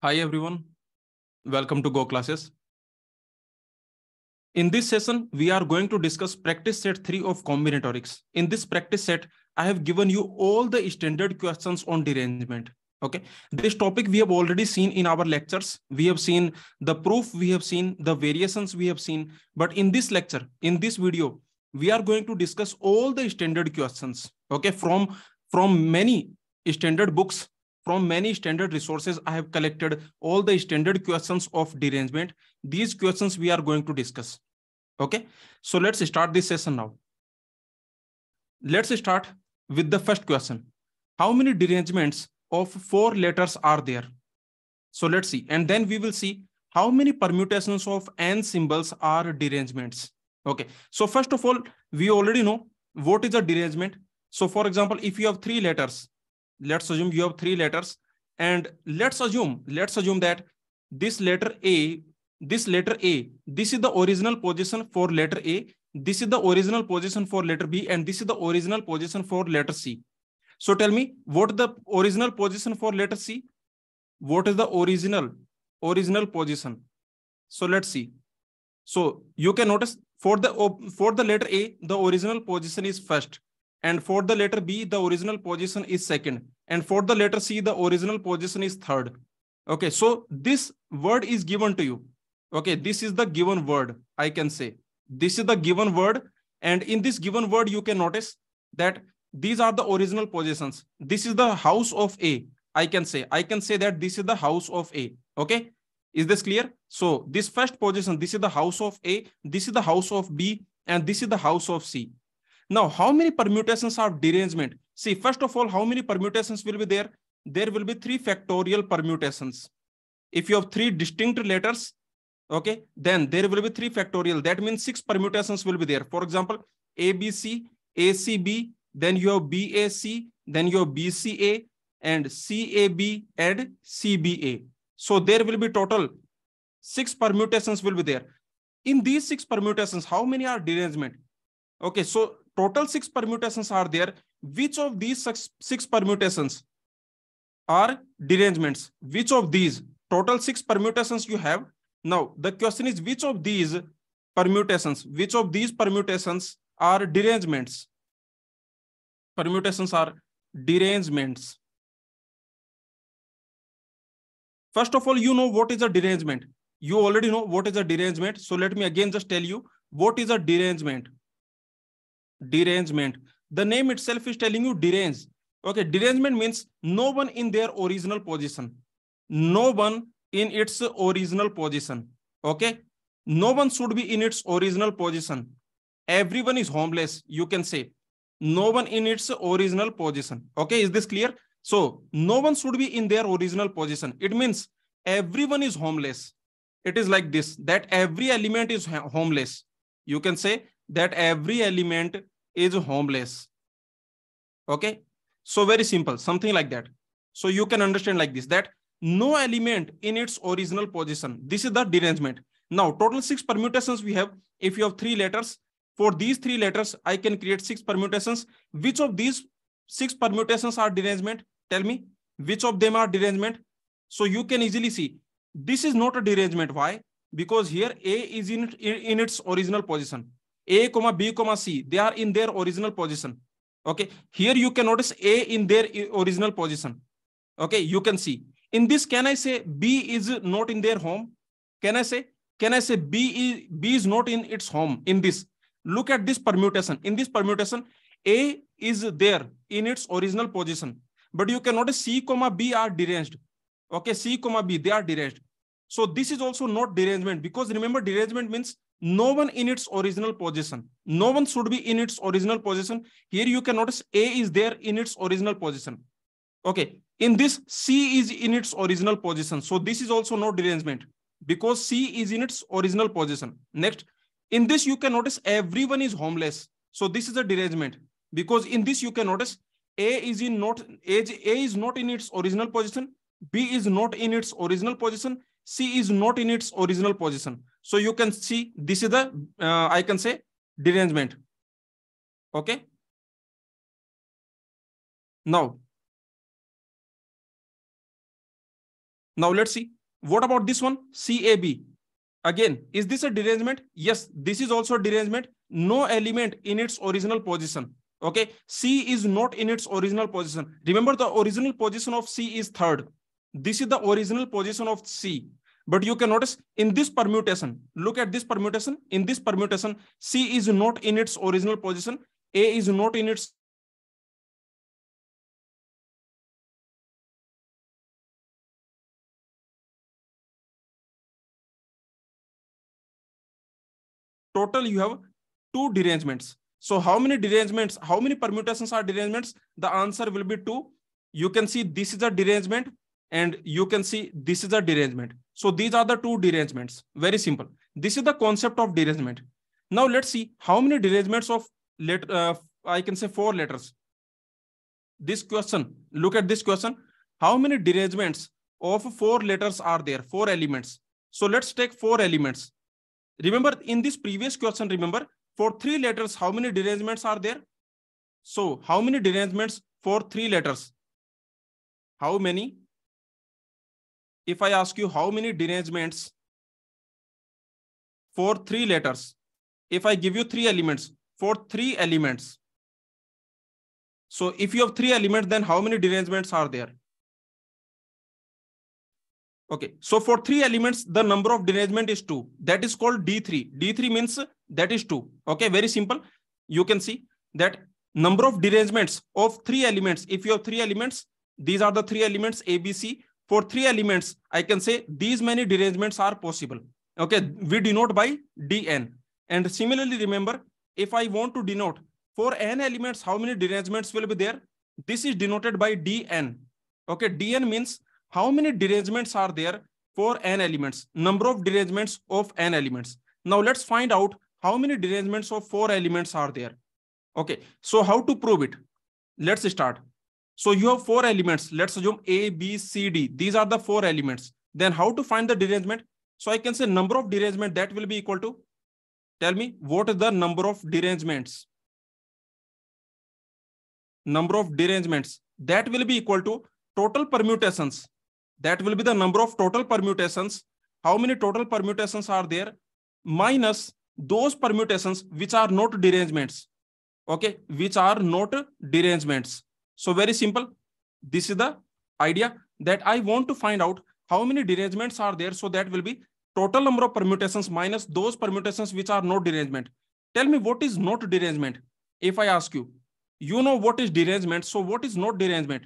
Hi everyone, welcome to Go Classes. In this session, we are going to discuss practice set 3 of combinatorics. In this practice set, I have given you all the standard questions on derangement. Okay, this topic we have already seen in our lectures. We have seen the proof, we have seen the variations we have seen. But in this lecture, in this video, we are going to discuss all the standard questions. Okay, from many standard books, from many standard resources, I have collected all the standard questions of derangement. These questions we are going to discuss. Okay, so let's start this session now. Let's start with the first question. How many derangements of 4 letters are there? So let's see. And then we will see how many permutations of n symbols are derangements. Okay, so first of all, we already know what is a derangement. So for example, if you have 3 letters, let's assume you have 3 letters, and let's assume that this letter A, this is the original position for letter A, this is the original position for letter B, and this is the original position for letter C. So tell me, what is the original position for letter C? What is the original position? So let's see. So you can notice for the letter A, the original position is first. And for the letter B, the original position is second. And for the letter C, the original position is third. Okay, so this word is given to you. Okay, this is the given word, I can say. This is the given word. And in this given word, you can notice that these are the original positions. This is the house of A. I can say that this is the house of A. Okay, is this clear? So this first position, this is the house of A, this is the house of B, and this is the house of C. Now, how many permutations are derangement? See, first of all, how many permutations will be there? There will be 3 factorial permutations. If you have 3 distinct letters, okay, then there will be 3 factorial. That means 6 permutations will be there. For example, ABC, ACB, then you have BAC, then you have BCA, and CAB and CBA. So there will be total 6 permutations will be there. In these 6 permutations, how many are derangement? Okay, so total 6 permutations are there. Which of these 6 permutations are derangements? Which of these? Total 6 permutations you have. Now, the question is, which of these permutations are derangements? Permutations are derangements. First of all, you know what is a derangement. You already know what is a derangement. So let me again just tell you what is a derangement. Derangement. The name itself is telling you derange. Okay, derangement means no one in their original position. No one in its original position. Okay, no one should be in its original position. Everyone is homeless, you can say. No one in its original position. Okay, is this clear? So no one should be in their original position. It means everyone is homeless. It is like this, that every element is homeless. You can say that every element is homeless. Okay, so very simple, something like that. So you can understand like this, that no element in its original position. This is the derangement. Now, total 6 permutations we have. If you have 3 letters, for these 3 letters, I can create 6 permutations. Which of these 6 permutations are derangement? Tell me, which of them are derangement? So you can easily see, this is not a derangement. Why? Because here A is in its original position. A, B, C, they are in their original position. Okay, here you can notice A in their original position. Okay, you can see. In this, can I say B is not in their home? Can I say B is not in its home? In this, look at this permutation. In this permutation, A is there in its original position. But you can notice C, B are deranged. Okay, C, B, they are deranged. So this is also not derangement, because remember, derangement means no one in its original position. No one should be in its original position. Here you can notice A is there in its original position. Okay, in this, C is in its original position. So this is also not derangement, because C is in its original position. Next, in this you can notice everyone is homeless. So this is a derangement, because in this you can notice A is not in its original position, B is not in its original position, C is not in its original position. So you can see this is the, I can say, derangement. Okay. Now let's see What about this one? CAB. Again, is this a derangement? Yes, this is also a derangement. No element in its original position. Okay, C is not in its original position. Remember, the original position of C is third. This is the original position of C. But you can notice in this permutation, look at this permutation. In this permutation, C is not in its original position. A is not in its total. You have two derangements. So how many derangements, how many permutations are derangements? The answer will be 2. You can see this is a derangement and you can see this is a derangement. So these are the 2 derangements. Very simple. This is the concept of derangement. Now let's see how many derangements of I can say 4 letters. This question, look at this question. How many derangements of 4 letters are there? 4 elements. So let's take 4 elements. Remember in this previous question, remember for 3 letters, how many derangements are there? So how many derangements for 3 letters? How many? If I ask you how many derangements for 3 letters, if I give you 3 elements, for 3 elements. So if you have 3 elements, then how many derangements are there? Okay, so for 3 elements, the number of derangement is 2. That is called D3. D3 means that is 2. Okay, very simple. You can see that number of derangements of 3 elements. If you have 3 elements, these are the 3 elements A, B, C. For 3 elements, I can say these many derangements are possible. Okay, we denote by Dn. And similarly, remember, if I want to denote for n elements, how many derangements will be there? This is denoted by Dn. Okay, Dn means how many derangements are there for n elements, number of derangements of n elements. Now let's find out how many derangements of 4 elements are there. Okay, so how to prove it? Let's start. So you have 4 elements. Let's assume A, B, C, D. These are the 4 elements. Then how to find the derangement? So I can say number of derangement that will be equal to, tell me what is the number of derangements? Number of derangements that will be equal to total permutations. That will be the number of total permutations. How many total permutations are there? Minus those permutations which are not derangements. Okay, which are not derangements. So very simple. This is the idea that I want to find out how many derangements are there. So that will be total number of permutations minus those permutations which are not derangement. Tell me what is not derangement. If I ask you, you know what is derangement. So what is not derangement?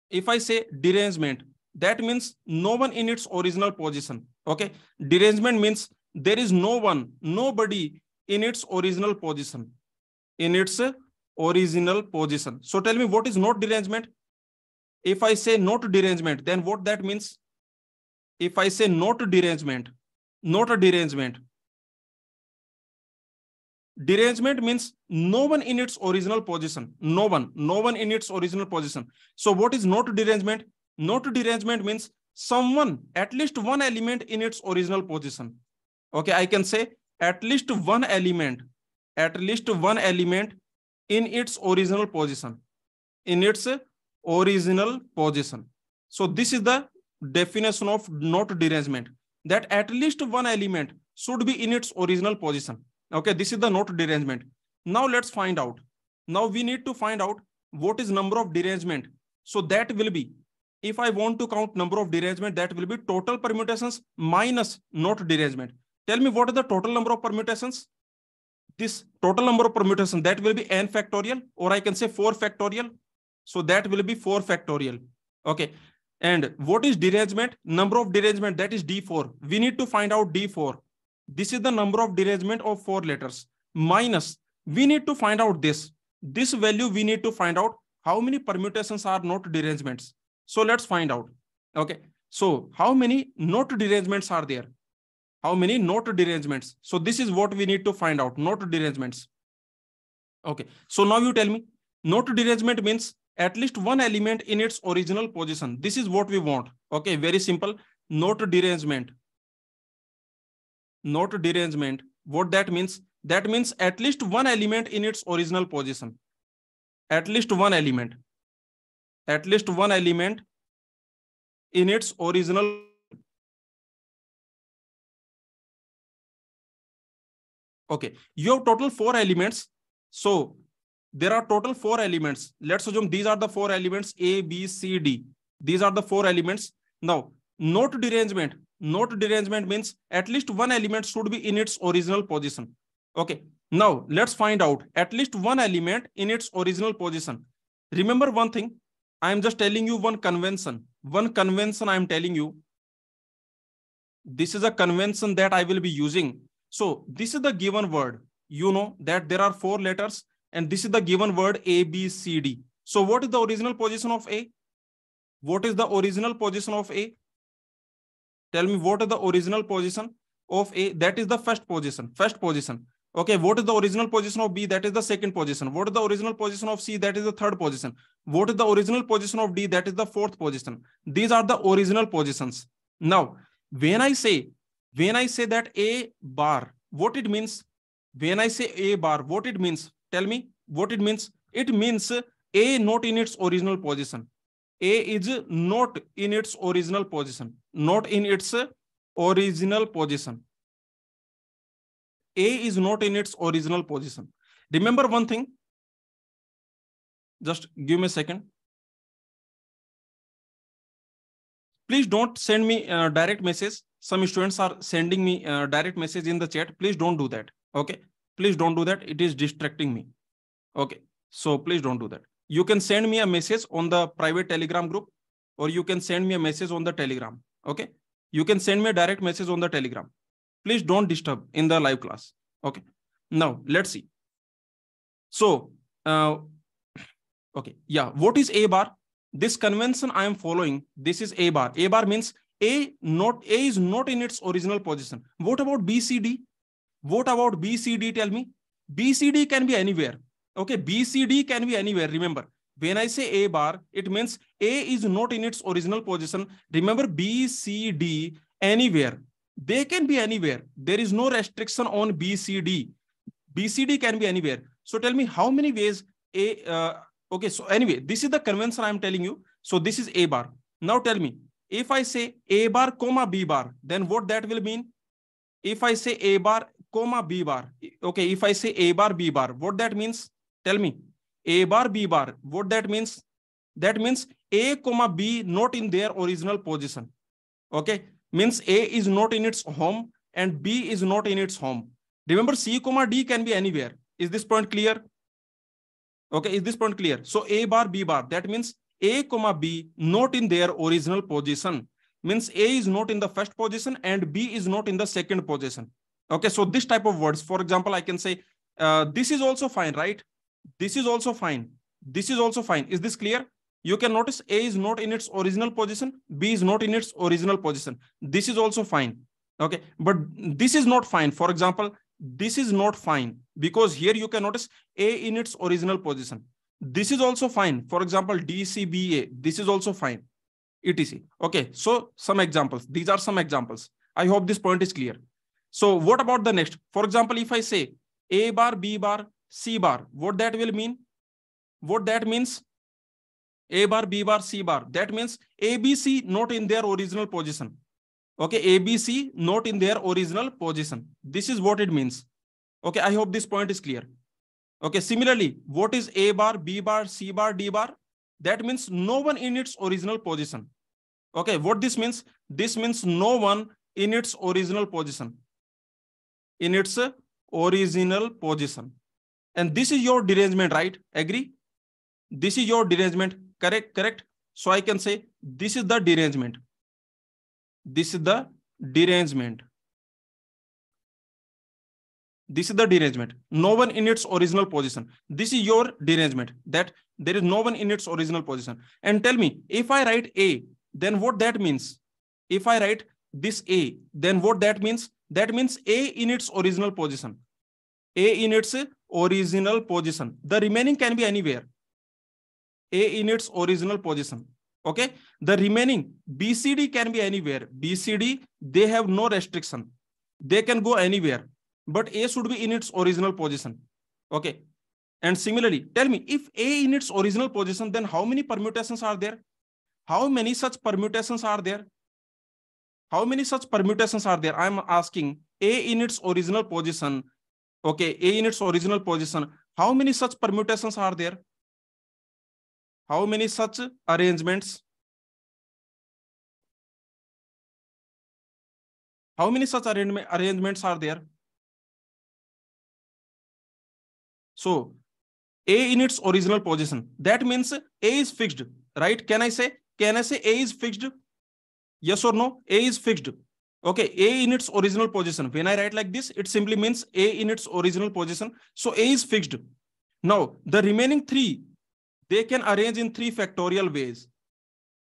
If I say derangement, that means no one in its original position. Okay, derangement means there is no one, nobody in its original position. In its original position. So tell me what is not derangement? If I say not derangement, then what that means? If I say not derangement, not a derangement. Derangement means no one in its original position. No one in its original position. So what is not derangement? Not derangement means someone, at least one element in its original position. Okay, I can say at least one element in its original position. In its original position. So this is the definition of not derangement, that at least one element should be in its original position. Okay, this is the not derangement. Now let's find out. Now we need to find out what is number of derangement. So that will be, if I want to count number of derangement, that will be total permutations minus not derangement. Tell me what is the total number of permutations? This total number of permutations, that will be n factorial, or I can say 4 factorial. So that will be 4 factorial. Okay. And what is derangement? Number of derangement, that is D4. We need to find out D4. This is the number of derangement of 4 letters. Minus, we need to find out this. This value we need to find out how many permutations are not derangements. So let's find out. Okay. So how many not derangements are there? How many not derangements? So this is what we need to find out. Not derangements. Okay. So now you tell me, not derangement means at least one element in its original position. This is what we want. Okay. Very simple. Not derangement. Not derangement. What that means? That means at least one element in its original position. At least one element. At least one element in its original. Okay, you have total 4 elements. So there are total 4 elements. Let's assume these are the 4 elements A, B, C, D. These are the 4 elements. Now, note derangement. Note derangement means at least one element should be in its original position. Okay, now let's find out at least one element in its original position. Remember one thing, I am just telling you one convention. One convention I am telling you. This is a convention that I will be using. So this is the given word. You know that there are 4 letters and this is the given word A, B, C, D. So what is the original position of A? What is the original position of A? Tell me what is the original position of A? That is the first position. First position. Okay, what is the original position of B? That is the second position. What is the original position of C? That is the third position. What is the original position of D? That is the fourth position. These are the original positions. Now, when I say that A bar, what it means? When I say A bar, what it means? Tell me what it means. It means A not in its original position. A is not in its original position. Not in its original position. A is not in its original position. Remember one thing. Just give me a second. Please don't send me direct message. Some students are sending me direct message in the chat. Please don't do that. Okay. Please don't do that. It is distracting me. Okay. So please don't do that. You can send me a message on the private Telegram group, or you can send me a message on the Telegram. Okay. You can send me a direct message on the Telegram. Please don't disturb in the live class. Okay. Now let's see. So, okay. Yeah. What is A bar? This convention I am following. This is A bar. A bar means A is not in its original position. What about BCD? What about BCD? Tell me. BCD can be anywhere. Okay. BCD can be anywhere. Remember, when I say A bar, it means A is not in its original position. Remember, BCD anywhere. They can be anywhere. There is no restriction on BCD. BCD can be anywhere. So tell me how many ways A. Okay. So anyway, this is the convention I am telling you. So this is A bar. Now tell me, if I say A bar comma B bar, then what that will mean? If I say A bar comma B bar, okay. If I say A bar B bar, what that means? Tell me. A bar B bar, what that means? That means A comma B not in their original position. Okay. Means A is not in its home and B is not in its home. Remember, C comma D can be anywhere. Is this point clear? Okay, is this point clear? So A bar, B bar, that means A comma B not in their original position. Means A is not in the first position and B is not in the second position. Okay, so this type of words, for example, I can say, this is also fine, right? This is also fine. This is also fine. Is this clear? You can notice A is not in its original position. B is not in its original position. This is also fine. Okay, but this is not fine. For example, this is not fine because here you can notice A in its original position. This is also fine. For example, DCBA, this is also fine. etc. Okay, so some examples. These are some examples. I hope this point is clear. So what about the next? For example, if I say A bar, B bar, C bar, what that will mean? What that means? A bar, B bar, C bar. That means ABC not in their original position. Okay, ABC not in their original position. This is what it means. Okay, I hope this point is clear. Okay, similarly, what is A bar, B bar, C bar, D bar? That means no one in its original position. Okay, what this means? This means no one in its original position. In its original position. And this is your derangement, right? Agree? This is your derangement. Correct, correct. So I can say this is the derangement. This is the derangement. This is the derangement. No one in its original position. This is your derangement, that there is no one in its original position. And tell me, if I write A, then what that means? If I write this A, then what that means? That means A in its original position. A in its original position. The remaining can be anywhere. A in its original position. Okay. The remaining BCD can be anywhere. BCD, they have no restriction. They can go anywhere. But A should be in its original position. Okay. And similarly, tell me, if A in its original position, then how many permutations are there? How many such permutations are there? How many such permutations are there? I'm asking A in its original position. Okay, A in its original position. How many such permutations are there? How many such arrangements? How many such arrangements are there? So A in its original position. That means A is fixed, right? Can I say A is fixed? Yes or no? A is fixed. Okay, A in its original position. When I write like this, it simply means A in its original position. So A is fixed. Now, the remaining three, they can arrange in 3 factorial ways.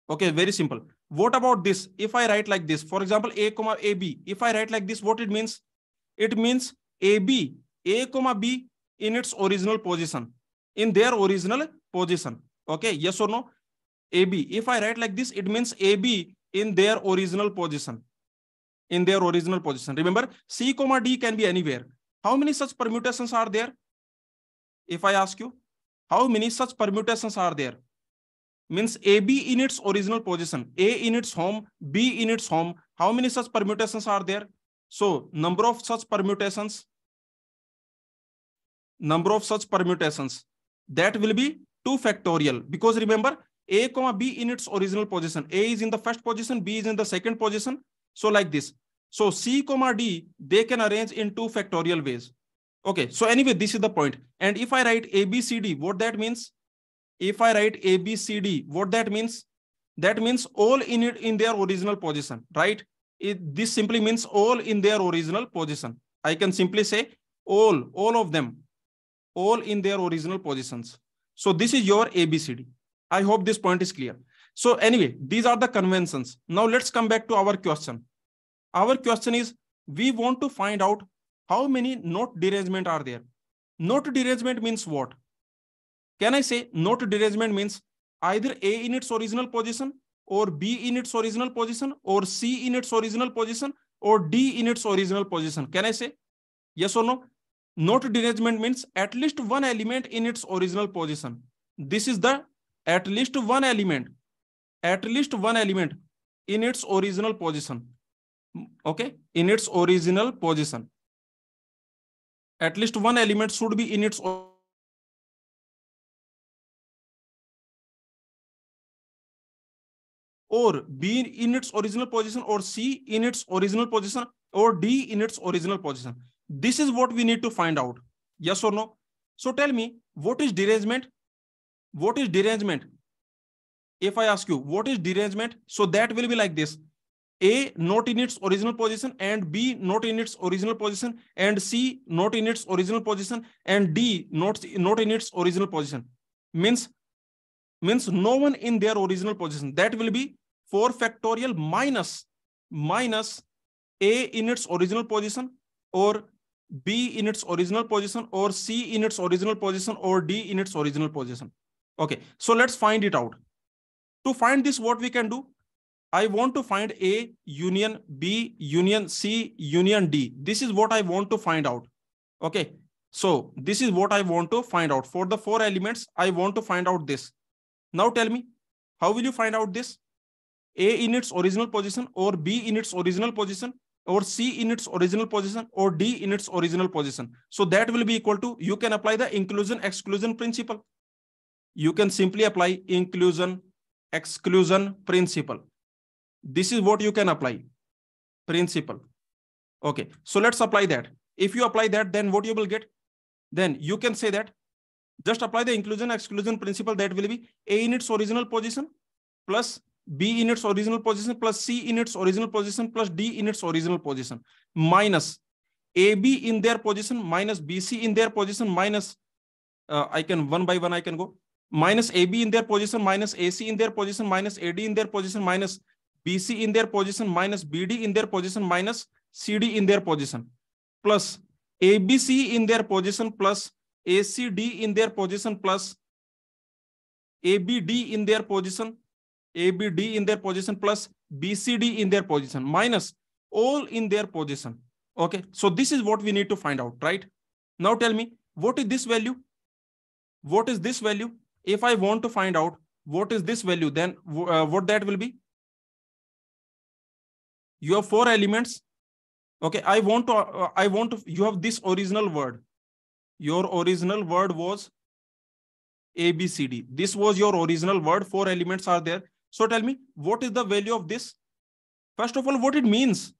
Okay, very simple. What about this? If I write like this, for example, A comma AB, if I write like this, what it means? It means AB, A comma B in its original position, in their original position. Okay, yes or no? AB. If I write like this, it means AB in their original position. In their original position. Remember, C comma D can be anywhere. How many such permutations are there? If I ask you, how many such permutations are there? Means AB in its original position, A in its home, B in its home. How many such permutations are there? So, number of such permutations, that will be 2 factorial, because remember, A comma B in its original position. A is in the first position, B is in the second position. So like this. So C comma D, they can arrange in 2 factorial ways. Okay. So anyway, this is the point. And if I write ABCD, what that means? If I write ABCD, what that means? That means all in their original position, right? This simply means all in their original position. I can simply say all of them, all in their original positions. So this is your ABCD. I hope this point is clear. So anyway, these are the conventions. Now let's come back to our question. Our question is, we want to find out how many knot derangement are there. Knot derangement means what? Can I say knot derangement means either A in its original position, or B in its original position, or C in its original position, or D in its original position? Can I say yes or no? Knot derangement means at least one element in its original position. This is the at least one element in its original position. Okay, in its original position. At least one element should be in its or B in its original position, or C in its original position, or D in its original position. This is what we need to find out. Yes or no? So tell me, what is derangement? What is derangement? If I ask you, what is derangement? So that will be like this. A not in its original position, and B not in its original position, and C not in its original position, and D not in its original position. Means no one in their original position. That will be 4 factorial minus A in its original position, or B in its original position, or C in its original position, or D in its original position. Okay, so let's find it out. To find this, what we can do? I want to find A union B union C union D. This is what I want to find out. Okay, so this is what I want to find out. For the 4 elements, I want to find out this. Now tell me, how will you find out this? A in its original position, or B in its original position, or C in its original position, or D in its original position. So that will be equal to, you can apply the inclusion-exclusion principle. You can simply apply inclusion-exclusion principle. This is what you can apply. Principle. Okay, so let's apply that. If you apply that, then what you will get? Then you can say that just apply the inclusion-exclusion principle. That will be A in its original position plus B in its original position plus C in its original position plus D in its original position minus AB in their position minus BC in their position minus, I can one by one I can go, minus AB in their position minus AC in their position minus AD in their position minus BC in their position minus BD in their position minus CD in their position plus ABC in their position plus ACD in their position plus ABD in their position plus BCD in their position minus all in their position. Okay, so this is what we need to find out, right? Now tell me, what is this value? What is this value? If I want to find out what is this value, then what that will be? You have 4 elements. Okay, I want to, you have this original word. Your original word was ABCD. This was your original word. 4 elements are there. So tell me, what is the value of this? First of all, what it means?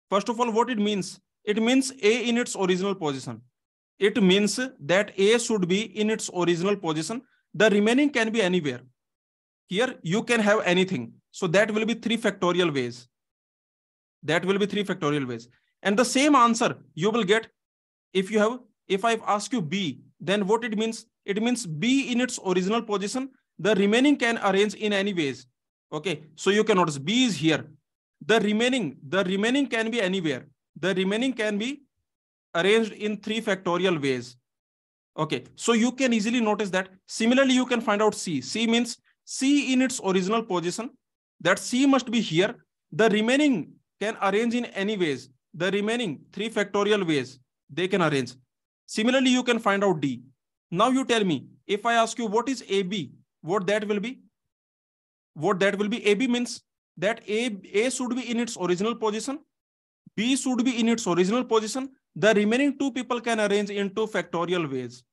First of all, what it means? It means A in its original position. It means that A should be in its original position. The remaining can be anywhere. Here, you can have anything. So that will be 3 factorial ways. That will be 3 factorial ways. And the same answer you will get if you have, if I ask you B, then what it means? It means B in its original position. The remaining can arrange in any ways. Okay, so you can notice B is here. The remaining can be anywhere. The remaining can be arranged in 3 factorial ways. Okay, so you can easily notice that. Similarly, you can find out C. C means C in its original position. That C must be here. The remaining can arrange in any ways. The remaining 3 factorial ways they can arrange. Similarly, you can find out D. Now you tell me, if I ask you what is AB, what that will be? What that will be? AB means that A should be in its original position. B should be in its original position. The remaining 2 people can arrange in 2 factorial ways.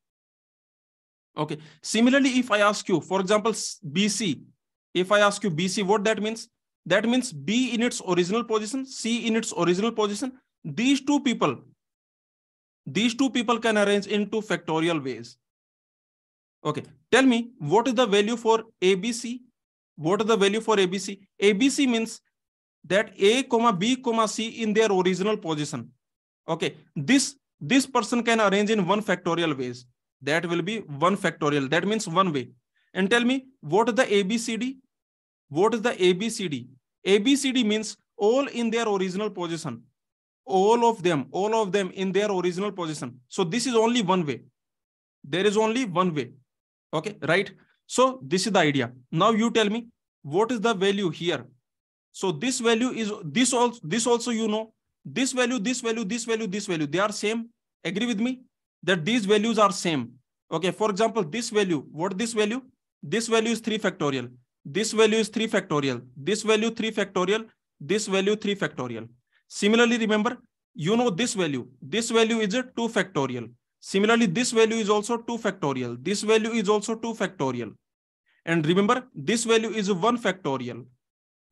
Okay. Similarly, if I ask you, for example, BC, if I ask you BC, what that means? That means B in its original position, C in its original position. These two people can arrange in 2 factorial ways. Okay. Tell me, what is the value for ABC? What is the value for ABC? ABC means that A, B, C in their original position. Okay. This person can arrange in 1 factorial ways. That will be 1 factorial. That means 1 way. And tell me, what is the ABCD? What is the ABCD? ABCD means all in their original position. All of them in their original position. So this is only 1 way. There is only 1 way. Okay, right? So this is the idea. Now you tell me, what is the value here? So this value is this also, you know, this value, they are same. Agree with me that these values are same. Okay, for example, this value, what this value? This value is 3 factorial. This value is 3 factorial. This value 3 factorial. This value 3 factorial. Similarly, remember, you know this value. This value is a 2 factorial. Similarly, this value is also 2 factorial. This value is also 2 factorial. And remember, this value is 1 factorial.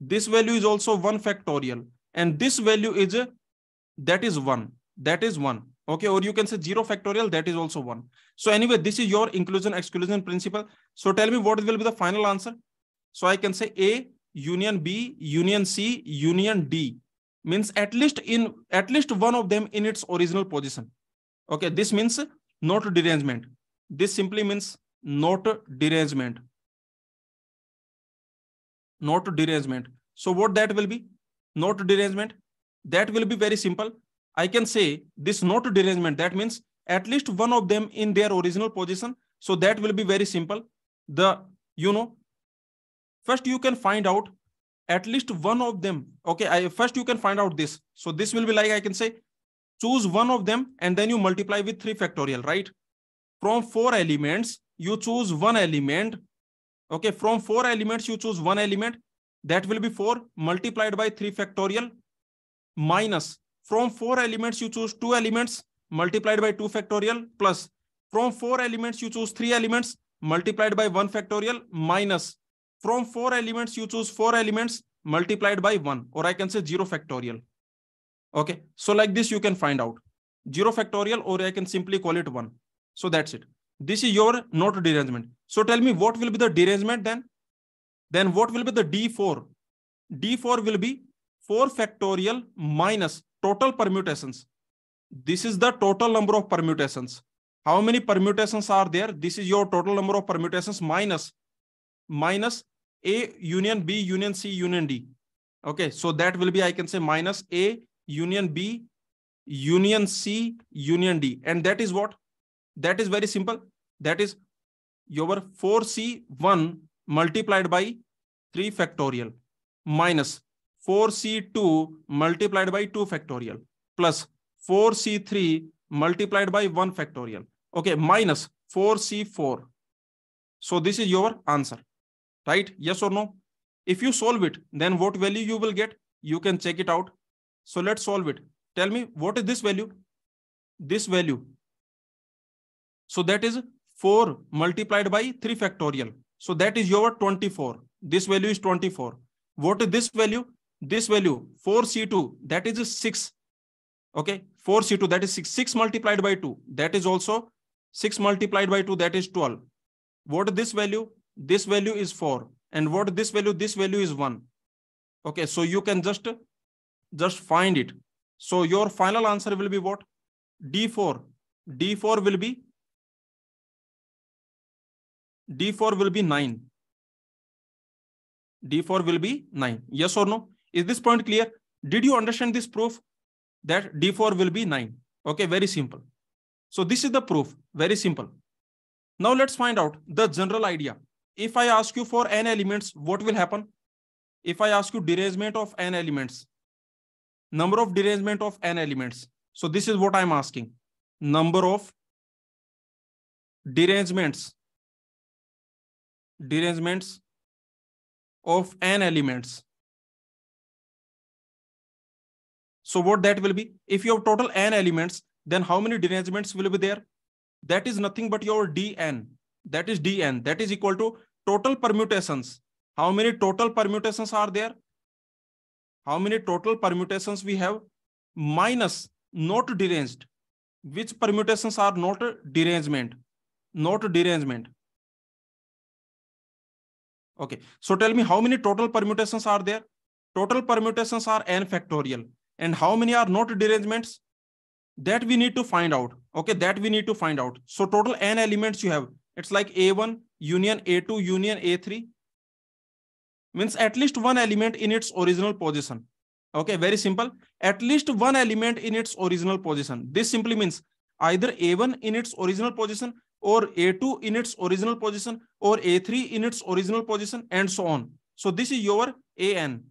This value is also 1 factorial. And this value is that is 1. That is 1. Okay, or you can say 0 factorial, that is also 1. So anyway, this is your inclusion exclusion principle. So tell me what will be the final answer. So I can say A union B union C union D means at least one of them in its original position. Okay, this means not derangement. This simply means not derangement. Not derangement. So what that will be? Not derangement. That will be very simple. I can say this not derangement. That means at least one of them in their original position. So that will be very simple. First you can find out at least one of them. Okay, first you can find out this. So this will be like, I can say, choose one of them and then you multiply with 3 factorial, right? From 4 elements, you choose 1 element. Okay, from 4 elements, you choose 1 element. That will be 4 multiplied by 3 factorial minus from 4 elements, you choose 2 elements multiplied by 2 factorial plus from 4 elements, you choose 3 elements multiplied by 1 factorial minus from 4 elements, you choose 4 elements multiplied by 1, or I can say 0 factorial. Okay, so like this you can find out 0 factorial, or I can simply call it 1. So that's it. This is your not derangement. So tell me what will be the derangement then? Then what will be the D4? D4 will be 4 factorial minus total permutations. This is the total number of permutations. How many permutations are there? This is your total number of permutations minus A union B union C union D. Okay, so that will be, I can say, minus A union B union C union D. And that is what? That is very simple. That is your 4C1 multiplied by 3 factorial minus 4C2 multiplied by 2 factorial plus 4C3 multiplied by 1 factorial. Okay, minus 4C4. So this is your answer. right? Yes or no? If you solve it, then what value you will get? You can check it out. So let's solve it. Tell me, what is this value? This value. So that is 4 multiplied by 3 factorial. So that is your 24. This value is 24. What is this value? This value 4C2, that is 6. Okay, 4C2, that is 6. 6 multiplied by 2, that is also 6 multiplied by 2, that is 12. What is this value? This value is 4. And what is this value? This value is 1. Okay, so you can just find it. So your final answer will be what? D4. D4 will be 9. D4 will be 9. Yes or no? Is this point clear? Did you understand this proof that D4 will be 9? Okay, very simple. So this is the proof. Very simple. Now let's find out the general idea. If I ask you for n elements, what will happen? If I ask you derangement of n elements, number of derangement of n elements. So this is what I'm asking. Number of derangements of n elements. So what that will be? If you have total n elements, then how many derangements will be there? That is nothing but your dn. That is dn. That is equal to total permutations. How many total permutations are there? How many total permutations we have? Minus not deranged. Which permutations are not derangement? Not derangement. Okay. So tell me how many total permutations are there? Total permutations are n factorial. And how many are not derangements? That we need to find out. Okay, that we need to find out. So total n elements you have. It's like A1 union A2 union A3. Means at least one element in its original position. Okay, very simple. At least one element in its original position. This simply means either A1 in its original position, or A2 in its original position, or A3 in its original position, and so on. So this is your AN.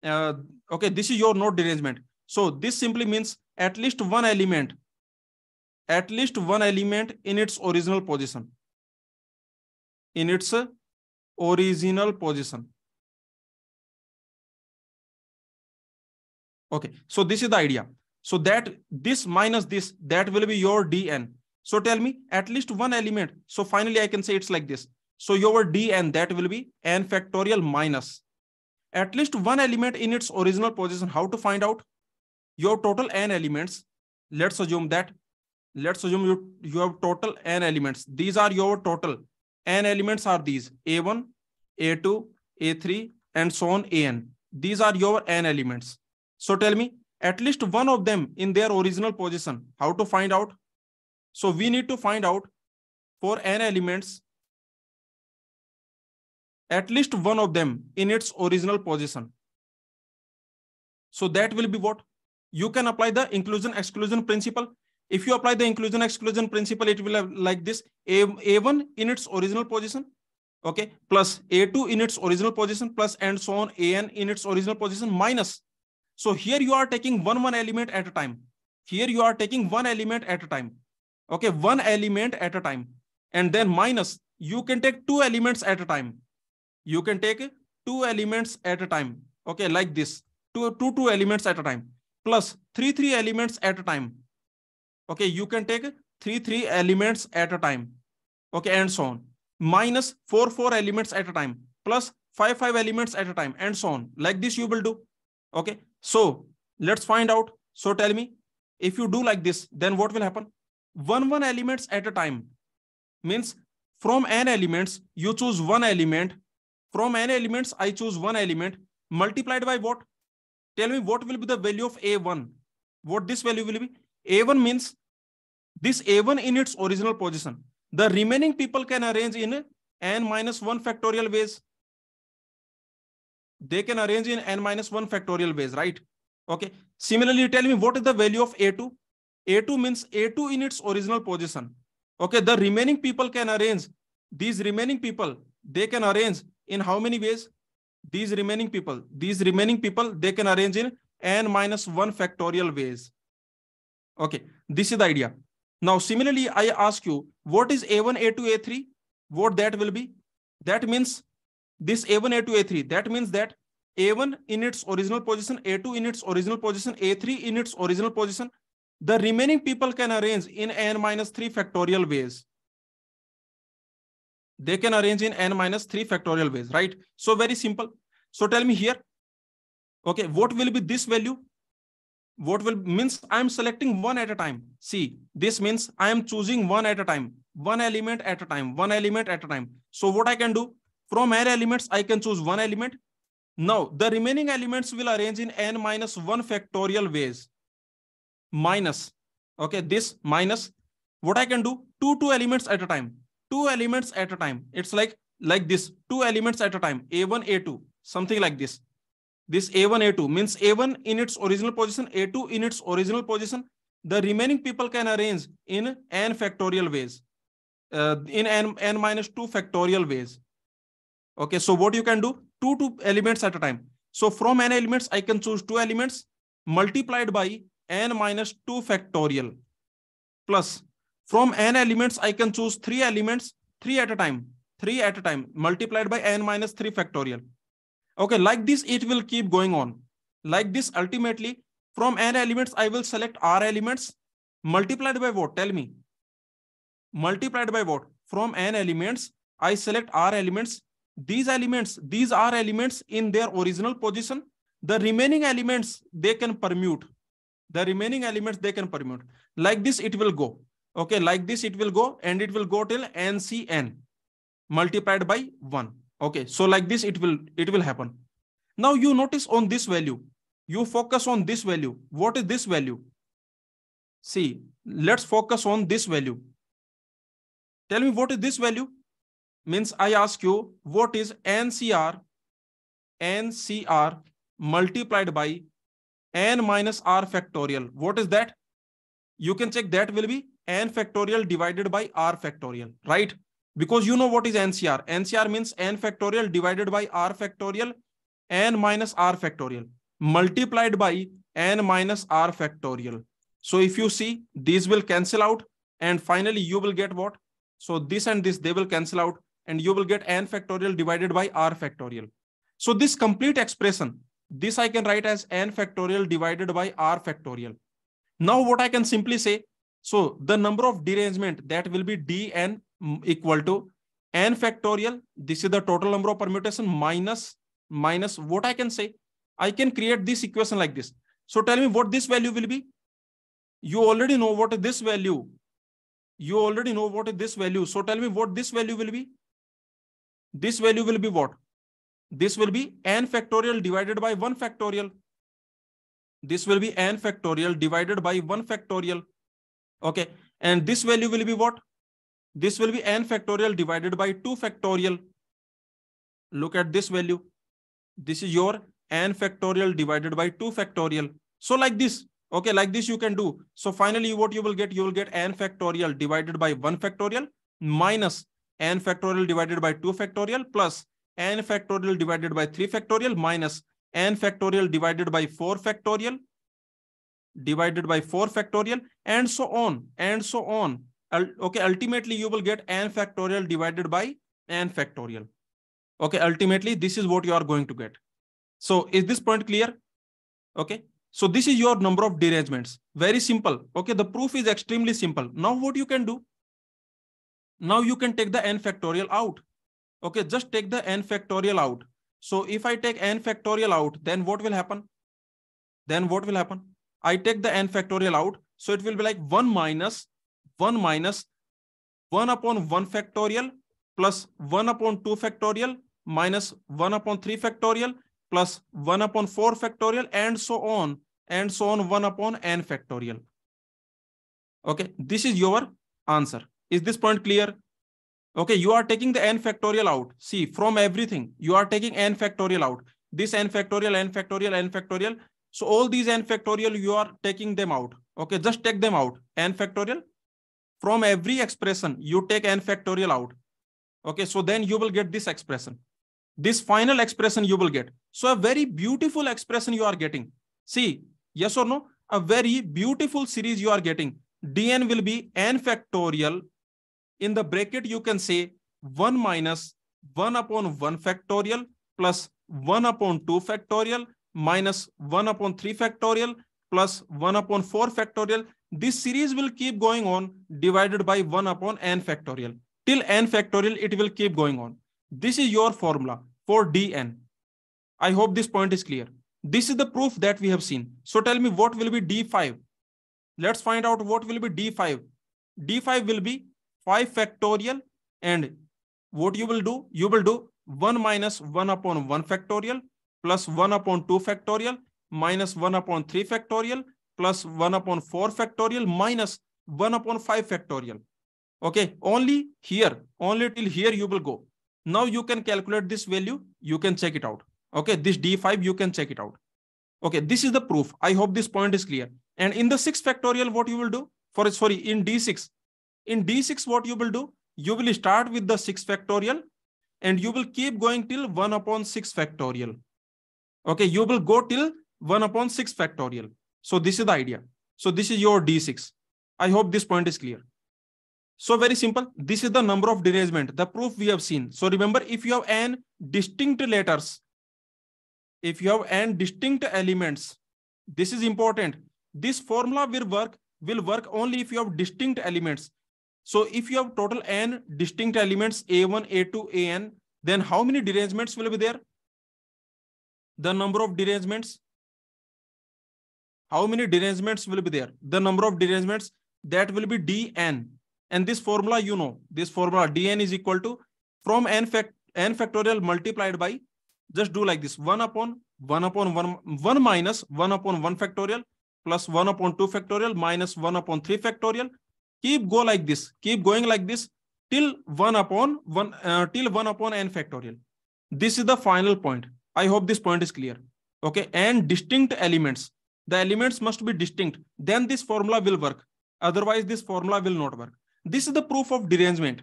Okay, this is your node derangement. So this simply means at least one element in its original position. In its original position. Okay, so this is the idea. So that this minus this, that will be your dn. So tell me at least one element. So finally I can say it's like this. So your dn, that will be n factorial minus at least one element in its original position. How to find out? Your total n elements. Let's assume you have total n elements. These are your total n elements are these A1, A2, A3, and so on an. These are your n elements. So tell me at least one of them in their original position. How to find out? So we need to find out for n elements at least one of them in its original position. So that will be what? You can apply the inclusion exclusion principle. If you apply the inclusion exclusion principle, it will have like this: A1 in its original position, okay, plus A2 in its original position, plus and so on AN in its original position, minus. So here you are taking one element at a time. Here you are taking one element at a time. Okay, one element at a time. And then minus, you can take two elements at a time. You can take two elements at a time. Okay, like this. Two elements at a time. Plus three elements at a time. Okay, you can take three elements at a time. Okay, and so on. Minus four elements at a time. Plus five elements at a time, and so on. Like this you will do. Okay, so let's find out. So tell me, if you do like this, then what will happen? One elements at a time means from n elements, you choose one element. From n elements, I choose one element multiplied by what? Tell me what will be the value of A1? What this value will be? A1 means this A1 in its original position. The remaining people can arrange in n minus 1 factorial ways. They can arrange in n minus 1 factorial ways, right? Okay. Similarly, tell me what is the value of A2? A2 means A2 in its original position. Okay. The remaining people can arrange. These remaining people, they can arrange in how many ways? These remaining people, they can arrange in n minus 1 factorial ways. Okay. This is the idea. Now, similarly, I ask you, what is A1, A2, A3? What that will be? That means this A1, A2, A3. That means that A1 in its original position, A2 in its original position, A3 in its original position. The remaining people can arrange in n minus 3 factorial ways. They can arrange in n minus 3 factorial ways, right? So very simple. So tell me here, okay, what will be this value? What will means I am selecting one at a time. See, this means I am choosing one at a time, one element at a time, one element at a time. So what I can do, from n elements, I can choose one element. Now, the remaining elements will arrange in n minus 1 factorial ways. Minus, okay, this minus, what I can do, two elements at a time, two elements at a time. It's like this, two elements at a time, A1, A2, something like this. This A1, A2 means A1 in its original position, A2 in its original position. The remaining people can arrange in n factorial ways, in n minus 2 factorial ways. Okay, so what you can do, two elements at a time. So from n elements, I can choose two elements multiplied by n minus 2 factorial, plus from n elements, I can choose three elements, three at a time, multiplied by n minus 3 factorial. Okay, like this, it will keep going on. Like this, ultimately, from n elements, I will select r elements, multiplied by what? Tell me. Multiplied by what? From n elements, I select r elements. These are elements in their original position. The remaining elements, they can permute. Like this, it will go. Okay, like this, it will go, and it will go till NCN multiplied by 1. Okay, so like this, it will happen. Now you notice on this value, you focus on this value. What is this value? See, let's focus on this value. Tell me, what is this value? Means I ask you, what is NCR multiplied by n minus r factorial? What is that? You can check, that will be n factorial divided by r factorial, right? Because you know what is NCR. NCR means n factorial divided by r factorial, n minus r factorial, multiplied by n minus r factorial. So if you see, these will cancel out, and finally you will get what? So this and this, they will cancel out, and you will get n factorial divided by r factorial. So this complete expression, this I can write as n factorial divided by r factorial. Now what I can simply say, so the number of derangement, that will be dn equal to n factorial. This is the total number of permutation minus what I can say. I can create this equation like this. So tell me what this value will be. You already know what is this value. So tell me what this value will be. This value will be what? This will be n factorial divided by 1 factorial. This will be n factorial divided by 1 factorial. Okay. And this value will be what? This will be n factorial divided by 2 factorial. Look at this value. This is your n factorial divided by 2 factorial. So like this, okay, like this you can do. So finally what you will get n factorial divided by 1 factorial minus n factorial divided by 2 factorial plus n factorial divided by 3 factorial minus n factorial divided by 4 factorial and so on. Okay, ultimately you will get n factorial divided by n factorial. Okay, ultimately this is what you are going to get. So is this point clear? Okay, so this is your number of derangements. Very simple. Okay, the proof is extremely simple. Now what you can do? Now you can take the n factorial out. Okay, just take the n factorial out. So if I take n factorial out, then what will happen? I take the n factorial out. So it will be like 1 minus 1 upon 1 factorial plus 1 upon 2 factorial minus 1 upon 3 factorial plus 1 upon 4 factorial and so on 1 upon n factorial. Okay, this is your answer. Is this point clear? Okay, you are taking the n factorial out. See, from everything, you are taking n factorial out. This n factorial, n factorial, n factorial. So all these n factorial, you are taking them out. Okay, just take them out. N factorial. From every expression, you take n factorial out. Okay, so then you will get this expression. This final expression you will get. So a very beautiful expression you are getting. See, yes or no? A very beautiful series you are getting. dn will be n factorial. In the bracket, you can say 1 minus 1 upon 1 factorial plus 1 upon 2 factorial minus 1 upon 3 factorial plus 1 upon 4 factorial. This series will keep going on divided by 1 upon n factorial. Till n factorial, it will keep going on. This is your formula for dn. I hope this point is clear. This is the proof that we have seen. So tell me what will be d5. Let's find out what will be d5. d5 will be 5 factorial, and what you will do? You will do 1 minus 1 upon 1 factorial plus 1 upon 2 factorial minus 1 upon 3 factorial plus 1 upon 4 factorial minus 1 upon 5 factorial. Okay, only till here you will go. Now you can calculate this value. You can check it out. Okay, this d5, you can check it out. Okay, this is the proof. I hope this point is clear. And in the 6 factorial, what you will do? In d6, what you will do? You will start with the 6 factorial and you will keep going till 1 upon 6 factorial. Okay, you will go till 1 upon 6 factorial. So this is the idea. So this is your d6. I hope this point is clear. So very simple. This is the number of derangement, the proof we have seen. So remember, if you have n distinct letters, if you have n distinct elements, this is important. This formula will work only if you have distinct elements. So if you have total n distinct elements, A1, A2, AN, then how many derangements will be there? The number of derangements. How many derangements will be there? The number of derangements, that will be dn. And this formula, you know, this formula dn is equal to from n factorial multiplied by, just do like this, 1 upon 1 minus 1 upon 1 factorial plus 1 upon 2 factorial minus 1 upon 3 factorial. Keep going like this till 1 upon n factorial. This is the final point. I hope this point is clear. Okay, and distinct elements. The elements must be distinct. Then this formula will work. Otherwise, this formula will not work. This is the proof of derangement.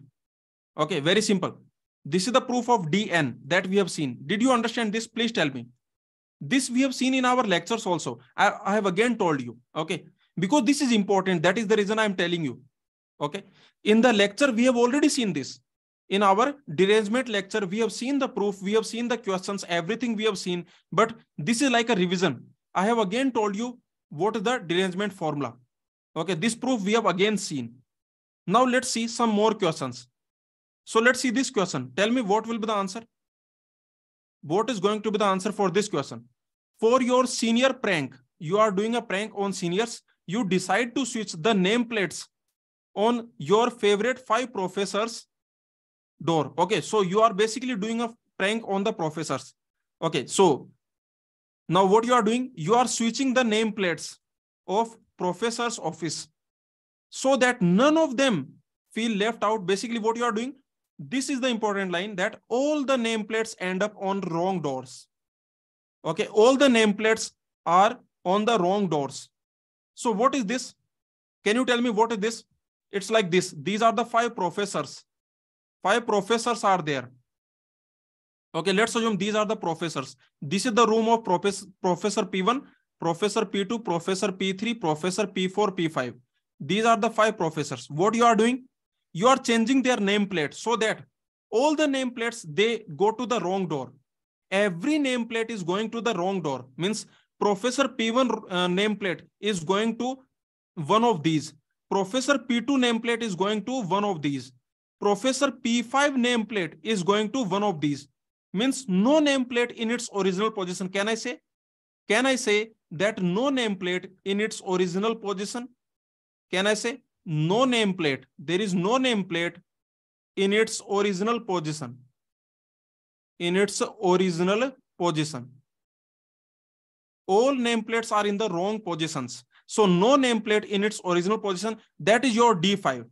Okay, very simple. This is the proof of dn that we have seen. Did you understand this? Please tell me. This we have seen in our lectures also. I have again told you. Okay, because this is important. That is the reason I am telling you. Okay, in the lecture, we have already seen this. In our derangement lecture, we have seen the proof, we have seen the questions, everything we have seen. But this is like a revision. I have again told you what is the derangement formula. Okay, this proof we have again seen. Now let's see some more questions. So let's see this question. Tell me what will be the answer. What is going to be the answer for this question? For your senior prank, you are doing a prank on seniors. You decide to switch the nameplates on your favorite 5 professors' door. Okay, so you are basically doing a prank on the professors. Okay, so now what you are doing? You are switching the nameplates of professor's office so that none of them feel left out. Basically what you are doing, this is the important line, that all the nameplates end up on wrong doors. Okay, all the nameplates are on the wrong doors. So what is this? Can you tell me what is this? It's like this. These are the 5 professors. 5 professors are there. Okay, let's assume these are the professors. This is the room of Professor P1, Professor P2, Professor P3, Professor P4, P5. These are the 5 professors. What you are doing? You are changing their nameplate so that all the nameplates, they go to the wrong door. Every nameplate is going to the wrong door. Means Professor P1 nameplate is going to one of these. Professor P2 nameplate is going to one of these. Professor P5 nameplate is going to one of these. Means no nameplate in its original position. Can I say? Can I say that no nameplate in its original position? Can I say no nameplate? There is no nameplate in its original position. In its original position. All nameplates are in the wrong positions. So no nameplate in its original position. That is your D5.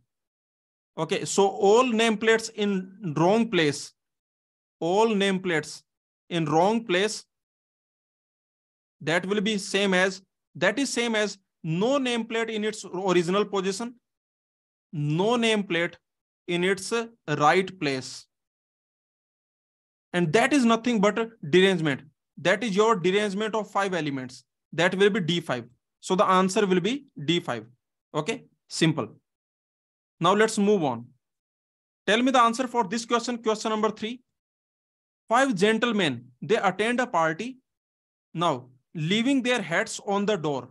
Okay, so all nameplates in wrong place. All nameplates in wrong place. That will be same as, that is same as no nameplate in its original position. No nameplate in its right place. And that is nothing but a derangement. That is your derangement of 5 elements. That will be D5. So the answer will be D5. Okay, simple. Now let's move on. Tell me the answer for this question, question number 3. 5 gentlemen, they attend a party. Now, leaving their hats on the door.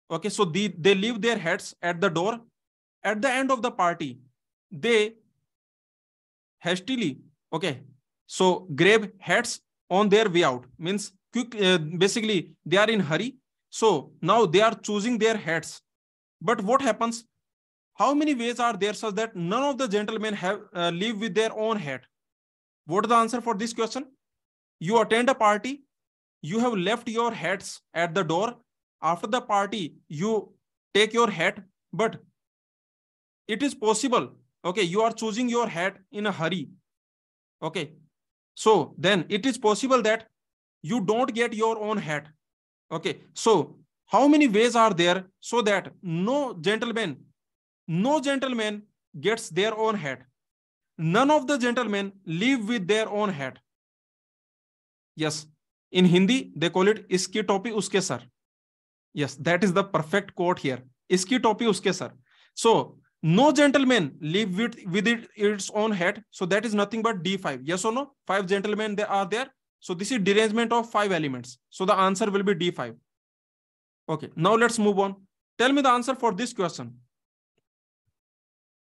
Okay, so they leave their hats at the door. At the end of the party, they hastily, okay, so grab hats on their way out. Means quick, basically they are in hurry. So now they are choosing their hats. But what happens? How many ways are there such that none of the gentlemen have leave with their own hat? What is the answer for this question? You attend a party, you have left your hats at the door. After the party, you take your hat, but it is possible, okay, you are choosing your hat in a hurry. Okay, so then it is possible that you don't get your own hat. Okay, so how many ways are there so that no gentleman gets their own hat? None of the gentlemen leave with their own hat. Yes, in Hindi they call it iski topi uske sar. Yes, that is the perfect quote here. Iski topi uske sar. So no gentleman leave with its own hat. So that is nothing but D5. Yes or no? 5 gentlemen they are there. So this is derangement of 5 elements. So the answer will be D5. Okay, now let's move on. Tell me the answer for this question.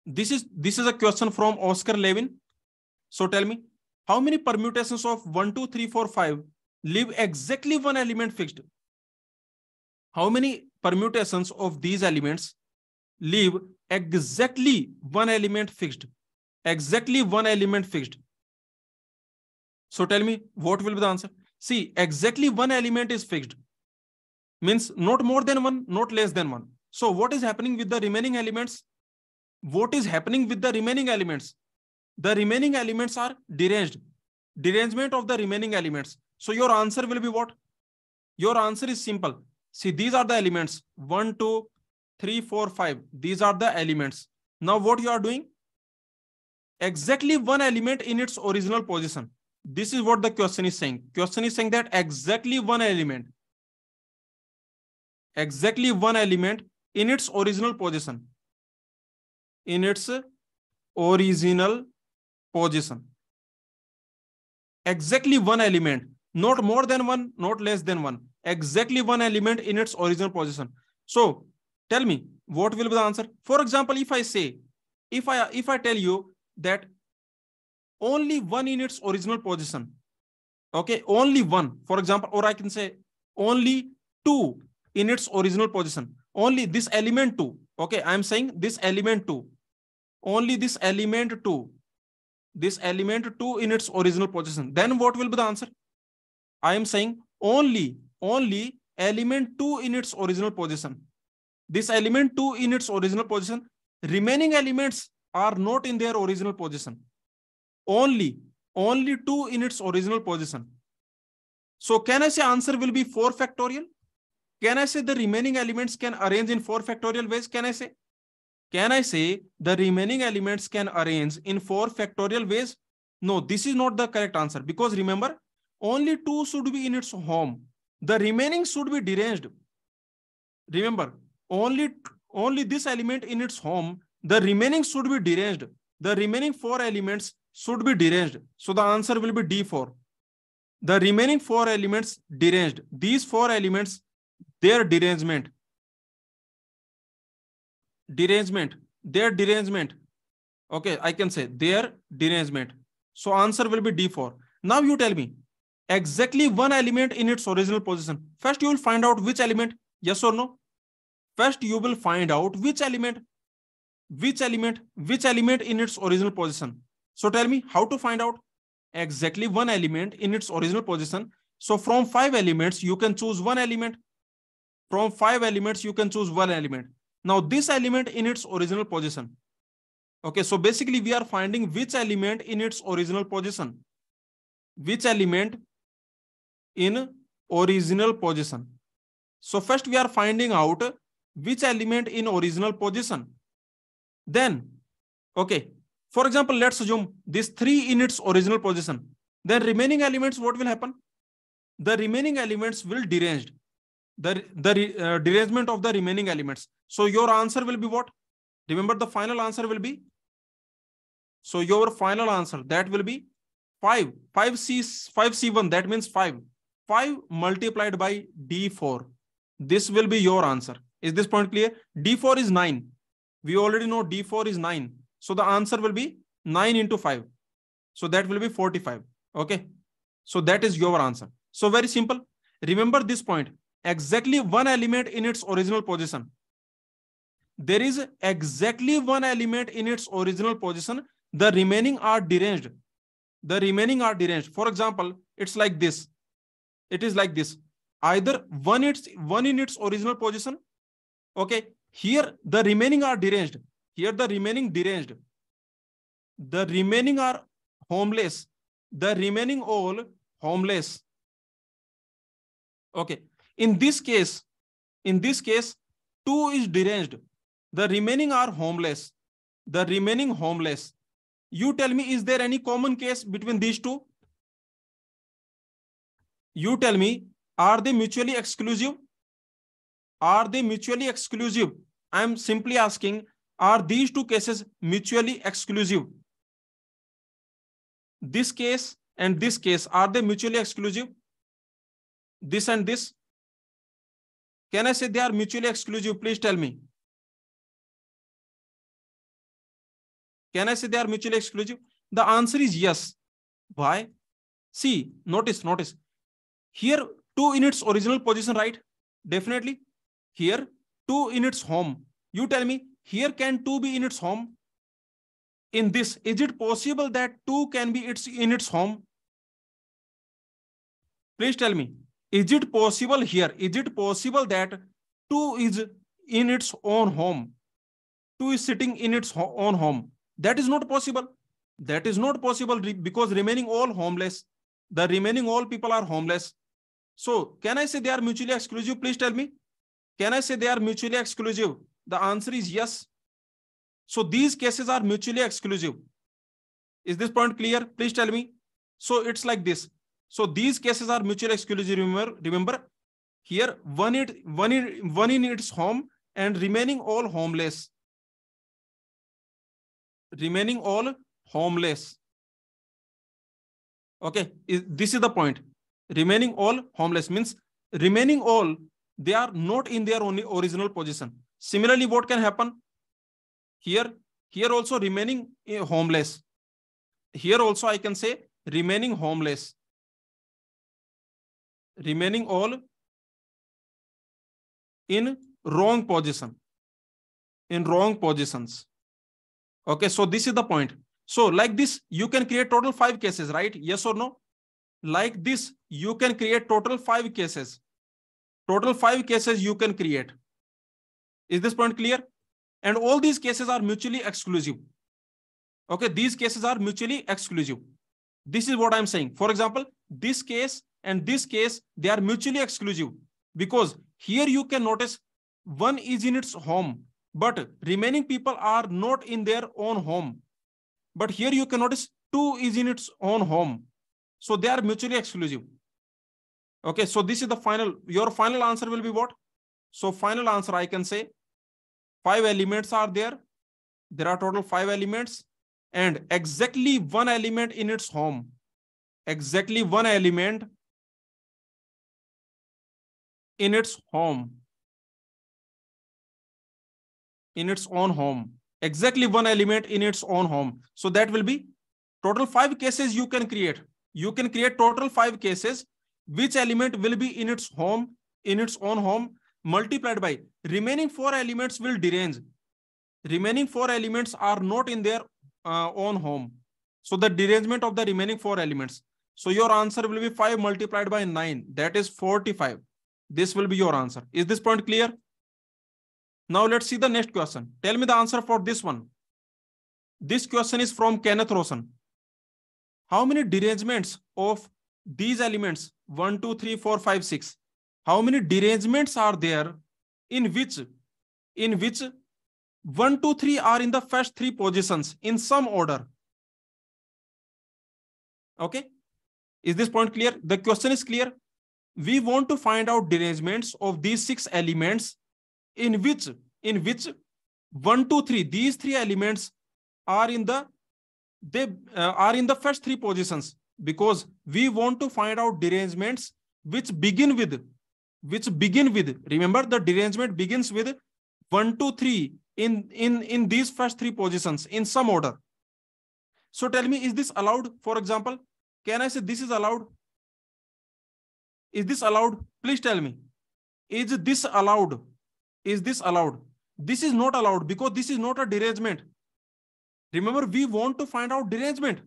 This is a question from Oscar Levin. So tell me, how many permutations of 1, 2, 3, 4, 5 leave exactly one element fixed? How many permutations of these elements leave exactly one element fixed? Exactly one element fixed. So tell me, what will be the answer? See, exactly one element is fixed. Means not more than one, not less than one. So what is happening with the remaining elements? What is happening with the remaining elements? The remaining elements are deranged. Derangement of the remaining elements. So your answer will be what? Your answer is simple. See, these are the elements. 1, 2, 3, 4, 5. These are the elements. Now what you are doing? Exactly one element in its original position. This is what the question is saying. Question is saying that exactly one element in its original position. In its original position. Exactly one element, not more than one, not less than one. Exactly one element in its original position. So tell me, what will be the answer? For example, if I say, if I tell you that only one in its original position, okay, only one, for example, or I can say only two in its original position, only this element 2. Okay, I am saying this element 2, only this element 2, this element 2 in its original position. Then what will be the answer? I am saying only element 2 in its original position. This element 2 in its original position. Remaining elements are not in their original position. Only 2 in its original position. So can I say answer will be 4 factorial? Can I say the remaining elements can arrange in 4 factorial ways? Can I say? Can I say the remaining elements can arrange in 4 factorial ways? No, this is not the correct answer, because remember, only 2 should be in its home. The remaining should be deranged. Remember, only this element in its home, the remaining should be deranged. The remaining 4 elements should be deranged. So the answer will be D4. The remaining 4 elements deranged. These 4 elements, their derangement. Their derangement. Okay, I can say their derangement. So answer will be D4. Now you tell me, exactly one element in its original position. First you will find out which element, yes or no? First you will find out which element in its original position. So tell me how to find out exactly one element in its original position. So from 5 elements, you can choose one element. From 5 elements, you can choose one element. Now this element in its original position. Okay, so basically we are finding which element in its original position. Which element in original position. So first we are finding out which element in original position. Then, okay, for example, let's assume this 3 in its original position. Then remaining elements, what will happen? The remaining elements will deranged. The derangement of the remaining elements. So your answer will be what? Remember, the final answer will be, so your final answer, that will be 5, 5C1, that means 5. 5 multiplied by D4. This will be your answer. Is this point clear? D4 is 9. We already know D4 is 9. So the answer will be 9 into 5. So that will be 45. Okay. So that is your answer. So very simple. Remember this point. Exactly one element in its original position. There is exactly one element in its original position. The remaining are deranged. The remaining are deranged. For example, it's like this. It is like this. Either one in its original position. Okay. Here the remaining are deranged. Here the remaining deranged. The remaining are homeless. The remaining all homeless. Okay. In this case, 2 is deranged. The remaining are homeless. The remaining homeless. You tell me, is there any common case between these two? You tell me, are they mutually exclusive? Are they mutually exclusive? I am simply asking, are these two cases mutually exclusive? This case and this case, are they mutually exclusive? This and this? Can I say they are mutually exclusive? Please tell me. Can I say they are mutually exclusive? The answer is yes. Why? See, notice. Here 2 in its original position, right? Definitely. Here 2 in its home. You tell me, here can 2 be in its home? In this, is it possible that 2 can be in its home? Please tell me, is it possible here? Is it possible that 2 is in its own home? 2 is sitting in its own home. That is not possible. That is not possible because remaining all homeless. The remaining all people are homeless. So can I say they are mutually exclusive? Please tell me. Can I say they are mutually exclusive? The answer is yes. So these cases are mutually exclusive. Is this point clear? Please tell me. So it's like this. So these cases are mutually exclusive. Remember here one in its home and remaining all homeless. Remaining all homeless. Okay, this is the point. Remaining all homeless means remaining all, they are not in their only original position. Similarly, what can happen? Here also remaining homeless. Here also I can say remaining homeless. Remaining all in wrong position. In wrong positions. Okay, so this is the point. So like this, you can create total 5 cases, right? Yes or no? Like this, you can create total 5 cases. Total 5 cases you can create. Is this point clear? And all these cases are mutually exclusive. Okay, these cases are mutually exclusive. This is what I'm saying. For example, this case and this case, they are mutually exclusive because here you can notice one is in its home, but remaining people are not in their own home. But here you can notice 2 is in its own home. So they are mutually exclusive. Okay, so this is the final, your final answer will be what? So final answer, I can say 5 elements are there. There are total 5 elements and exactly one element in its home. Exactly one element in its home. In its own home. Exactly one element in its own home. So that will be total 5 cases you can create. You can create total 5 cases. Which element will be in its home, in its own home, multiplied by remaining 4 elements will derange. Remaining 4 elements are not in their own home. So the derangement of the remaining 4 elements. So your answer will be 5 multiplied by 9. That is 45. This will be your answer. Is this point clear? Now let's see the next question. Tell me the answer for this one. This question is from Kenneth Rosen. How many derangements of these elements 1, 2, 3, 4, 5, 6? How many derangements are there in which 1, 2, 3 are in the first 3 positions in some order? Okay. Is this point clear? The question is clear. We want to find out derangements of these 6 elements in which 1, 2, 3, these 3 elements are in the first 3 positions. because we want to find out derangements which begin with, remember the derangement begins with 1, 2, 3 in these first three positions in some order. So tell me, is this allowed? For example, can I say this is allowed? Is this allowed? Please tell me. Is this allowed? Is this allowed? This is not allowed because this is not a derangement. Remember, we want to find out derangement.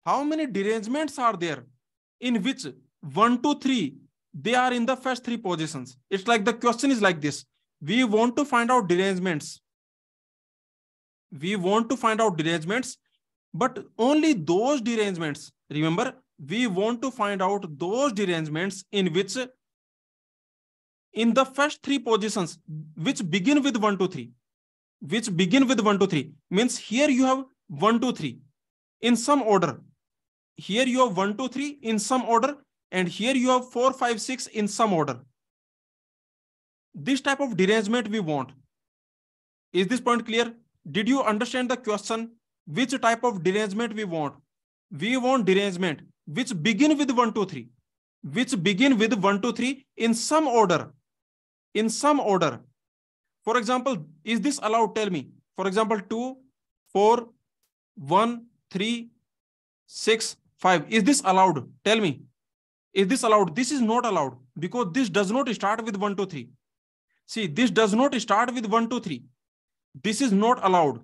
How many derangements are there in which 1, 2, 3, they are in the first three positions? It's like the question is like this. We want to find out derangements. We want to find out derangements, but only those derangements. Remember, we want to find out those derangements in which in the first three positions which begin with 1, 2, 3. Which begin with 1, 2, 3 means here you have 1, 2, 3 in some order. Here you have 1, 2, 3 in some order, and here you have 4, 5, 6 in some order. This type of derangement we want. Is this point clear? Did you understand the question? Which type of derangement we want? We want derangement which begin with 1, 2, 3. Which begin with 1, 2, 3 in some order. In some order. For example, is this allowed? Tell me. For example, 2, 4, 1, 3, 6, 5. Is this allowed? Tell me. Is this allowed? This is not allowed because this does not start with 1, 2, 3. See, this does not start with 1, 2, 3. This is not allowed.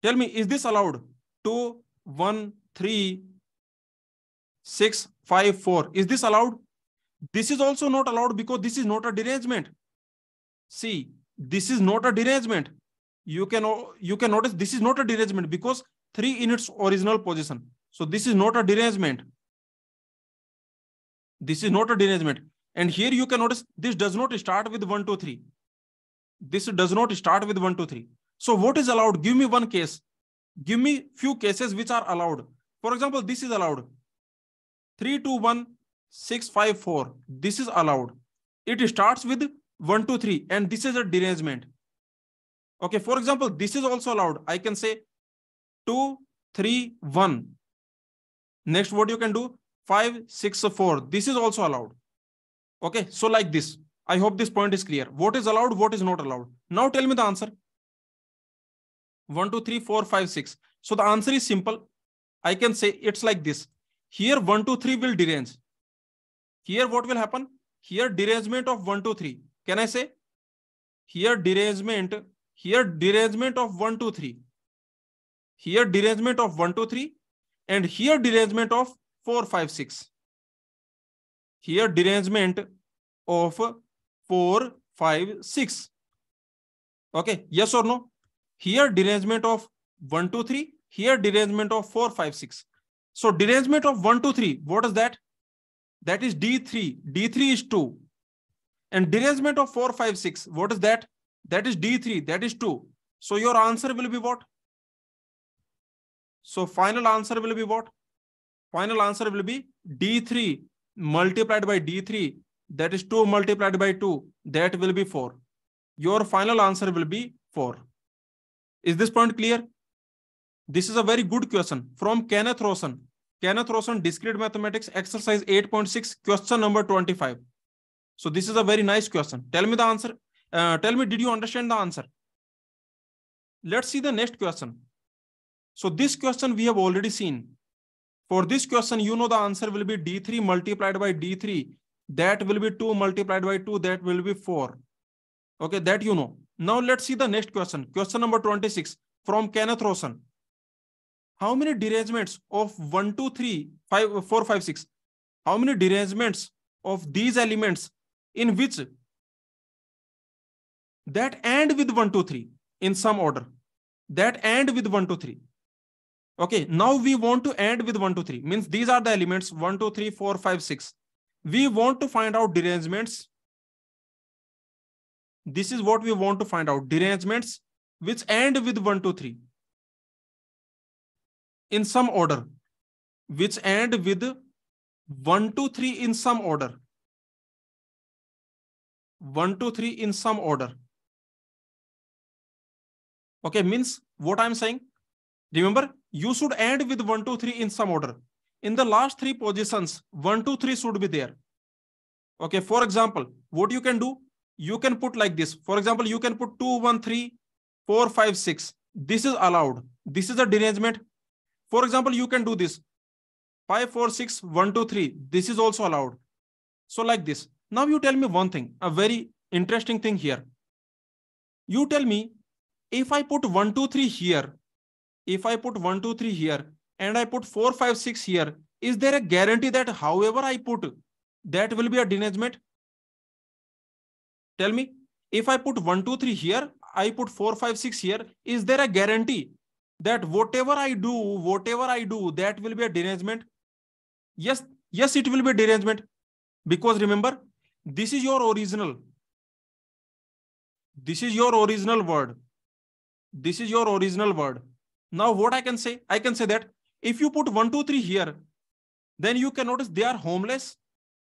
Tell me, is this allowed? 2, 1, 3, 6, 5, 4. Is this allowed? This is also not allowed because this is not a derangement. See, this is not a derangement. You can notice this is not a derangement because 3 in its original position. So this is not a derangement. This is not a derangement. And here you can notice this does not start with 1, 2, 3. This does not start with 1, 2, 3. So what is allowed? Give me one case. Give me few cases which are allowed. For example, this is allowed. 3, 2, 1, 6, 5, 4. This is allowed. It starts with 1, 2, 3, and this is a derangement. Okay, for example, this is also allowed. I can say 2, 3, 1. Next, what you can do? 5, 6, 4. This is also allowed. Okay, so like this. I hope this point is clear. What is allowed, what is not allowed. Now tell me the answer. 1, 2, 3, 4, 5, 6. So the answer is simple. I can say it's like this. Here 1, 2, 3 will derange. Here what will happen? Here derangement of 1, 2, 3. Can I say? Here derangement of 1, 2, 3. Here derangement of 1, 2, 3. And here derangement of 4, 5, 6. Here derangement of 4, 5, 6. Okay, yes or no? Here derangement of 1, 2, 3. Here derangement of 4, 5, 6. So derangement of 1, 2, 3. What is that? That is D3. D3 is 2. And derangement of 4, 5, 6. What is that? That is D3. That is 2. So your answer will be what? So final answer will be what? Final answer will be D3 multiplied by D3. That is 2 multiplied by 2. That will be 4. Your final answer will be 4. Is this point clear? This is a very good question from Kenneth Rosen. Kenneth Rosen, Discrete Mathematics, exercise 8.6, question number 25. So this is a very nice question. Tell me the answer. Tell me, did you understand the answer? Let's see the next question. So this question we have already seen. For this question, you know the answer will be D3 multiplied by D3. That will be 2 multiplied by 2. That will be 4. Okay, that you know. Now let's see the next question. Question number 26 from Kenneth Rosen. How many derangements of 1, 2, 3, 5, 4, 5, 6? How many derangements of these elements in which that end with 1, 2, 3 in some order? That end with 1, 2, 3. Okay, now we want to end with 1, 2, 3. Means these are the elements 1, 2, 3, 4, 5, 6. We want to find out derangements. This is what we want to find out. Derangements which end with 1, 2, 3. In some order. Which end with 1, 2, 3 in some order. 1, 2, 3 in some order. Okay, means what I'm saying? Remember, you should end with 1, 2, 3 in some order. in the last three positions, 1, 2, 3 should be there. Okay, for example, what you can do, you can put like this. For example, you can put 2, 1, 3, 4, 5, 6. This is allowed. This is a derangement. For example, you can do this 5, 4, 6, 1, 2, 3. This is also allowed. So like this. Now you tell me one thing, a very interesting thing here. You tell me, if I put 1, 2, 3 here, if I put 1, 2, 3 here, and I put 4, 5, 6 here, is there a guarantee that however I put, that will be a derangement? Tell me, if I put 1, 2, 3 here, I put 4, 5, 6 here, is there a guarantee that whatever I do, that will be a derangement? Yes, yes, it will be a derangement. Because remember, this is your original. This is your original word. This is your original word. Now what I can say? I can say that if you put 1, 2, 3 here, then you can notice they are homeless.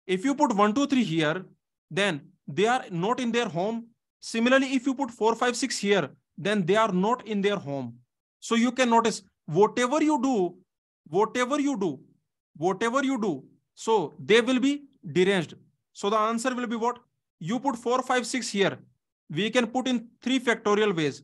If you put 1, 2, 3 here, then they are not in their home. Similarly, if you put 4, 5, 6 here, then they are not in their home. So you can notice whatever you do, so they will be deranged. So the answer will be what? You put 4, 5, 6 here. We can put in 3 factorial ways.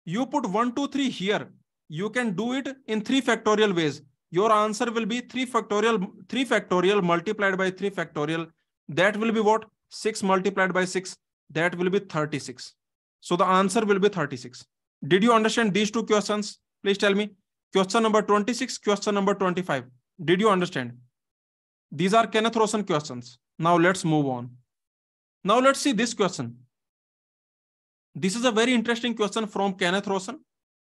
You put 1, 2, 3 here. You can do it in 3 factorial ways. Your answer will be 3 factorial multiplied by 3 factorial. That will be what? 6 multiplied by 6. That will be 36. So the answer will be 36. Did you understand these two questions? Please tell me. Question number 26, question number 25. Did you understand? These are Kenneth Rosen questions. Now let's move on. Now let's see this question. This is a very interesting question from Kenneth Rosen.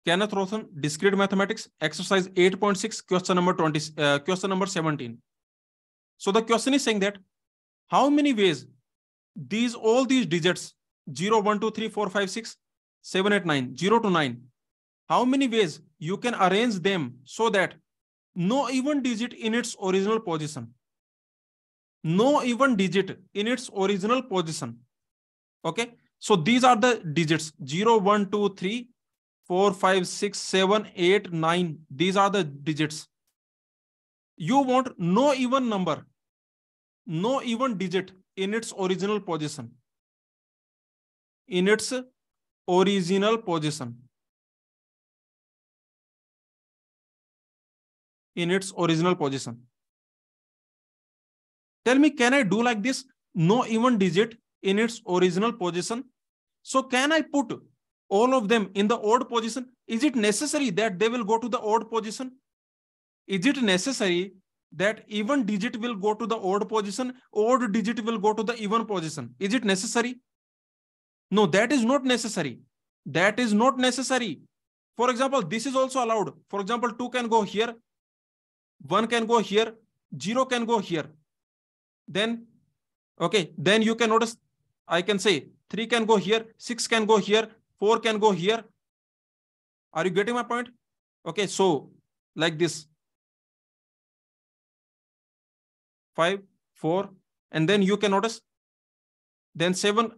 Kenneth Rosen, Discrete Mathematics, exercise 8.6, question number 17. So the question is saying that how many ways all these digits 0, 1, 2, 3, 4, 5, 6, 7, 8, 9, 0 to 9, how many ways you can arrange them so that no even digit in its original position. No even digit in its original position. Okay. So these are the digits 0, 1, 2, 3, 4, 5, 6, 7, 8, 9. These are the digits. You want no even number, no even digit in its original position. In its original position. In its original position. Tell me, can I do like this? No even digit in its original position. So can I put all of them in the odd position? Is it necessary that they will go to the odd position? Is it necessary that even digit will go to the odd position, odd digit will go to the even position? Is it necessary? No, that is not necessary. That is not necessary. For example, this is also allowed. For example, 2 can go here, 1 can go here, 0 can go here. Then, okay, then you can notice, I can say 3 can go here, 6 can go here, 4 can go here. Are you getting my point? Okay, so like this. 5, 4, and then you can notice, then 7,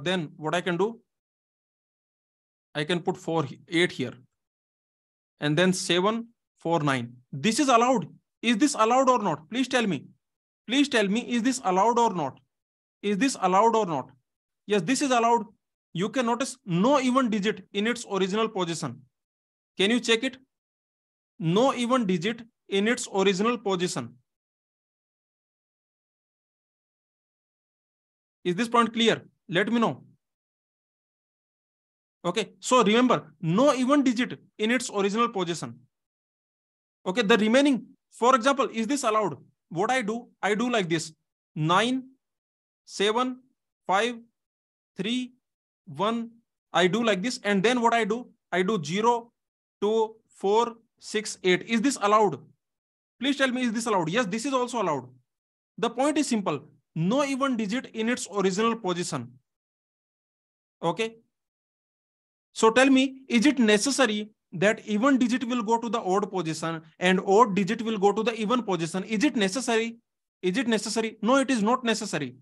then what I can do? I can put 4, 8 here. And then 7, 4, 9. This is allowed. Is this allowed or not? Please tell me. Please tell me, is this allowed or not? Is this allowed or not? Yes, this is allowed. You can notice no even digit in its original position. Can you check it? No even digit in its original position. Is this point clear? Let me know. Okay, so remember, no even digit in its original position. Okay, the remaining, for example, is this allowed? What I do like this. 9, 7, 5, 3, 1. I do like this. And then what I do 0, 2, 4, 6, 8. Is this allowed? Please tell me, is this allowed? Yes, this is also allowed. The point is simple. No even digit in its original position. Okay. So tell me, is it necessary that even digit will go to the odd position and odd digit will go to the even position? Is it necessary? Is it necessary? No, it is not necessary.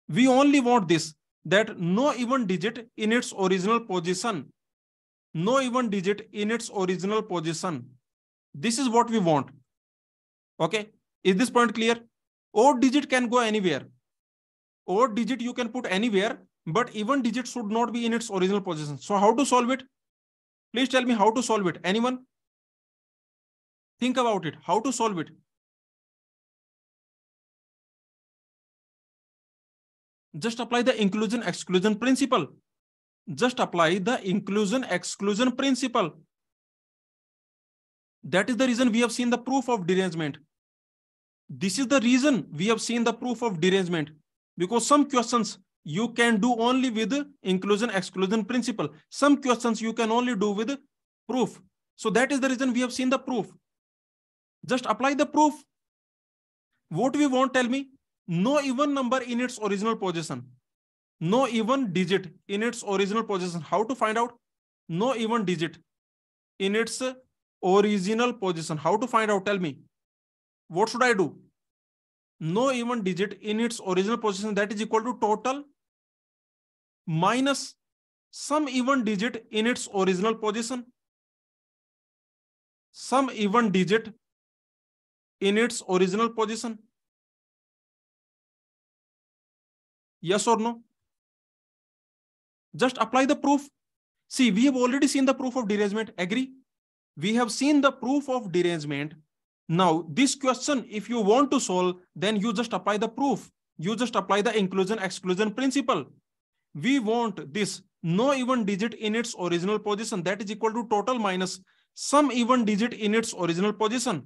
We only want this, that no even digit in its original position. No even digit in its original position. This is what we want. Okay, is this point clear? Odd digit can go anywhere. Odd digit you can put anywhere, but even digit should not be in its original position. So how to solve it? Please tell me how to solve it. Anyone? Think about it. How to solve it? Just apply the inclusion exclusion principle. Just apply the inclusion exclusion principle. That is the reason we have seen the proof of derangement. This is the reason we have seen the proof of derangement, because some questions you can do only with inclusion exclusion principle. Some questions you can only do with proof. So that is the reason we have seen the proof. Just apply the proof. What we want, tell me? No even number in its original position. No even digit in its original position. How to find out? No even digit in its original position. How to find out? Tell me. What should I do? No even digit in its original position, that is equal to total minus some even digit in its original position. Some even digit in its original position. Yes or no? Just apply the proof. See, we have already seen the proof of derangement. Agree? We have seen the proof of derangement. Now, this question, if you want to solve, then you just apply the proof. You just apply the inclusion exclusion principle. We want this no even digit in its original position, that is equal to total minus some even digit in its original position.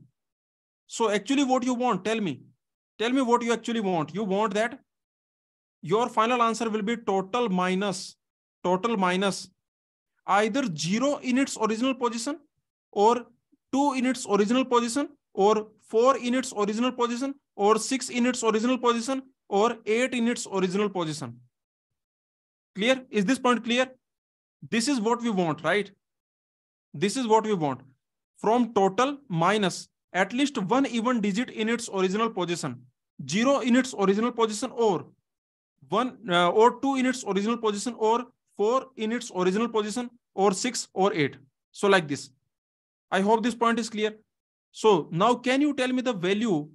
So actually what you want, tell me what you actually want. You want that your final answer will be total minus either 0 in its original position, or 2 in its original position, or 4 in its original position, or 6 in its original position, or 8 in its original position. Clear? Is this point clear? This is what we want, right? This is what we want. From total minus at least one even digit in its original position, 0 in its original position, or 1 or 2 in its original position, or 4 in its original position, or 6 or 8. So like this. I hope this point is clear. So now can you tell me the value?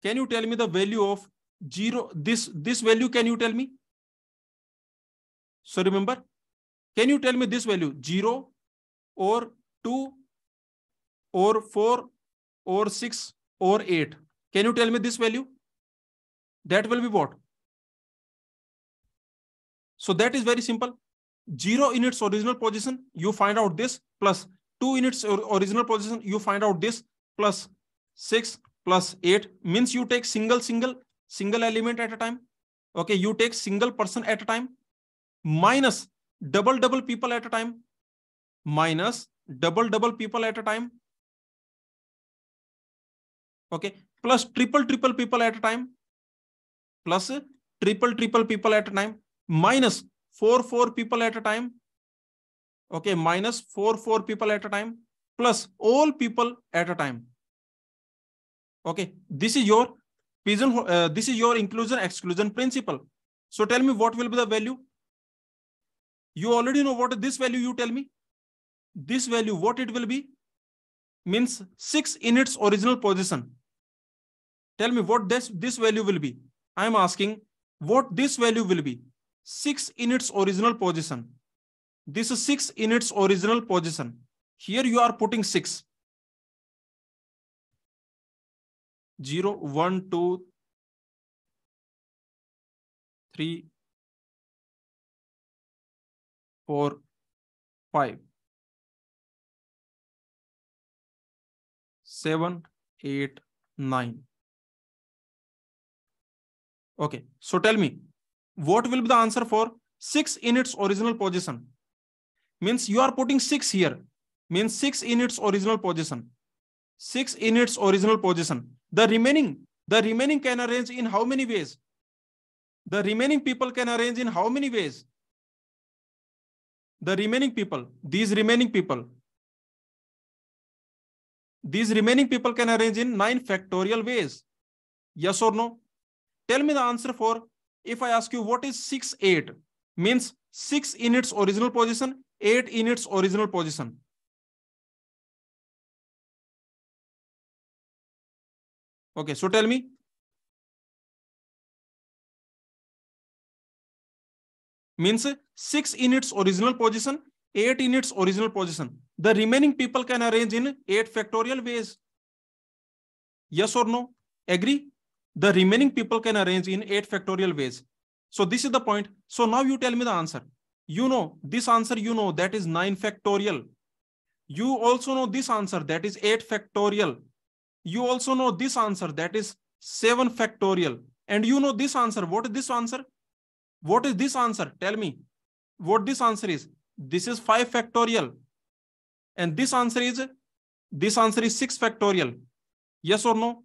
Can you tell me the value of 0? This value, can you tell me? So remember, can you tell me this value? 0 or 2 or 4 or 6 or 8. Can you tell me this value? That will be what? So that is very simple. 0 in its original position, you find out this, plus 2 in its original position, you find out this, plus 6 plus 8, means you take single element at a time. Okay, you take single person at a time, minus double people at a time, minus double people at a time. Okay, plus triple people at a time, plus triple people at a time, minus 4 people at a time. Okay, minus 4 people at a time, plus all people at a time. Okay, this is your this is your inclusion exclusion principle. So tell me what will be the value? You already know what is this value. You tell me this value, what it will be? Means 6 in its original position. Tell me what this value will be. I am asking what this value will be. 6 in its original position. This is 6 in its original position. Here you are putting 6. 0, 1, 2, 3, 4, 5, 7, 8, 9. Okay, so tell me what will be the answer for 6 in its original position? Means you are putting 6 here, means 6 in its original position. 6 in its original position. The remaining can arrange in how many ways? The remaining people can arrange in how many ways? The remaining people, these remaining people can arrange in 9 factorial ways. Yes or no? Tell me the answer for, if I ask you what is 6, 8, means 6 in its original position, 8 in its original position. Okay, so tell me. Means 6 in its original position, 8 in its original position. The remaining people can arrange in 8 factorial ways. Yes or no? Agree? The remaining people can arrange in 8 factorial ways. So this is the point. So now you tell me the answer. You know this answer, you know that is 9 factorial. You also know this answer, that is 8 factorial. You also know this answer, that is 7 factorial. And you know this answer. What is this answer? What is this answer? Tell me what this answer is. This is 5 factorial. And this answer is 6 factorial. Yes or no?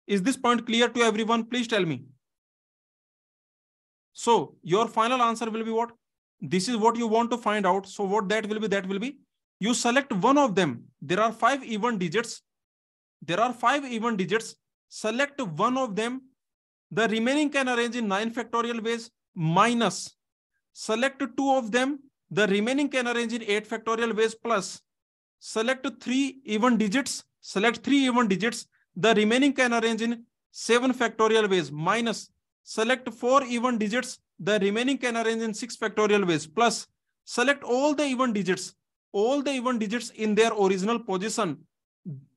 Is this point clear to everyone? Please tell me. So your final answer will be what? This is what you want to find out. So what that will be, you select one of them. There are 5 even digits. Select one of them. The remaining can arrange in 9 factorial ways, minus select 2 of them. The remaining can arrange in 8 factorial ways, plus select 3 even digits. The remaining can arrange in 7 factorial ways, minus select 4 even digits. The remaining can arrange in 6 factorial ways, plus select all the even digits in their original position.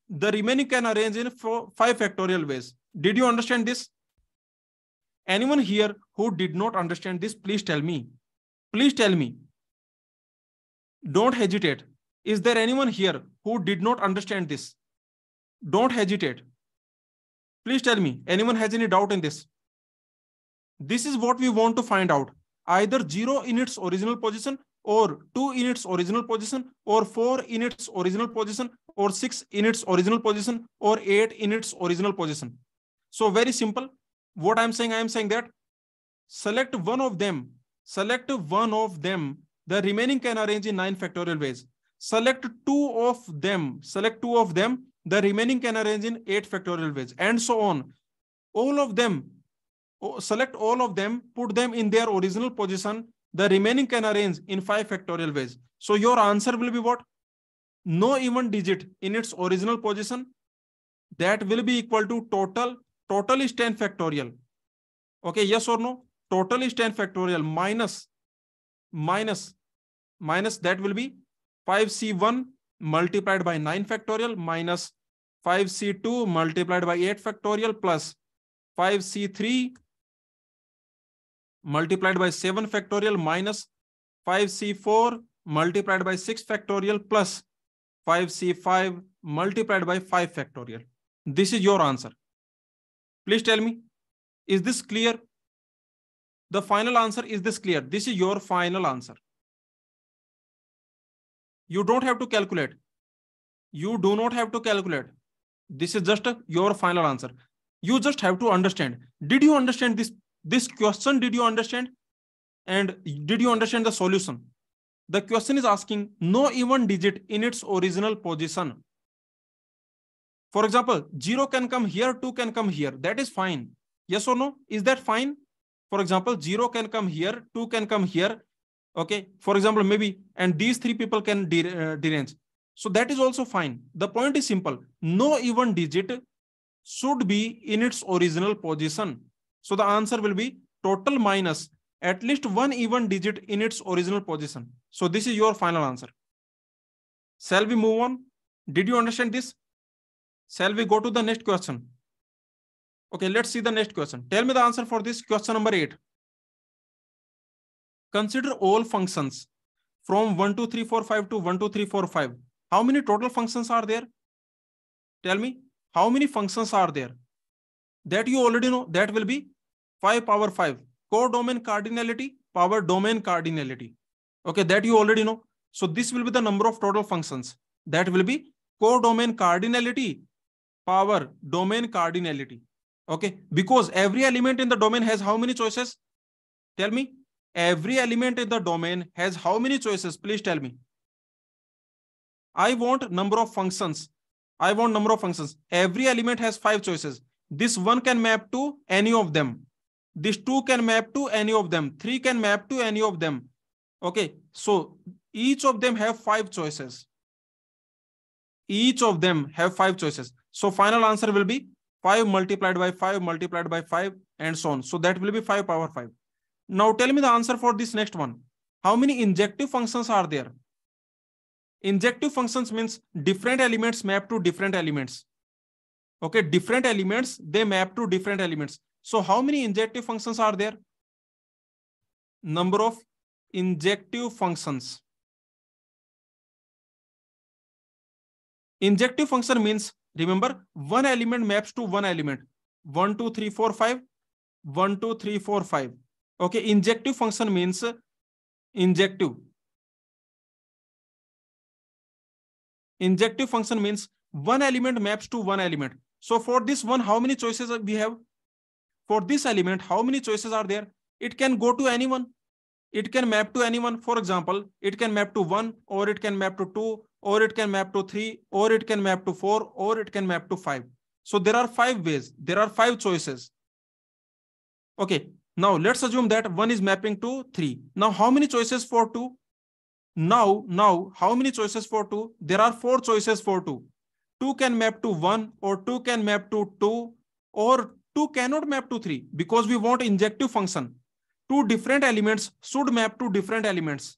The remaining can arrange in 5 factorial ways. Did you understand this? Anyone here who did not understand this, please tell me. Please tell me. Don't hesitate. Is there anyone here who did not understand this? Don't hesitate. Please tell me. Anyone has any doubt in this? This is what we want to find out. Either 0 in its original position, or 2 in its original position, or 4 in its original position, or 6 in its original position, or 8 in its original position. So very simple. What I am saying that select one of them. The remaining can arrange in 9 factorial ways. Select 2 of them. The remaining can arrange in 8 factorial ways, and so on. All of them. Select all of them, put them in their original position. The remaining can arrange in 5 factorial ways. So your answer will be what? No even digit in its original position. That will be equal to total. Total is 10 factorial. Okay, yes or no? Total is 10 factorial minus that will be 5c1 multiplied by 9 factorial minus 5c2 multiplied by 8 factorial plus 5c3 multiplied by 7 factorial minus 5c4 multiplied by 6 factorial plus 5c5 multiplied by 5 factorial. This is your answer. Please tell me, is this clear? The final answer, is this clear? This is your final answer. You don't have to calculate. You do not have to calculate. This is just your final answer. You just have to understand. Did you understand this question? Did you understand? And did you understand the solution? The question is asking no even digit in its original position. For example, 0 can come here, 2 can come here. That is fine. Yes or no? Is that fine? For example, 0 can come here, 2 can come here. Okay. For example, maybe, and these 3 people can derange. So that is also fine. The point is simple. No even digit should be in its original position. So the answer will be total minus at least one even digit in its original position. So this is your final answer. Shall we move on? Did you understand this? Shall we go to the next question? Okay, let's see the next question. Tell me the answer for this question number 8. Consider all functions from 1, 2, 3, 4, 5 to 1, 2, 3, 4, 5. How many total functions are there? Tell me, how many functions are there? That you already know. That will be 5 power 5. Codomain cardinality, power domain cardinality. Okay, that you already know. So this will be the number of total functions. That will be codomain cardinality, power domain cardinality. Okay, because every element in the domain has how many choices? Tell me. Every element in the domain has how many choices? Please tell me. I want number of functions. Every element has 5 choices. This 1 can map to any of them. This 2 can map to any of them. 3 can map to any of them. Okay, so each of them have 5 choices. So final answer will be 5 multiplied by 5 multiplied by 5 and so on. So that will be 5 power 5. Now tell me the answer for this next one. How many injective functions are there? Injective functions means different elements map to different elements. Okay, different elements, they map to different elements. So how many injective functions are there? Number of injective functions. Injective function means, remember, one element maps to one element. 1, 2, 3, 4, 5. 1, 2, 3, 4, 5. Okay, injective function means injective. Injective function means one element maps to one element. So for this one, how many choices we have? For this element, how many choices are there? It can go to anyone. It can map to anyone. For example, it can map to 1, or it can map to 2, or it can map to 3, or it can map to 4, or it can map to 5. So there are 5 ways. There are 5 choices. Okay. Now let's assume that 1 is mapping to 3. Now how many choices for 2? Now how many choices for 2? There are 4 choices for 2. 2 can map to 1, or 2 can map to 2, or 2 cannot map to 3, because we want injective function. 2 different elements should map to different elements.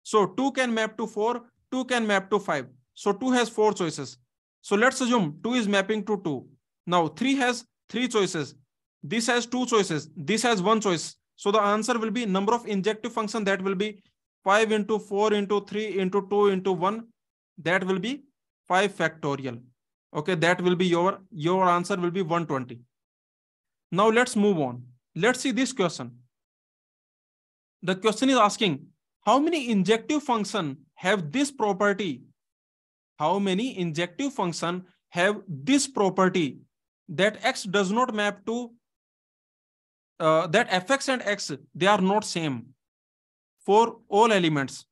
So 2 can map to 4, 2 can map to 5. So 2 has 4 choices. So let's assume 2 is mapping to 2. Now 3 has 3 choices. This has 2 choices. This has 1 choice. So the answer will be number of injective function, that will be 5 into 4 into 3 into 2 into 1. That will be 5 factorial. Okay, that will be your answer will be 120. Now let's move on. Let's see this question. The question is asking, how many injective function have this property? How many injective function have this property that x does not map to, that fx and x, they are not same for all elements.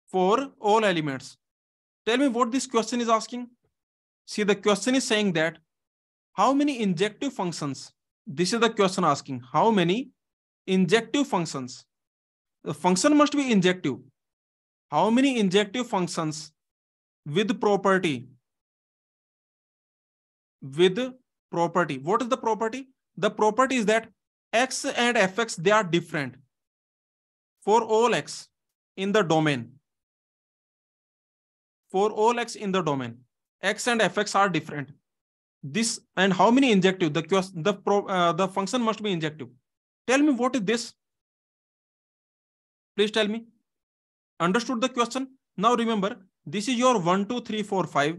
For all elements. Tell me what this question is asking. See, the question is saying that how many injective functions? This is the question asking. How many injective functions? The function must be injective. How many injective functions with property? With property. What is the property? The property is that x and fx, they are different for all x in the domain. For all x in the domain, x and fx are different. This, and how many injective? The function must be injective. Tell me what is this? Please tell me. Understood the question? Now remember, this is your 1, 2, 3, 4, 5.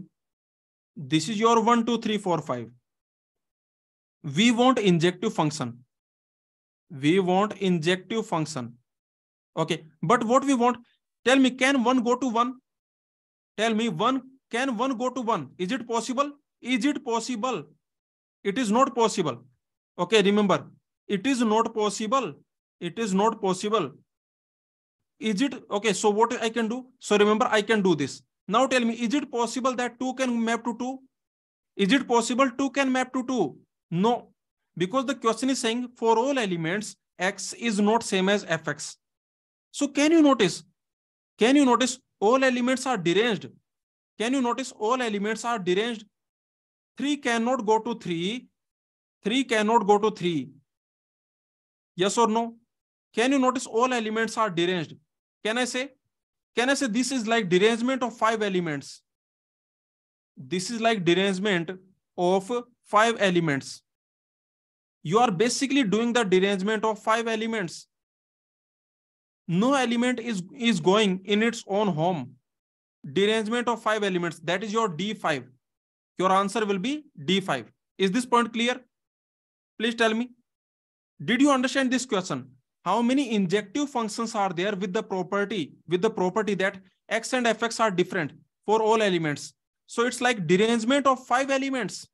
This is your 1, 2, 3, 4, 5. We want injective function. We want injective function. Okay, but what we want? Tell me, can 1 go to 1? Tell me, can 1 go to 1? Is it possible? Is it possible? It is not possible. Okay, remember, it is not possible. It is not possible. Is it? Okay, so what I can do? So remember, I can do this. Now tell me, is it possible that 2 can map to 2? Is it possible 2 can map to 2? No, because the question is saying for all elements, x is not same as fx. So can you notice? Can you notice all elements are deranged? Can you notice all elements are deranged? 3 cannot go to 3. 3 cannot go to 3. Yes or no? Can you notice all elements are deranged? Can I say this is like derangement of 5 elements? This is like derangement of 5 elements. You are basically doing the derangement of 5 elements. No element is going in its own home. Derangement of 5 elements, that is your D5. Your answer will be D5. Is this point clear? Please tell me. Did you understand this question? How many injective functions are there with the property that x and fx are different for all elements? So it's like derangement of 5 elements.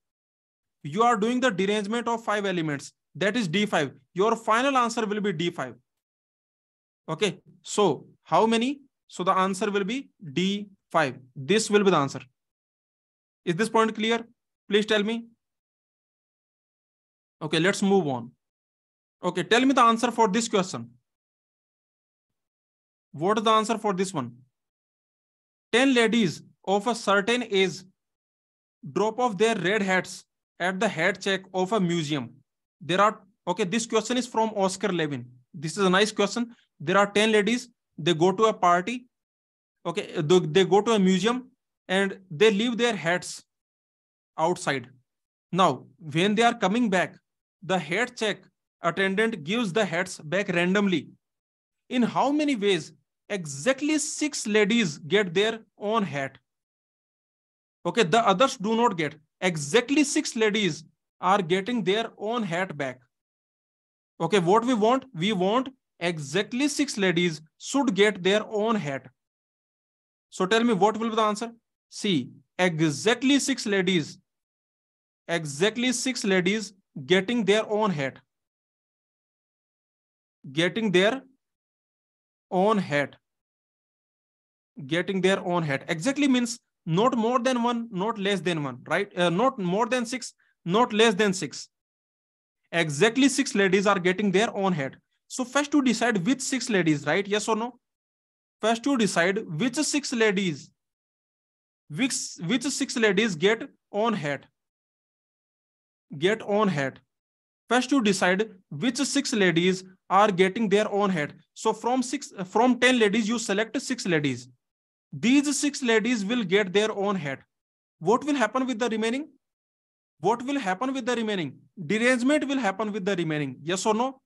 You are doing the derangement of 5 elements. That is D5. Your final answer will be D5. Okay. So how many? So the answer will be D5. This will be the answer. Is this point clear? Please tell me. Okay, let's move on. Okay, tell me the answer for this question. What is the answer for this one? 10 ladies of a certain age drop off their red hats at the head check of a museum, there are, okay, this question is from Oscar Levin. This is a nice question. There are 10 ladies. They go to a party. Okay, they go to a museum and they leave their hats outside. Now, when they are coming back, the head check attendant gives the hats back randomly. In how many ways exactly 6 ladies get their own hat? Okay, the others do not get. Exactly 6 ladies are getting their own hat back. Okay, what we want? We want exactly 6 ladies should get their own hat. So tell me, what will be the answer? See, exactly 6 ladies. Exactly 6 ladies getting their own hat. Getting their own hat. Getting their own hat. Exactly means not more than 1, not less than 1, right? Not more than 6, not less than 6. Exactly 6 ladies are getting their own hat. So first to decide which 6 ladies, right? Yes or no? First to decide which 6 ladies, which 6 ladies get own hat. Get own hat. First to decide which 6 ladies are getting their own hat. So from 10 ladies, you select 6 ladies. These 6 ladies will get their own hat. What will happen with the remaining? What will happen with the remaining? Derangement will happen with the remaining. Yes or no?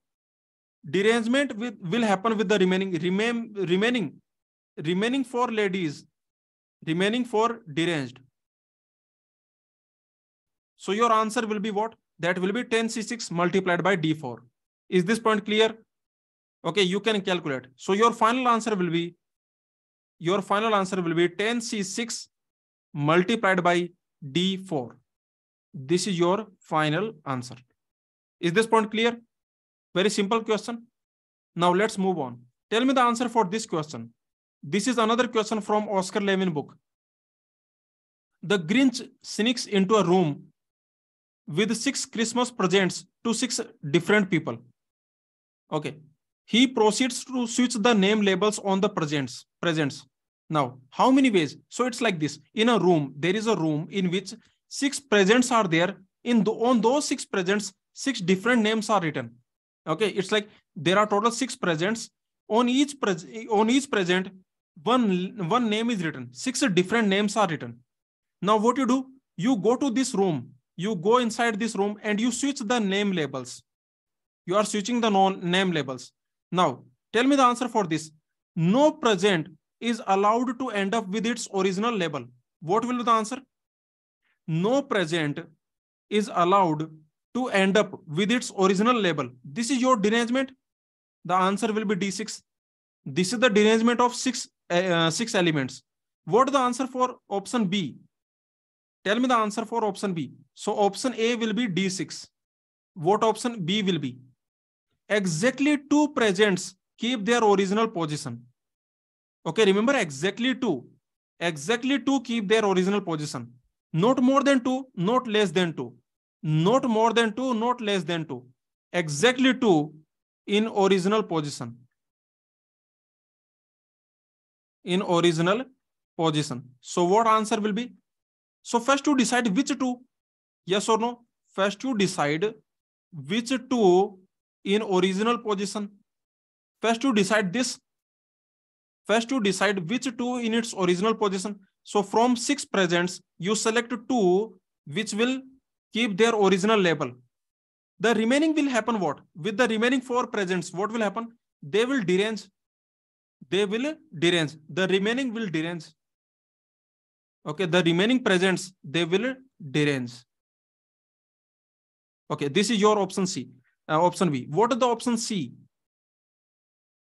Derangement will happen with the remaining 4 ladies. Remaining 4 deranged. So your answer will be what? That will be 10C6 multiplied by D4. Is this point clear? Okay, you can calculate. So your final answer will be 10C6 multiplied by D4. This is your final answer. Is this point clear? Very simple question. Now let's move on. Tell me the answer for this question. This is another question from Oscar Levin book. The Grinch sneaks into a room with 6 Christmas presents to 6 different people. Okay. He proceeds to switch the name labels on the presents. Now, how many ways? So it's like this. In a room, there is a room in which 6 presents are there. On those 6 presents, 6 different names are written. Okay, it's like there are total 6 presents. On each present, one name is written. 6 different names are written. Now what you do? You go to this room. You go inside this room and you switch the name labels. You are switching the name labels. Now, tell me the answer for this. No present is allowed to end up with its original label. What will be the answer? No present is allowed to end up with its original label. This is your derangement. The answer will be D6. This is the derangement of 6 elements. What is the answer for option B? Tell me the answer for option B. So option A will be D6. What option B will be? Exactly 2 presents keep their original position. Okay, remember exactly 2. Exactly 2 keep their original position. Not more than 2, not less than 2. Not more than 2, not less than 2. Exactly 2 in original position. In original position. So what answer will be? So first to decide which 2, yes or no? First to decide which 2 in original position. First to decide this. First to decide which 2 in its original position. So from 6 presents, you select 2 which will keep their original label. The remaining will happen what? With the remaining 4 presents, what will happen? They will derange. They will derange. The remaining will derange. Okay, the remaining presents, they will derange. Okay, this is your option C. Option B. What is the option C?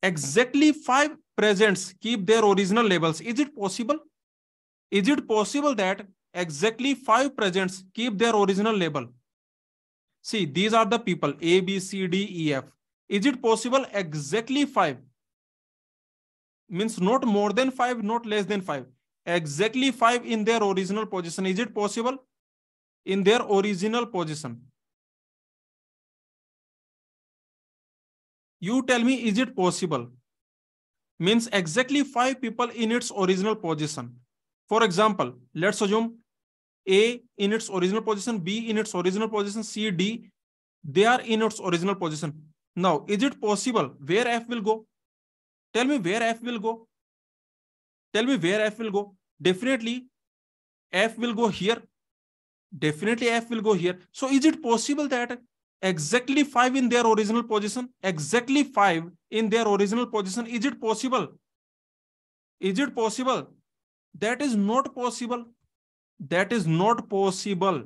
Exactly 5 presents keep their original labels. Is it possible? Is it possible that exactly 5 presents keep their original label? See, these are the people A, B, C, D, E, F. Is it possible exactly 5? Means not more than 5, not less than 5. Exactly 5 in their original position. Is it possible? In their original position. You tell me, is it possible? Means exactly 5 people in its original position. For example, let's assume A in its original position, B in its original position, C, D, they are in its original position. Now, is it possible where F will go? Tell me where F will go. Tell me where F will go. Definitely F will go here. Definitely F will go here. So is it possible that exactly 5 in their original position? Exactly 5 in their original position. Is it possible? Is it possible? That is not possible. That is not possible.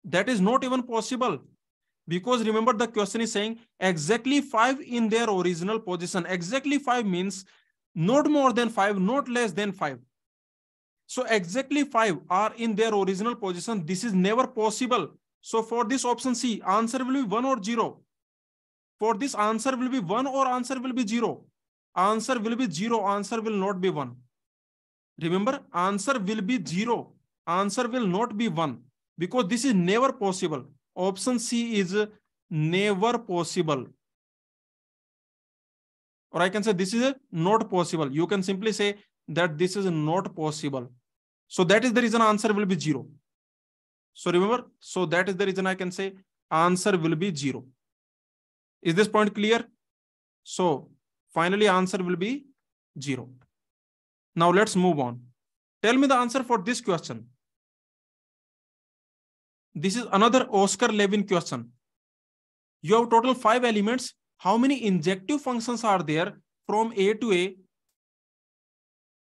That is not even possible. Because remember, the question is saying exactly 5 in their original position. Exactly 5 means not more than 5, not less than 5. So exactly 5 are in their original position. This is never possible. So for this option C, answer will be 1 or 0. For this, answer will be 1 or answer will be 0. Answer will be 0. Answer will not be 1. Remember, answer will be 0. Answer will not be 1. Because this is never possible. Option C is never possible. Or I can say this is not possible. You can simply say that this is not possible. So that is the reason answer will be 0. So remember, so that is the reason I can say answer will be 0. Is this point clear? So finally answer will be 0. Now let's move on. Tell me the answer for this question. This is another Oscar Levin question. You have total 5 elements. How many injective functions are there from A to A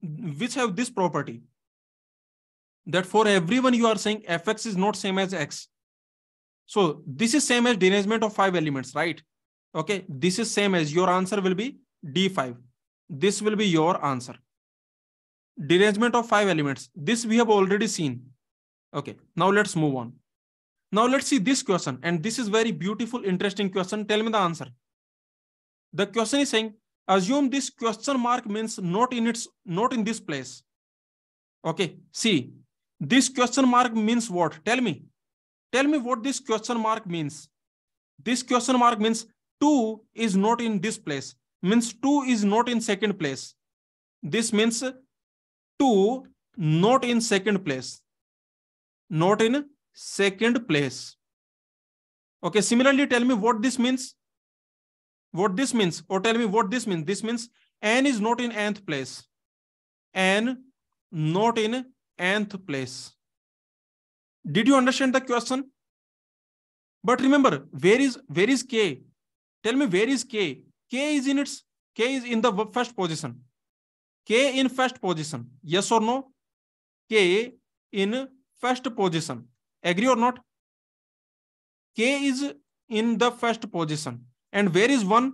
which have this property? That for everyone you are saying fx is not same as x. So this is same as derangement of 5 elements, right? Okay, this is same as your answer will be D5. This will be your answer. Derangement of 5 elements. This we have already seen. Okay, now let's move on. Now let's see this question. And this is very beautiful, interesting question. Tell me the answer. The question is saying, assume this question mark means not in this place. Okay, see, this question mark means what? Tell me. Tell me what this question mark means. This question mark means 2 is not in this place. Means 2 is not in second place. This means 2 not in second place. Not in second place. Okay, similarly, tell me what this means. What this means, or tell me what this means. This means n is not in nth place. N not in nth place. Did you understand the question? But remember, where is K? Tell me where is K? K is in the first position. K in first position. Yes or no? K in first position. Agree or not? K is in the first position. And where is 1?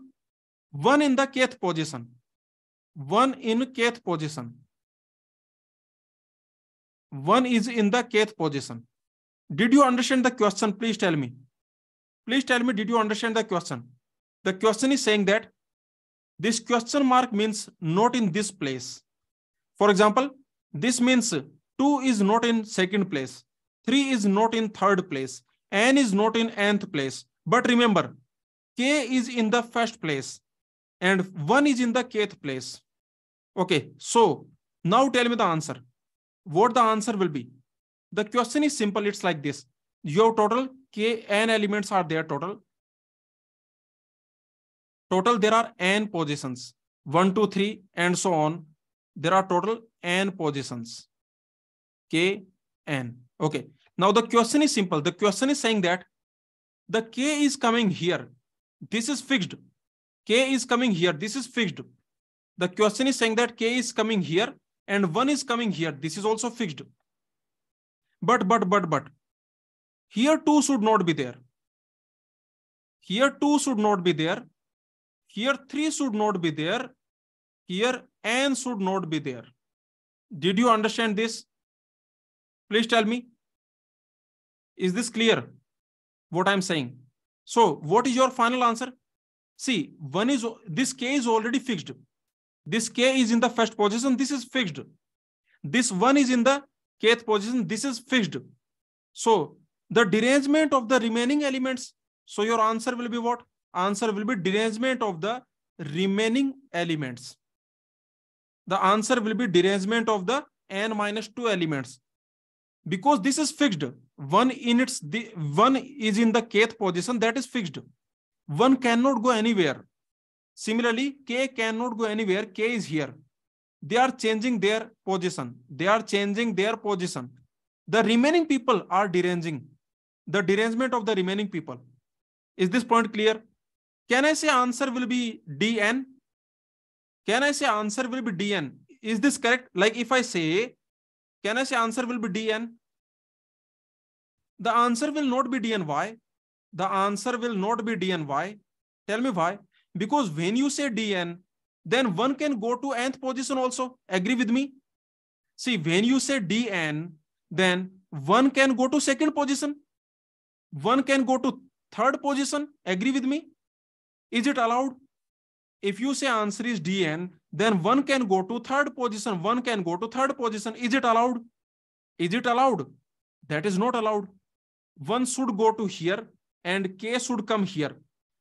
1 in the kth position. 1 in kth position. 1 is in the kth position. Did you understand the question? Please tell me. Please tell me, did you understand the question? The question is saying that this question mark means not in this place. For example, this means 2 is not in second place. 3 is not in third place. N is not in nth place. But remember, K is in the first place and 1 is in the kth place. Okay, so now tell me the answer. What the answer will be? The question is simple. It's like this. Your total K, n elements are there total. Total, there are n positions. 1, 2, 3, and so on. There are total n positions. K, n. Okay. Now the question is simple. The question is saying that the K is coming here. This is fixed. K is coming here. This is fixed. The question is saying that K is coming here and 1 is coming here. This is also fixed. But. Here 2 should not be there. Here 2 should not be there. Here 3 should not be there. Here n should not be there. Did you understand this? Please tell me. Is this clear? What I'm saying? So what is your final answer? See, this K is already fixed. This K is in the first position. This is fixed. This 1 is in the kth position. This is fixed. So the derangement of the remaining elements. So your answer will be what? Answer will be derangement of the remaining elements. The answer will be derangement of the n minus 2 elements. because this is fixed. One is in the kth position, that is fixed. One cannot go anywhere. Similarly, k cannot go anywhere. K is here. They are changing their position. They are changing their position. The remaining people are deranging. The derangement of the remaining people. Is this point clear? Can I say answer will be dn? Can I say answer will be dn? Is this correct? Like if I say, can I say answer will be dn? The answer will not be dn. Why? The answer will not be dn. Why? Tell me why. Because when you say dn, then one can go to nth position also. Agree with me? See, when you say dn, then one can go to second position. One can go to third position. Agree with me? Is it allowed? If you say answer is dn, then one can go to third position. One can go to third position. Is it allowed? Is it allowed? That is not allowed. One should go to here and k should come here.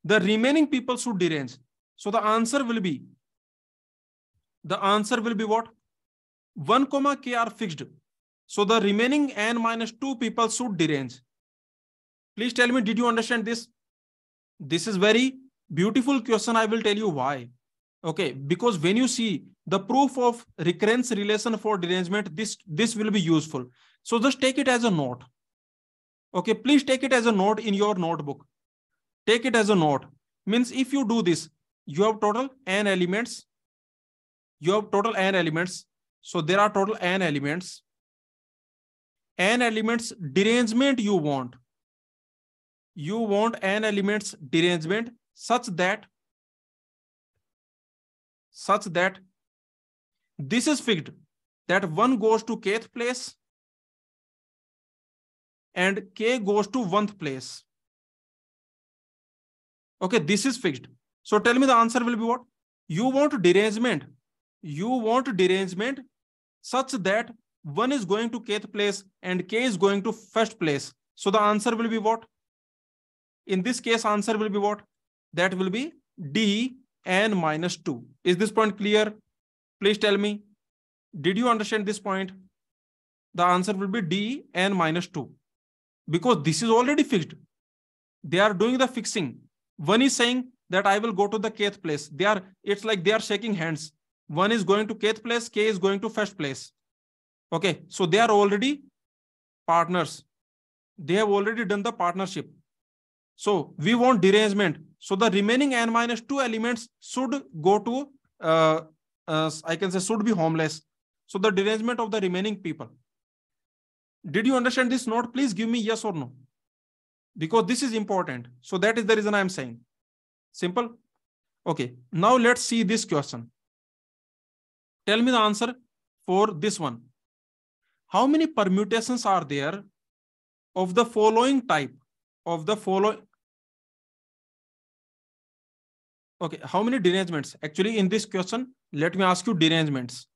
The remaining people should derange. So the answer will be what? 1, k are fixed. So the remaining n minus 2 people should derange. Please tell me, did you understand this? This is very beautiful question. I will tell you why. Okay, because when you see the proof of recurrence relation for derangement, this will be useful. So just take it as a note. Okay, please take it as a note in your notebook. Take it as a note. Means if you do this, you have total n elements. You have total n elements. So there are total n elements. N elements derangement you want. You want n elements derangement such that this is fixed, that one goes to kth place and k goes to 1th place. Okay, this is fixed. So tell me the answer will be what? You want derangement. You want derangement such that one is going to kth place and k is going to first place. So the answer will be what? In this case, answer will be what? That will be d n minus 2. Is this point clear? Please tell me. Did you understand this point? The answer will be d n minus 2. Because this is already fixed. They are doing the fixing. One is saying that I will go to the kth place. It's like they are shaking hands. One is going to kth place, k is going to first place. Okay, so they are already partners. They have already done the partnership. So we want derangement. So the remaining n minus 2 elements should go to, I can say should be homeless. So the derangement of the remaining people. Did you understand this note? Please give me yes or no. Because this is important. So that is the reason I am saying. Simple. Okay, now let's see this question. Tell me the answer for this one. How many permutations are there of the following type? Okay, how many derangements? Actually, in this question, let me ask you derangements.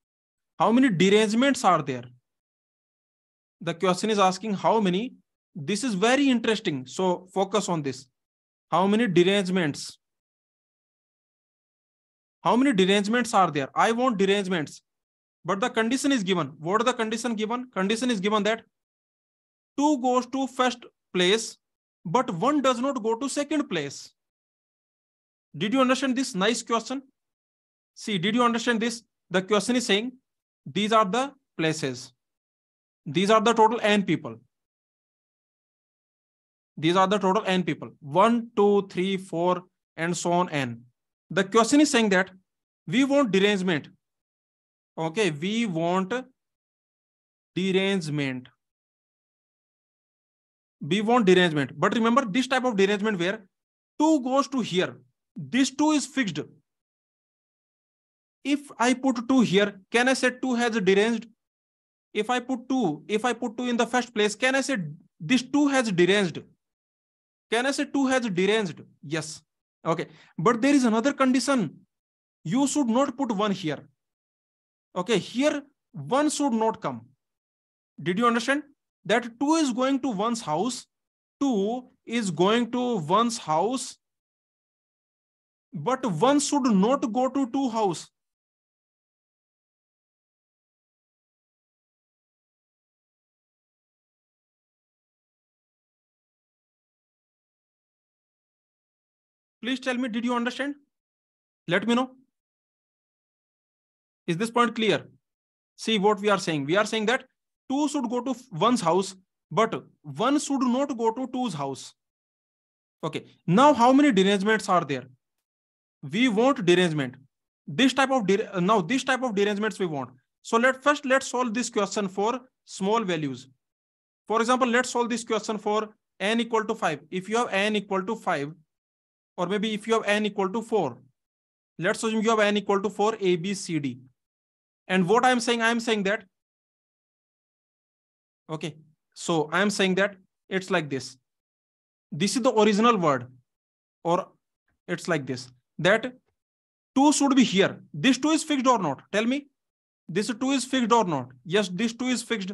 How many derangements are there? The question is asking how many. This is very interesting. So focus on this. How many derangements? How many derangements are there? I want derangements. But the condition is given. What is the condition given? Condition is given that 2 goes to first place, but 1 does not go to second place. Did you understand this? Nice question. See, did you understand this? The question is saying these are the places. These are the total n people. These are the total n people. 1, 2, 3, 4, and so on n. The question is saying that we want derangement. Okay, we want derangement. We want derangement. But remember this type of derangement where 2 goes to here. This 2 is fixed. If I put 2 here, can I say 2 has deranged? If I put 2 in the first place, can I say this 2 has deranged? Can I say 2 has deranged? Yes. Okay. But there is another condition. You should not put 1 here. Okay. Here, 1 should not come. Did you understand? That 2 is going to 1's house. 2 is going to 1's house. But 1 should not go to 2 house. Please tell me, did you understand? Let me know. Is this point clear? See what we are saying. We are saying that 2 should go to 1's house, but 1 should not go to 2's house. Okay. Now, how many derangements are there? We want derangement. This type of now this type of derangements we want. So let's solve this question for small values. For example, let's solve this question for n equal to 5. If you have n equal to 5, or maybe if you have n equal to 4, let's assume you have n equal to 4, A, B, C, D. And what I'm saying that, okay, so I'm saying that it's like this. This is the original word, or it's like this, that 2 should be here. This 2 is fixed or not? Tell me. This 2 is fixed or not? Yes, this 2 is fixed.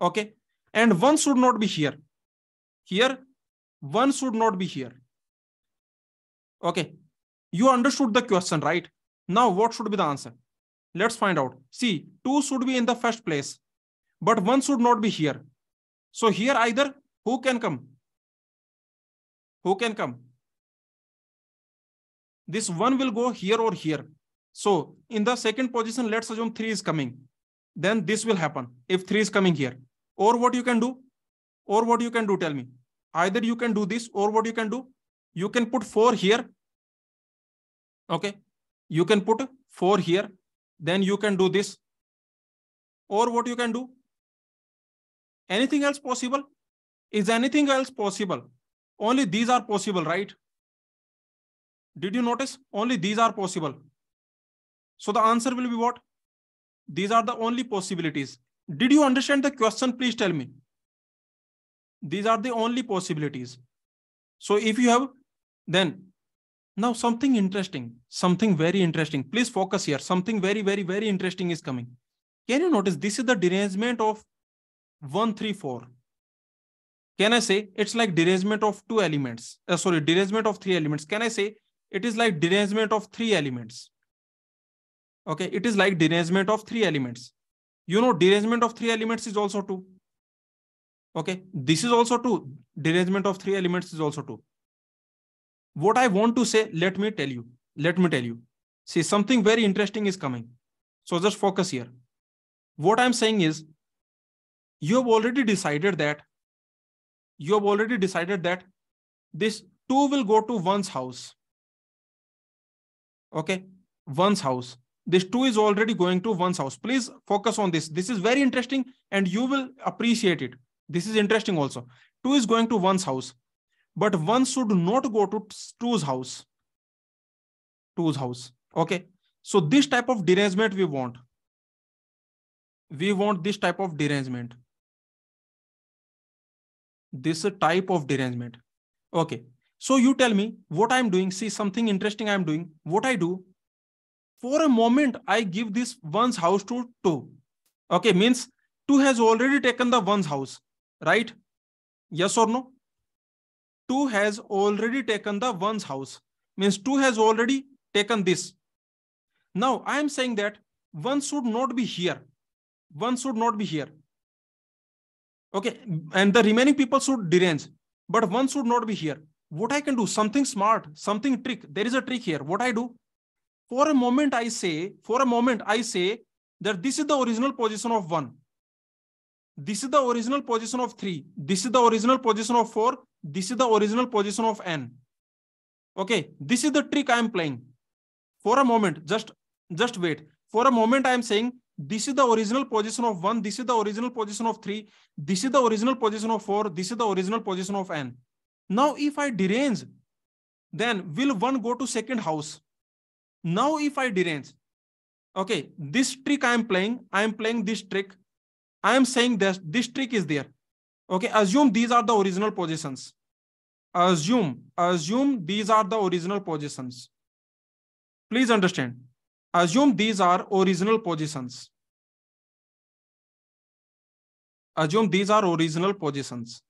Okay. And 1 should not be here. Here, 1 should not be here. Okay. You understood the question, right? Now, what should be the answer? Let's find out. See, 2 should be in the first place, but 1 should not be here. So here either who can come? Who can come? This 1 will go here or here. So in the second position, let's assume 3 is coming. Then this will happen if 3 is coming here. Or what you can do? Or what you can do, tell me. Either you can do this, or what you can do? You can put 4 here. Okay. You can put 4 here. Then you can do this. Or what you can do? Anything else possible? Is anything else possible? Only these are possible, right? Did you notice? Only these are possible. So the answer will be what? These are the only possibilities. Did you understand the question? Please tell me. These are the only possibilities. So if you have, then now something interesting, something very interesting. Please focus here. Something very, very, very interesting is coming. Can you notice this is the derangement of 1, 3, 4. Can I say it's like derangement of 2 elements? Derangement of 3 elements. Can I say it is like derangement of 3 elements? Okay, it is like derangement of 3 elements. You know, derangement of 3 elements is also 2. Okay, this is also 2. Derangement of 3 elements is also 2. What I want to say, let me tell you. See, something very interesting is coming. So just focus here. What I'm saying is, you have already decided that this 2 will go to 1's house. Okay, 1's house. This 2 is already going to 1's house. Please focus on this. This is very interesting and you will appreciate it. This is interesting also. 2 is going to 1's house, but 1 should not go to 2's house. 2's house. Okay. So this type of derangement we want. We want this type of derangement. This type of derangement. Okay. So you tell me what I'm doing. See, something interesting I'm doing. What I do, for a moment, I give this 1's house to 2. Okay, means 2 has already taken the 1's house, right? Yes or no? 2 has already taken the 1's house. Means 2 has already taken this. Now, I am saying that 1 should not be here. 1 should not be here. Okay, and the remaining people should derange, but 1 should not be here. What I can do? Something smart, something trick. There is a trick here. What I do? For a moment, I say that this is the original position of 1. This is the original position of 3. This is the original position of 4. This is the original position of n. Okay, this is the trick I am playing. For a moment, just wait. For a moment, I am saying this is the original position of 1. This is the original position of 3. This is the original position of 4. This is the original position of n. Now, if I derange, then will 1 go to second house? Now, if I derange, okay, this trick I am playing this trick. I am saying that this trick is there. Okay, assume these are the original positions. Assume these are the original positions. Please understand. Assume these are original positions. Assume these are original positions.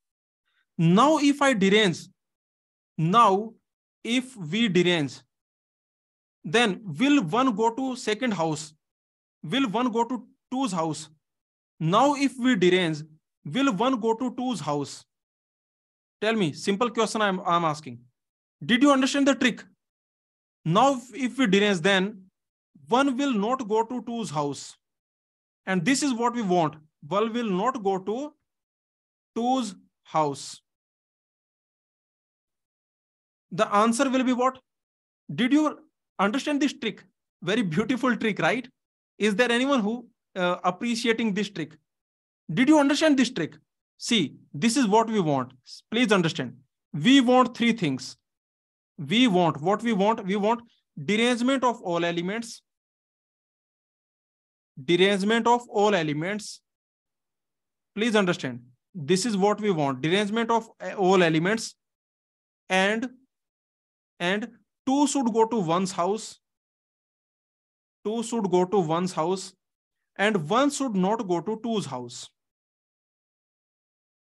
Now, if I derange, if we derange, then will 1 go to second house? Will 1 go to 2's house? Now, if we derange, will 1 go to 2's house? Tell me, simple question I'm asking. Did you understand the trick? Now, if we derange, then 1 will not go to 2's house. And this is what we want. 1 will not go to 2's house. The answer will be what? Did you understand this trick? Very beautiful trick, right? Is there anyone who appreciating this trick? Did you understand this trick? See, this is what we want. Please understand. We want three things. We want what we want. We want derangement of all elements. Derangement of all elements. Please understand. This is what we want. Derangement of all elements. And 2 should go to 1's house. 2 should go to 1's house. And 1 should not go to 2's house.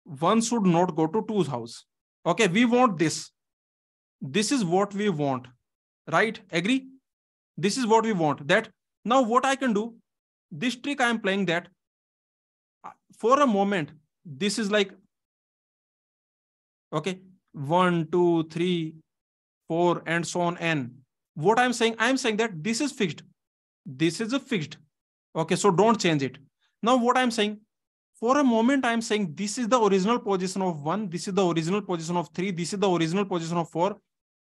1 should not go to 2's house. Okay, we want this. This is what we want. Right? Agree? This is what we want. That now what I can do, this trick I am playing, that for a moment, this is like, okay, 1, 2, 3, 4, and so on, n. What I'm saying, I'm saying that this is fixed. This is a fixed. Okay, so don't change it. Now what I'm saying, for a moment, I'm saying this is the original position of 1. This is the original position of 3. This is the original position of 4.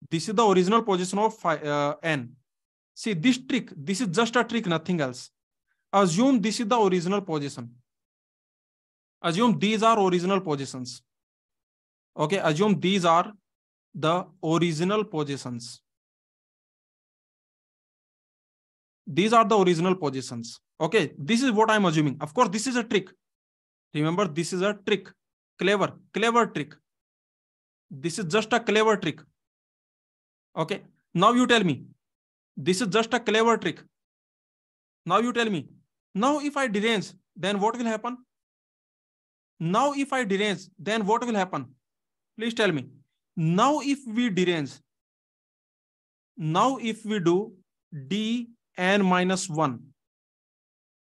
This is the original position of n. See, this trick, this is just a trick, nothing else. Assume this is the original position. Assume these are original positions. Okay, assume these are the original positions. These are the original positions. Okay, this is what I'm assuming. Of course, this is a trick. Remember, this is a trick. Clever trick. This is just a clever trick. Okay, now you tell me. This is just a clever trick. Now you tell me. Now if I derange, then what will happen? Now if I derange, then what will happen? Please tell me. Now if we derange, now if we do d n minus 1.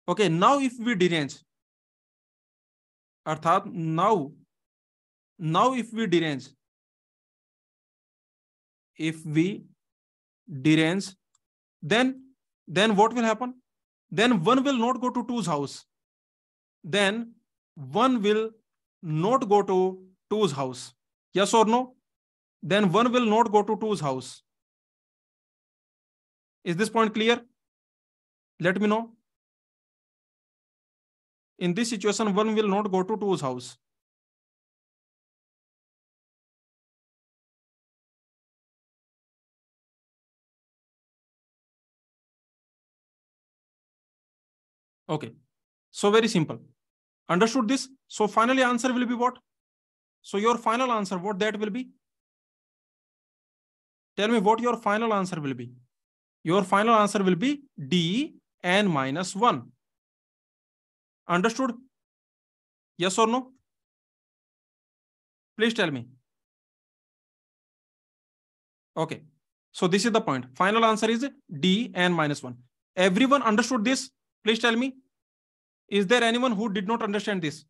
Okay, now if we derange, अर्थात now if we derange, then what will happen? Then 1 will not go to 2's house. Then 1 will not go to 2's house. Yes or no? Then 1 will not go to 2's house. Is this point clear? Let me know. In this situation, 1 will not go to 2's house. Okay. So very simple. Understood this? So finally answer will be what? So your final answer, what that will be? Tell me what your final answer will be. Your final answer will be d n minus 1. Understood? Yes or no? Please tell me. Okay. So this is the point. Final answer is d n minus 1. Everyone understood this? Please tell me. Is there anyone who did not understand this?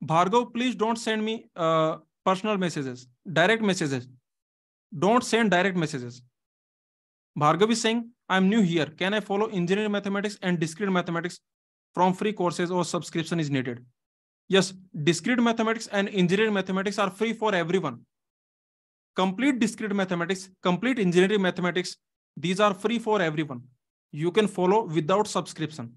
Bhargav, please don't send me personal messages, direct messages. Don't send direct messages. Bhargav is saying, I'm new here. Can I follow engineering mathematics and discrete mathematics from free courses or subscription is needed? Yes, discrete mathematics and engineering mathematics are free for everyone. Complete discrete mathematics, complete engineering mathematics, these are free for everyone. You can follow without subscription.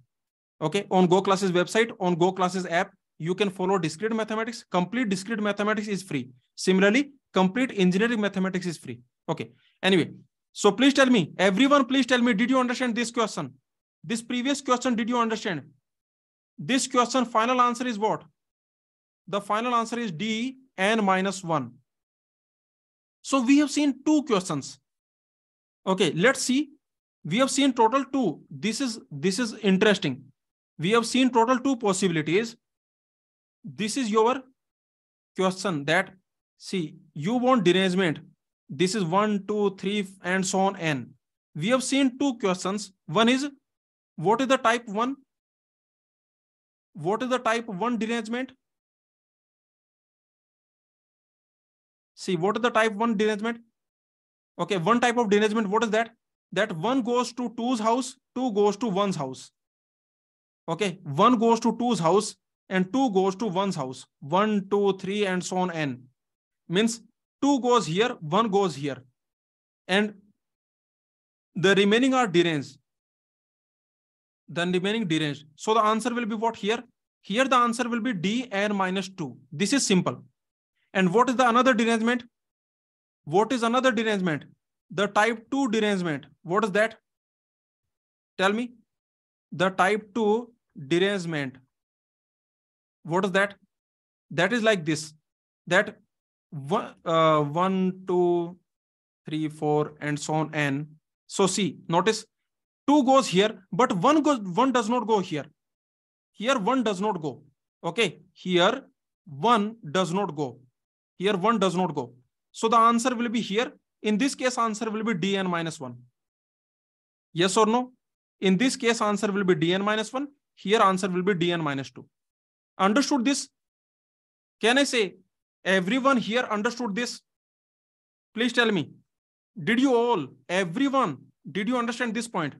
Okay, on GoClasses website, on GoClasses app, you can follow discrete mathematics. Complete discrete mathematics is free. Similarly, complete engineering mathematics is free. Okay, anyway, so please tell me, everyone, please tell me, did you understand this question? This previous question, did you understand? This question, final answer is what? The final answer is d n minus 1. So we have seen 2 questions. Okay, let's see. We have seen total 2. This is interesting. We have seen total 2 possibilities. This is your question that, see, you want derangement. This is 1, 2, 3, and so on, n. We have seen 2 questions. One is, what is the type 1? What is the type 1 derangement? See, what is the type 1 derangement? Okay, one type of derangement, what is that? That 1 goes to 2's house, 2 goes to 1's house. Okay, 1 goes to 2's house and 2 goes to 1's house. 1, 2, 3 and so on n. Means 2 goes here, 1 goes here. And the remaining are deranged. The remaining deranged. So the answer will be what here? Here the answer will be dn minus 2. This is simple. And what is the another derangement? What is another derangement? The type 2 derangement. What is that? Tell me. The type 2 derangement. What is that? That is like this. That 1, 2, 3, 4 and so on n. So see, notice 2 goes here, but 1 does not go here. Here 1 does not go. Okay. Here 1 does not go. Here 1 does not go. So the answer will be here. In this case, answer will be dn minus 1. Yes or no? In this case, answer will be dn minus 1. Here answer will be dn minus 2. Understood this? Can I say everyone here understood this? Please tell me. Did you all, everyone, did you understand this point?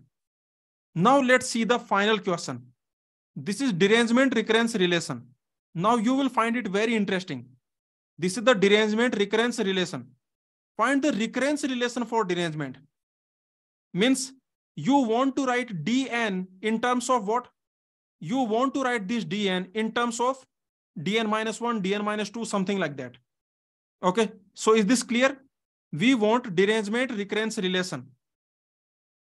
Now let's see the final question. This is derangement recurrence relation. Now you will find it very interesting. This is the derangement recurrence relation. Find the recurrence relation for derangement. Means you want to write dn in terms of what? You want to write this dn in terms of dn minus 1, dn minus 2, something like that. Okay. So is this clear? We want derangement recurrence relation.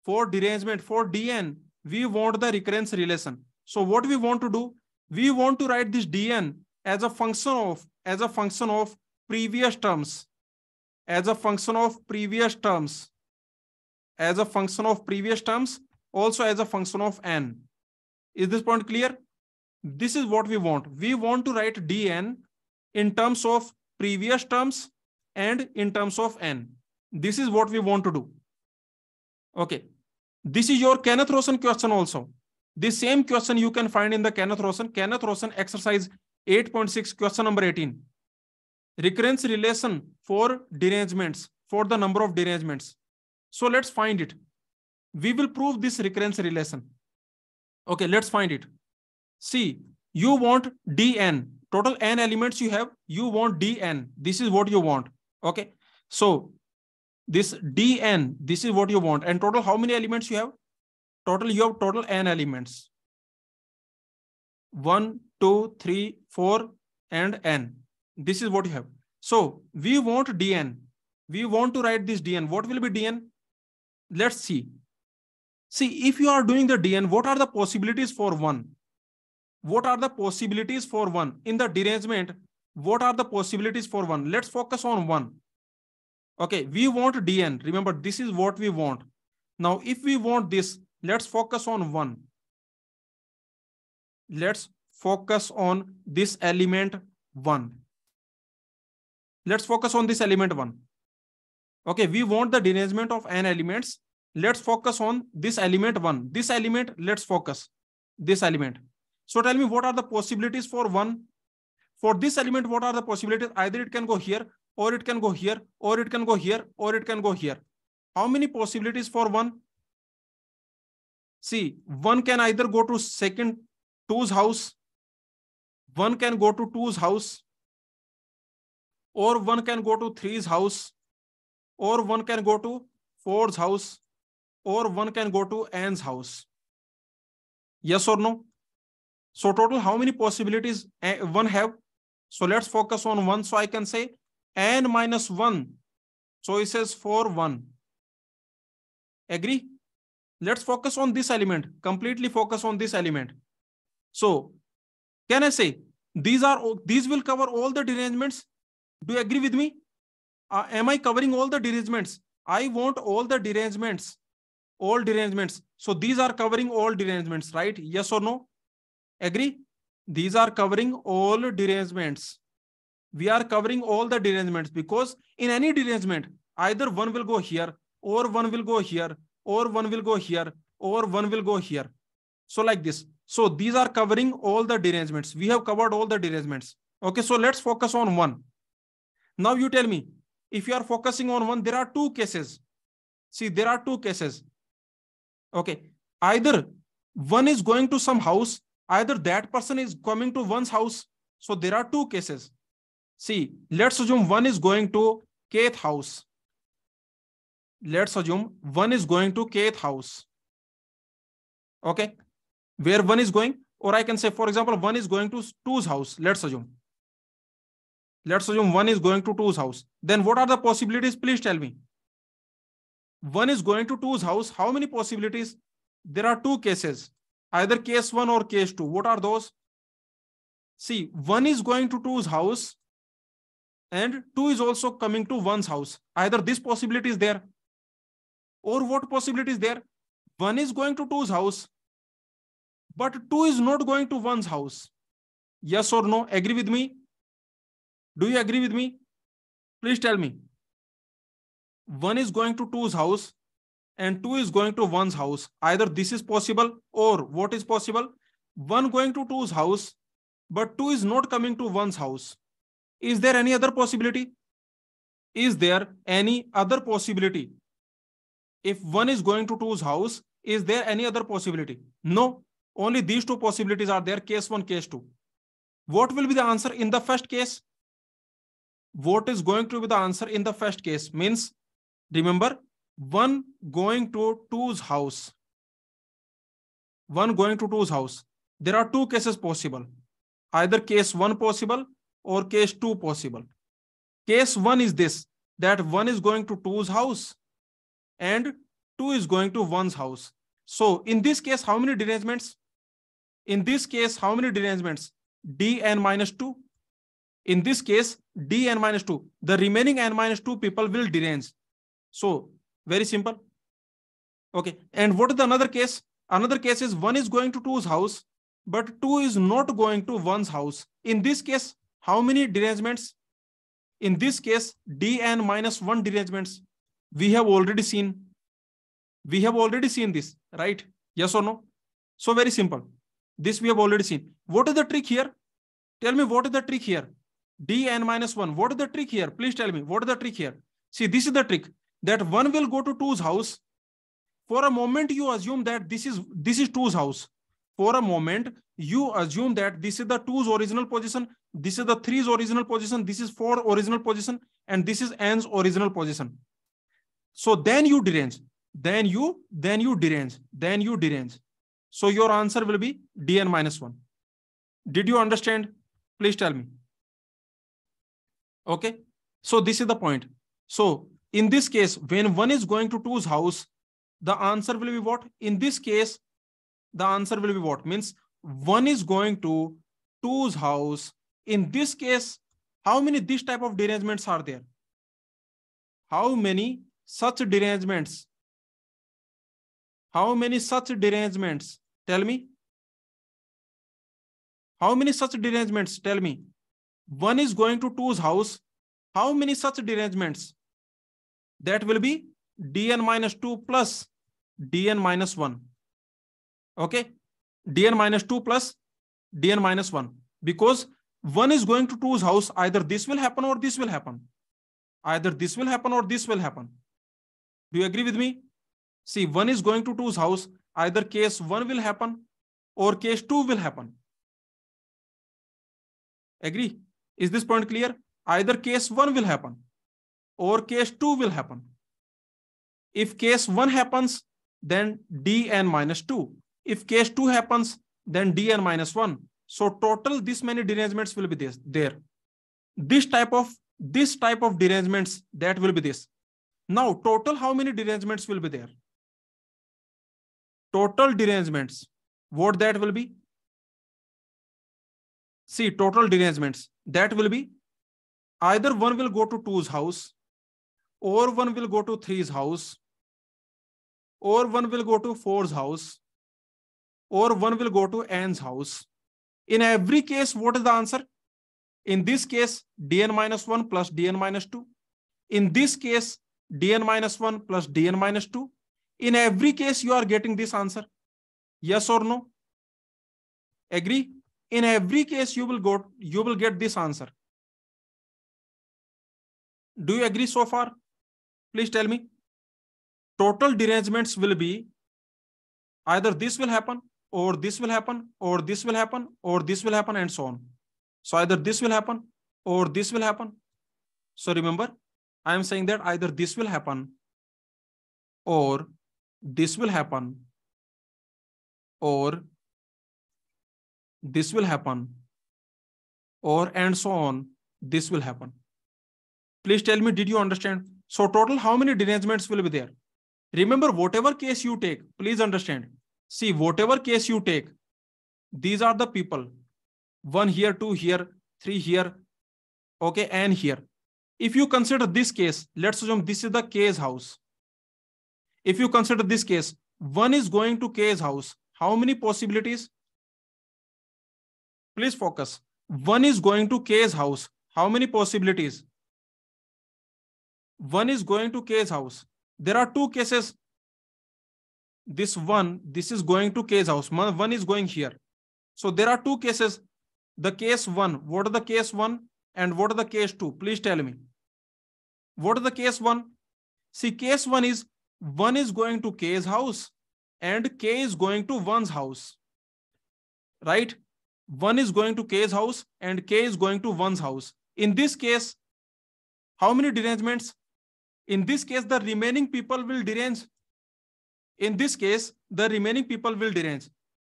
For derangement, for dn, we want the recurrence relation. So what we want to do? We want to write this dn as a function of previous terms. As a function of previous terms. As a function of previous terms. Also as a function of n. Is this point clear? This is what we want. We want to write dn in terms of previous terms and in terms of n. This is what we want to do. Okay. This is your Kenneth Rosen question also. This same question you can find in the Kenneth Rosen exercise 8.6 question number 18. Recurrence relation for derangements, for the number of derangements. So let's find it. We will prove this recurrence relation. Okay, let's find it. See, you want dn. Total n elements you have, you want dn. This is what you want. Okay. So this dn, this is what you want. And total how many elements you have? You have total n elements. 1, 2, 3, 4 and n. This is what you have. So we want dn. We want to write this dn. What will be dn? Let's see. See, if you are doing the dn, what are the possibilities for 1? What are the possibilities for 1? In the derangement, what are the possibilities for 1? Let's focus on 1. Okay, we want dn. Remember, this is what we want. Now, if we want this, let's focus on 1. Let's focus on this element 1. Let's focus on this element 1. Okay, we want the derangement of n elements. Let's focus on this element 1. This element, let's focus. This element. So tell me, what are the possibilities for 1? For this element, what are the possibilities? Either it can go here, or it can go here, or it can go here, or it can go here. How many possibilities for 1? See, 1 can either go to 2's house, 1 can go to 2's house, or 1 can go to 3's house, or 1 can go to 4's house, or 1 can go to n's house. Yes or no? So total how many possibilities 1 have? So let's focus on 1. So I can say n minus 1 choices for 1. Agree? Let's focus on this element. Completely focus on this element. So can I say these will cover all the derangements? Do you agree with me? Am I covering all the derangements? I want all the derangements. All derangements. So these are covering all derangements, right? Yes or no? Agree? These are covering all derangements. We are covering all the derangements because in any derangement, either 1 will go here, or 1 will go here, or 1 will go here, or 1 will go here. So like this. So these are covering all the derangements. We have covered all the derangements. Okay, so let's focus on 1. Now you tell me, if you are focusing on one, there are two cases. See, there are two cases. Okay. Either one is going to some house, either that person is coming to one's house. So there are two cases. See, let's assume one is going to Kth house. Let's assume one is going to Kth house. Okay. Where one is going, or I can say, for example, one is going to 2's house. Let's assume one is going to 2's house. Then what are the possibilities? Please tell me. One is going to 2's house. How many possibilities? There are two cases, either case 1 or case 2. What are those? See, 1 is going to 2's house and 2 is also coming to 1's house. Either this possibility is there, or what possibility is there? 1 is going to 2's house, but 2 is not going to 1's house. Yes or no? Agree with me? Do you agree with me? Please tell me. 1 is going to 2's house and 2 is going to 1's house. Either this is possible, or what is possible? 1 going to 2's house, but 2 is not coming to 1's house. Is there any other possibility? Is there any other possibility? If 1 is going to 2's house, is there any other possibility? No. Only these two possibilities are there, case 1, case 2. What will be the answer in the first case? What is going to be the answer in the first case? Means, remember, 1 going to 2's house. 1 going to 2's house. There are two cases possible. Either case 1 possible or case 2 possible. Case 1 is this, that 1 is going to 2's house and 2 is going to 1's house. So in this case, how many derangements? In this case, how many derangements? dn minus 2. In this case, dn minus 2. The remaining n minus 2 people will derange. So very simple. Okay. And what is the another case? Another case is 1 is going to 2's house, but 2 is not going to 1's house. In this case, how many derangements? In this case, dn minus 1 derangements. We have already seen. We have already seen this, right? Yes or no? So very simple. This we have already seen. What is the trick here? Tell me, what is the trick here? dn minus 1. What is the trick here? Please tell me, what is the trick here? See, this is the trick, that 1 will go to 2's house. For a moment, you assume that this is 2's house. For a moment, you assume that this is the 2's original position, this is the 3's original position, this is 4 original position, and this is n's original position. So then you derange. Then you derange. So your answer will be dn minus 1. Did you understand? Please tell me. Okay. So this is the point. So in this case, when 1 is going to 2's house, the answer will be what? In this case, the answer will be what? Means 1 is going to 2's house. In this case, how many this type of derangements are there? How many such derangements? How many such derangements? Tell me. How many such derangements? Tell me. 1 is going to 2's house. How many such derangements? That will be dn minus 2 plus dn minus 1. Okay. dn minus 2 plus dn minus 1. Because 1 is going to 2's house. Either this will happen or this will happen. Either this will happen or this will happen. Do you agree with me? See, 1 is going to 2's house. Either case 1 will happen or case 2 will happen. Agree? Is this point clear? Either case 1 will happen or case 2 will happen. If case 1 happens, then dn minus 2. If case 2 happens, then dn minus 1. So total this many derangements will be there. This type of derangements, that will be this. Now total how many derangements will be there? Total derangements, what that will be? See, total derangements, that will be either 1 will go to 2's house, or 1 will go to 3's house, or 1 will go to 4's house, or 1 will go to n's house. In every case, what is the answer? In this case, dn minus 1 plus dn minus 2. In this case, dn minus 1 plus dn minus 2. In every case, you are getting this answer. Yes or no? Agree? In every case, you will get this answer. Do you agree so far? Please tell me. Total derangements will be either this will happen, or this will happen, or this will happen, or this will happen, and so on. So either this will happen, or this will happen. So remember, I am saying that either this will happen, or this will happen, or this will happen, or and so on, this will happen. Please tell me, did you understand? So total, how many derangements will be there? Remember, whatever case you take, please understand. See, whatever case you take, these are the people. 1 here, 2 here, 3 here, okay, and here. If you consider this case, let's assume this is the K's house. If you consider this case, 1 is going to K's house. How many possibilities? Please focus. 1 is going to K's house. How many possibilities? 1 is going to K's house. There are 2 cases. This is going to K's house. 1 is going here. So there are 2 cases. The case 1, what are the case 1 and what are the case 2? Please tell me. What is the case 1? See, case 1 is 1 is going to K's house and K is going to 1's house. Right? 1 is going to K's house and K is going to 1's house. In this case, how many derangements? In this case, the remaining people will derange. In this case, the remaining people will derange.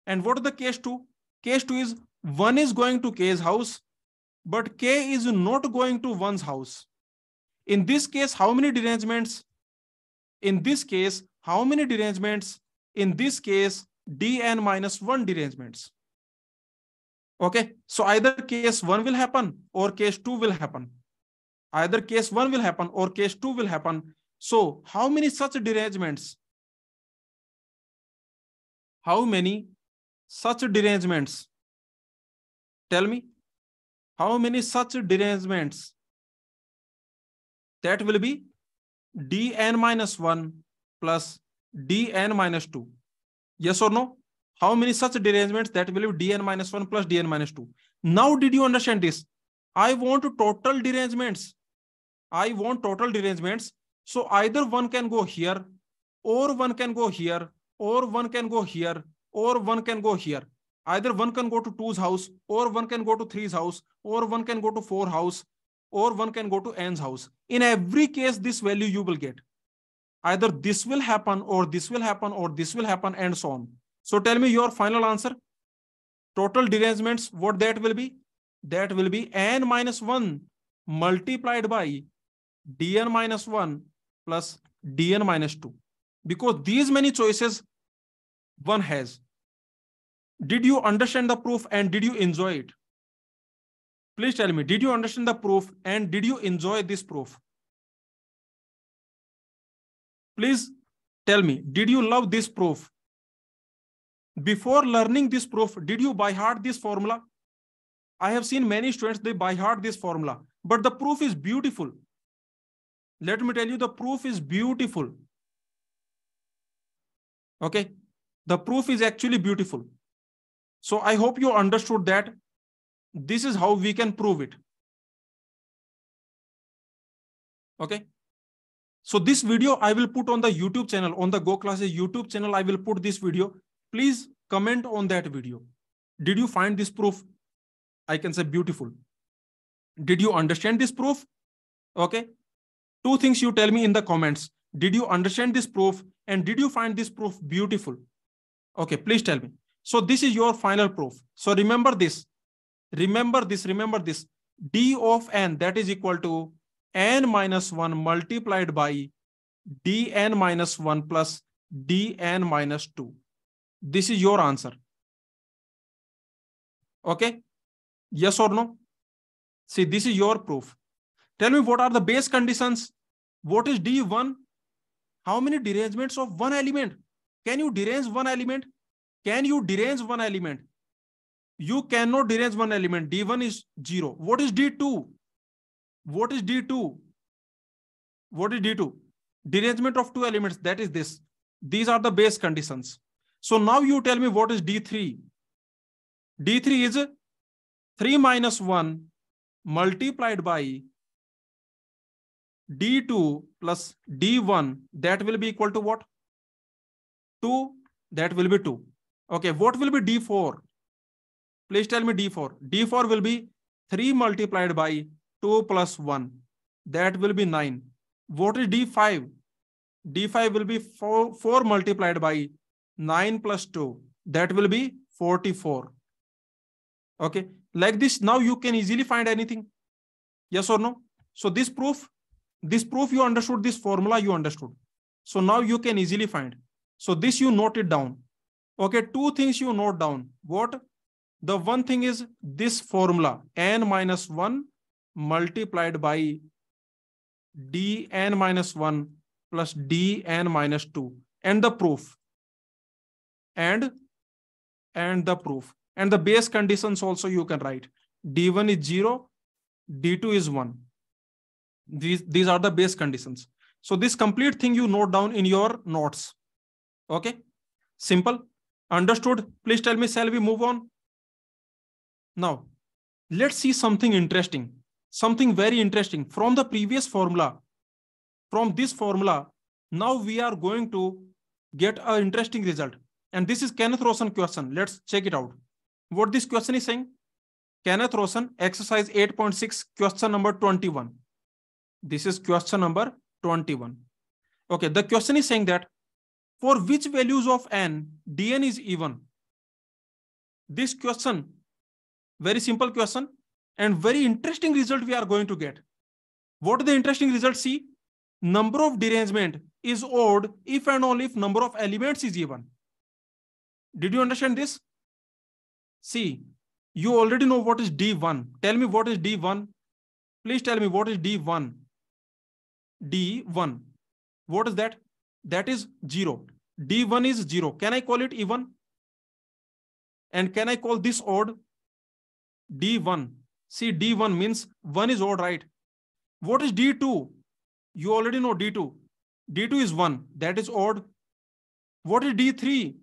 And what is the case 2? Case 2 is 1 is going to K's house, but K is not going to 1's house. In this case, how many derangements? In this case, how many derangements? In this case, dn minus 1 derangements. Okay, so either case 1 will happen or case 2 will happen. Either case 1 will happen or case 2 will happen. So how many such derangements? How many such derangements? Tell me. How many such derangements? That will be dn minus 1 plus dn minus 2. Yes or no? How many such derangements? That will be dn minus 1 plus dn minus 2. Now, did you understand this? I want total derangements. I want total derangements. So either 1 can go here, or 1 can go here, or 1 can go here, or 1 can go here. Either 1 can go to 2's house, or 1 can go to 3's house, or 1 can go to 4's house, or 1 can go to n's house. In every case, this value you will get. Either this will happen, or this will happen, or this will happen, and so on. So tell me your final answer. Total derangements, what that will be? That will be n minus 1 multiplied by dn minus 1 plus dn minus 2. Because these many choices 1 has. Did you understand the proof and did you enjoy it? Please tell me, did you understand the proof and did you enjoy this proof? Please tell me, did you love this proof? Before learning this proof, did you by heart this formula? I have seen many students, they by heart this formula, but the proof is beautiful. Let me tell you, the proof is beautiful. Okay. The proof is actually beautiful. So I hope you understood that this is how we can prove it. Okay. So this video I will put on the YouTube channel, on the Go Classes YouTube channel. I will put this video. Please comment on that video. Did you find this proof? I can say beautiful. Did you understand this proof? Okay. 2 things you tell me in the comments. Did you understand this proof and did you find this proof beautiful? Okay, please tell me. So this is your final proof. So remember this. Remember this. Remember this. D of n, that is equal to n minus 1 multiplied by dn minus 1 plus dn minus 2. This is your answer. Okay. Yes or no? See, this is your proof. Tell me, what are the base conditions? What is D1? How many derangements of one element? Can you derange one element? Can you derange one element? You cannot derange one element. D1 is 0. What is D2? What is D2? What is D2? Derangement of 2 elements. That is this. These are the base conditions. So now you tell me what is D3. D3 is 3 minus 1 multiplied by D2 plus D1, that will be equal to what? 2, that will be 2. Okay, what will be D4? Please tell me D4. D4 will be 3 multiplied by 2 plus 1. That will be 9. What is D5? D5 will be 4 multiplied by 9 plus 2. That will be 44. Okay, like this, now you can easily find anything. Yes or no? So this proof you understood, this formula you understood. So now you can easily find. So this you note it down. Okay, 2 things you note down. What? The one thing is this formula, n minus 1 multiplied by dn minus 1 plus dn minus 2, and the proof. And the proof. And the base conditions also you can write. D1 is 0, D2 is 1. These are the base conditions. So this complete thing you note down in your notes. Okay, simple, understood? Please tell me, shall we move on? Now, let's see something interesting, something very interesting from the previous formula. From this formula, now we are going to get an interesting result. And this is Kenneth Rosen question. Let's check it out. What this question is saying? Kenneth Rosen, exercise 8.6, question number 21. This is question number 21. Okay, the question is saying that for which values of n, dn is even? This question, very simple question, and very interesting result we are going to get. What is the interesting result? See, number of derangement is odd if and only if number of elements is even. Did you understand this? See, you already know what is D1. Tell me what is D1. Please tell me what is D1. D1. What is that? That is 0. D1 is 0. Can I call it even? And can I call this odd? D1. See, D1 means 1 is odd, right? What is D2? You already know D2. D2 is 1. That is odd. What is D3?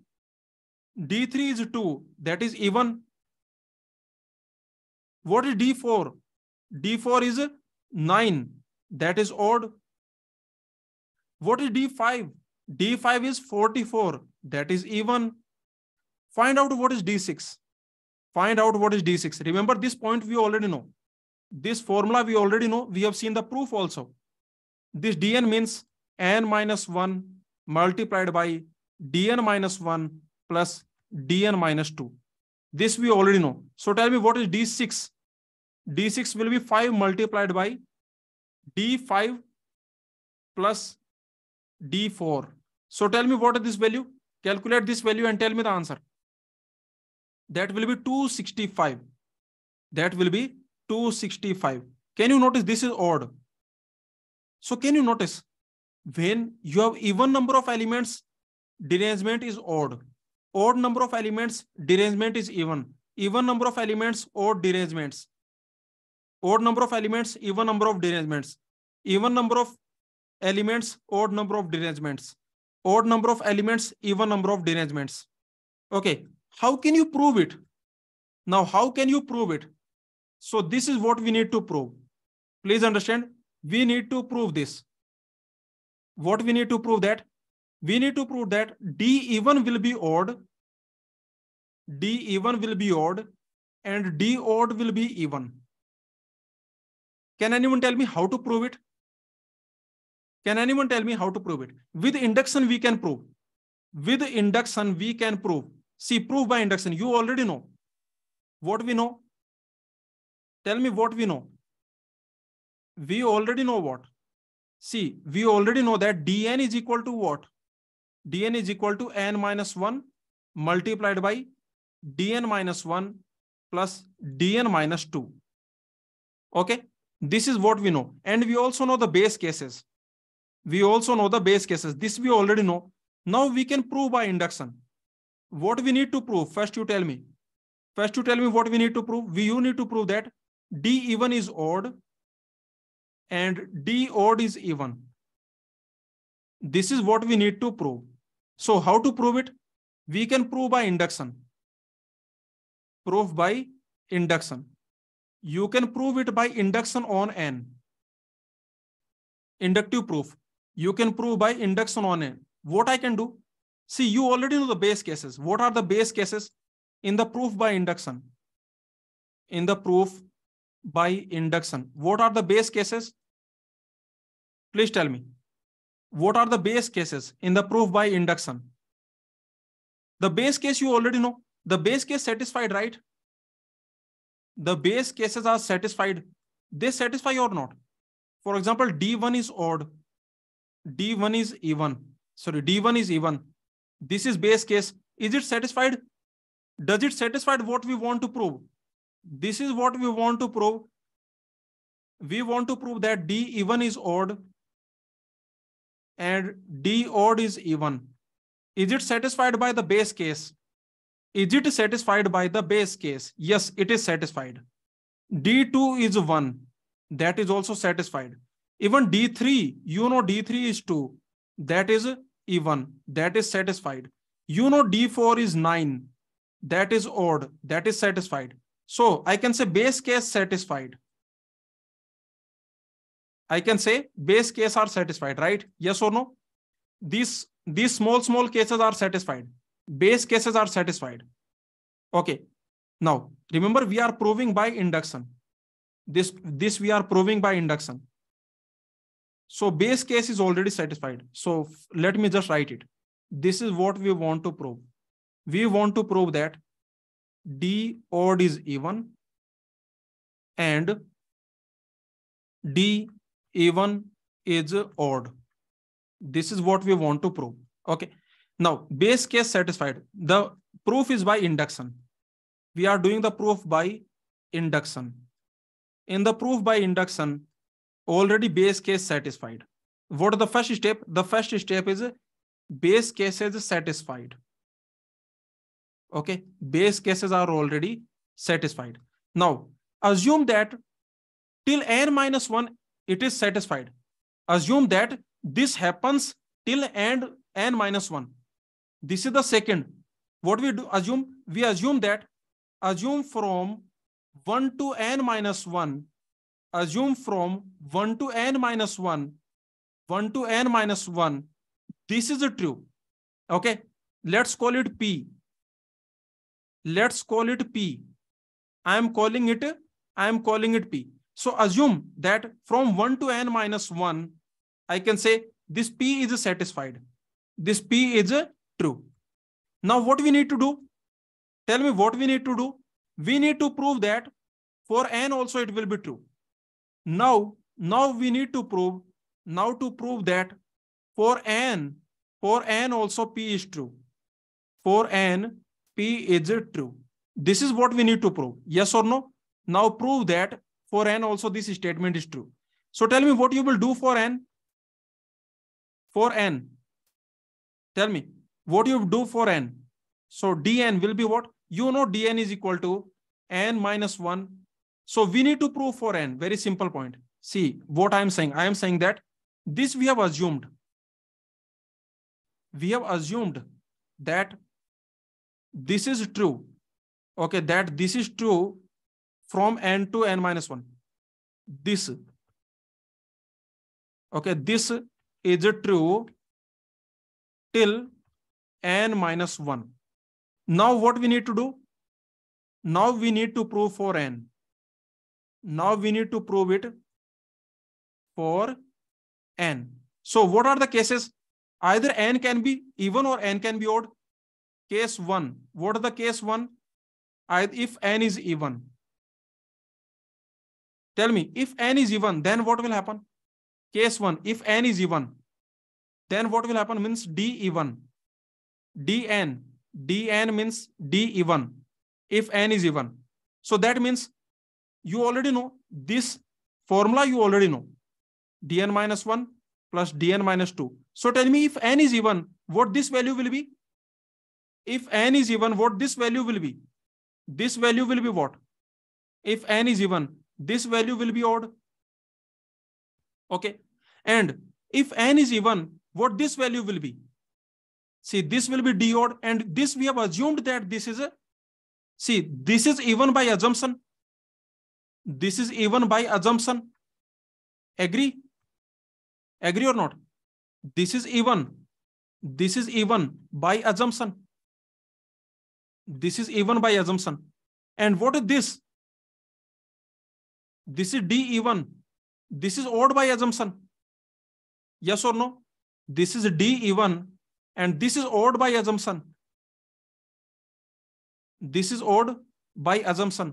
D3 is 2. That is even. What is D4? D4 is 9. That is odd. What is D5? D5 is 44. That is even. Find out what is D6. Find out what is D6. Remember, this point we already know. This formula we already know. We have seen the proof also. This dn means n minus 1 multiplied by dn minus 1 plus dn minus 2. This we already know. So tell me what is D6. D6 will be 5 multiplied by D5 plus D4. So tell me what is this value. Calculate this value and tell me the answer. That will be 265. That will be 265. Can you notice this is odd? So can you notice when you have even number of elements, derangement is odd. Odd number of elements, derangement is even. Even number of elements, odd derangements. Odd number of elements, even number of derangements. Even number of elements, odd number of derangements. Odd number of elements, even number of derangements. Okay, how can you prove it? Now, how can you prove it? So this is what we need to prove. Please understand, we need to prove this. What we need to prove that? We need to prove that D even will be odd, D even will be odd, and D odd will be even. Can anyone tell me how to prove it? Can anyone tell me how to prove it? With induction we can prove. With induction we can prove. See, proof by induction. You already know. What we know? Tell me what we know. We already know what? See, we already know that dn is equal to what? Dn is equal to n minus 1 multiplied by dn minus 1 plus dn minus 2. Okay, this is what we know. And we also know the base cases. We also know the base cases. This we already know. Now we can prove by induction. What we need to prove? First you tell me. First you tell me what we need to prove. You need to prove that D even is odd and D odd is even. This is what we need to prove. So how to prove it? We can prove by induction. Proof by induction. You can prove it by induction on n. Inductive proof. You can prove by induction on n. What I can do? See, you already know the base cases. What are the base cases in the proof by induction? In the proof by induction, what are the base cases? Please tell me. What are the base cases in the proof by induction? The base case you already know. The base case satisfied, right? The base cases are satisfied. They satisfy or not? For example, D1 is odd. D1 is even. Sorry, D1 is even. This is base case. Is it satisfied? Does it satisfy what we want to prove? This is what we want to prove. We want to prove that D even is odd and D odd is even. Is it satisfied by the base case? Is it satisfied by the base case? Yes, it is satisfied. D2 is 1. That is also satisfied. Even D3, you know D3 is 2. That is even. That is satisfied. You know D4 is 9. That is odd. That is satisfied. So I can say base case satisfied. I can say base case are satisfied, right? Yes or no? These small cases are satisfied. Base cases are satisfied. Okay. Now, remember we are proving by induction. This we are proving by induction. So base case is already satisfied. So let me just write it. This is what we want to prove. We want to prove that D odd is even and D even is odd. This is what we want to prove. Okay. Now, base case satisfied. The proof is by induction. We are doing the proof by induction. In the proof by induction, already base case satisfied. What is the first step? The first step is base cases satisfied. Okay. Base cases are already satisfied. Now, assume that till n minus 1, it is satisfied. Assume that this happens till n minus 1. This is the second. What we do? We assume that from 1 to n minus 1. Assume from 1 to n minus 1. 1 to n minus 1. This is true. Okay. Let's call it P. Let's call it P. I am calling it P. So assume that from 1 to n minus 1, I can say this P is satisfied. This P is true. Now what we need to do? Tell me what we need to do. We need to prove that for n also it will be true. Now we need to prove, that for n also P is true. For n, P is true. This is what we need to prove. Yes or no? Now prove that for n also this statement is true. So tell me what you will do for n. For n. Tell me what you do for n. So dn will be what? You know dn is equal to n minus 1. So we need to prove for n. Very simple point. See what I am saying. I am saying that this we have assumed. We have assumed that this is true. Okay, that this is true from n to n minus 1. This. Okay, this is true till n minus 1. Now what we need to do? Now we need to prove for n. Now we need to prove it for n. So what are the cases? Either n can be even or n can be odd. Case 1. What is the case 1? If n is even. Tell me, if n is even, then what will happen? Case 1. If n is even, then what will happen? Means d even. dn means d even. If n is even. So that means you already know this formula, you already know. dn minus 1 plus dn minus 2. So tell me if n is even, what this value will be? If n is even, what this value will be? This value will be what? If n is even, this value will be odd. Okay. And if n is even, what this value will be? See, this will be d odd, and this we have assumed that this is a, see, this is even by assumption. This is even by assumption. Agree? Agree or not? This is even. This is even by assumption. This is even by assumption. And what is this? This is D even. This is odd by assumption. Yes or no? This is D even and this is odd by assumption. This is odd by assumption.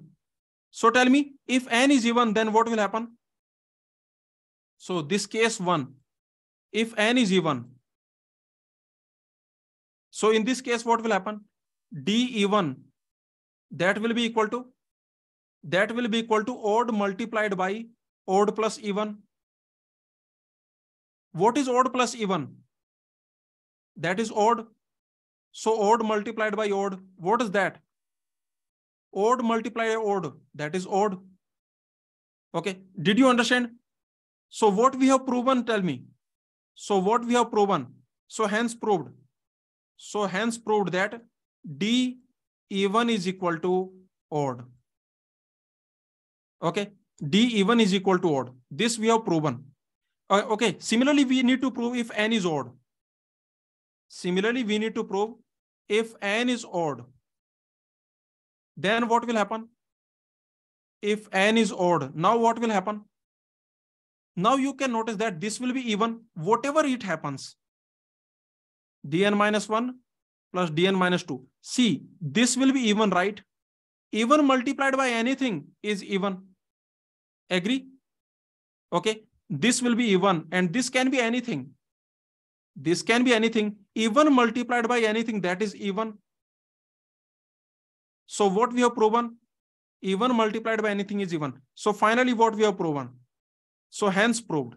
So tell me, if n is even, then what will happen? So this case 1, if n is even. So in this case, what will happen? D even, that will be equal to odd multiplied by odd plus even. What is odd plus even? That is odd. So odd multiplied by odd, what is that? Odd multiplied by odd, that is odd. Okay, did you understand? So what we have proven, tell me. So what we have proven, so hence proved that D even is equal to odd. Okay, D even is equal to odd. This we have proven. Okay, similarly, we need to prove if n is odd. Similarly, we need to prove if n is odd. Then what will happen? If n is odd, now what will happen? Now you can notice that this will be even, whatever it happens. Dn minus 1 plus dn minus 2. See, this will be even, right? Even multiplied by anything is even. Agree? Okay, this will be even and this can be anything. This can be anything. Even multiplied by anything, that is even. So what we have proven? Even multiplied by anything is even. So finally, what we have proven? So hence proved.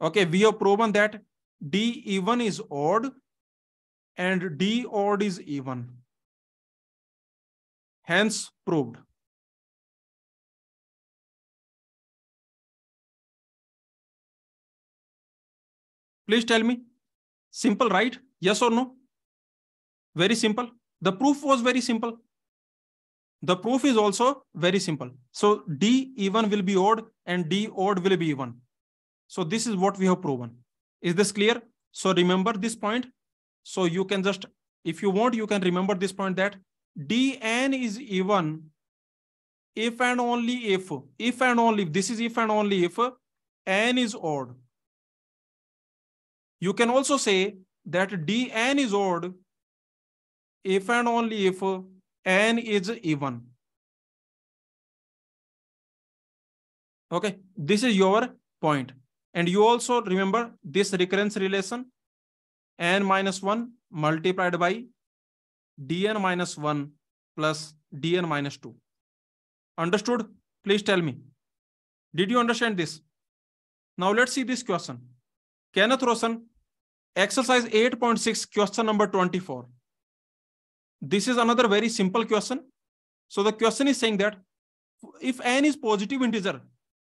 Okay, we have proven that D even is odd and D odd is even. Hence proved. Please tell me. Simple, right? Yes or no? Very simple. The proof was very simple. The proof is also very simple. So D even will be odd and D odd will be even. So this is what we have proven. Is this clear? So remember this point. So you can just, if you want, you can remember this point that Dn is even if and only if, this is if and only if n is odd. You can also say that Dn is odd if and only if n is even. Okay, this is your point. And you also remember this recurrence relation, n minus 1 multiplied by dn minus 1 plus dn minus 2. Understood? Please tell me. Did you understand this? Now let's see this question. Kenneth Rosen, exercise 8.6, question number 24. This is another very simple question. So the question is saying that if n is positive integer,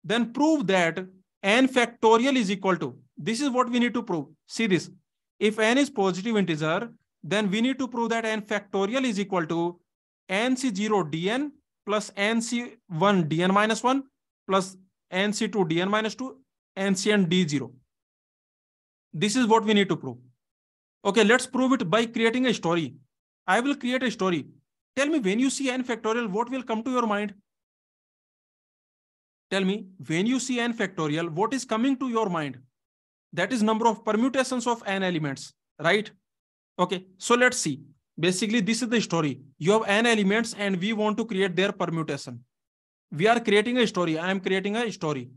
then prove that n factorial is equal to, this is what we need to prove. See this. If n is positive integer, then we need to prove that n factorial is equal to nc0 dn plus nc1 dn minus 1 plus nc2 dn minus 2 ncn d0. This is what we need to prove. Okay, let's prove it by creating a story. I will create a story. Tell me, when you see n factorial, what will come to your mind? Tell me, when you see n factorial, what is coming to your mind? That is number of permutations of n elements, right? Okay, so let's see. Basically, this is the story. You have n elements and we want to create their permutation. We are creating a story. I am creating a story.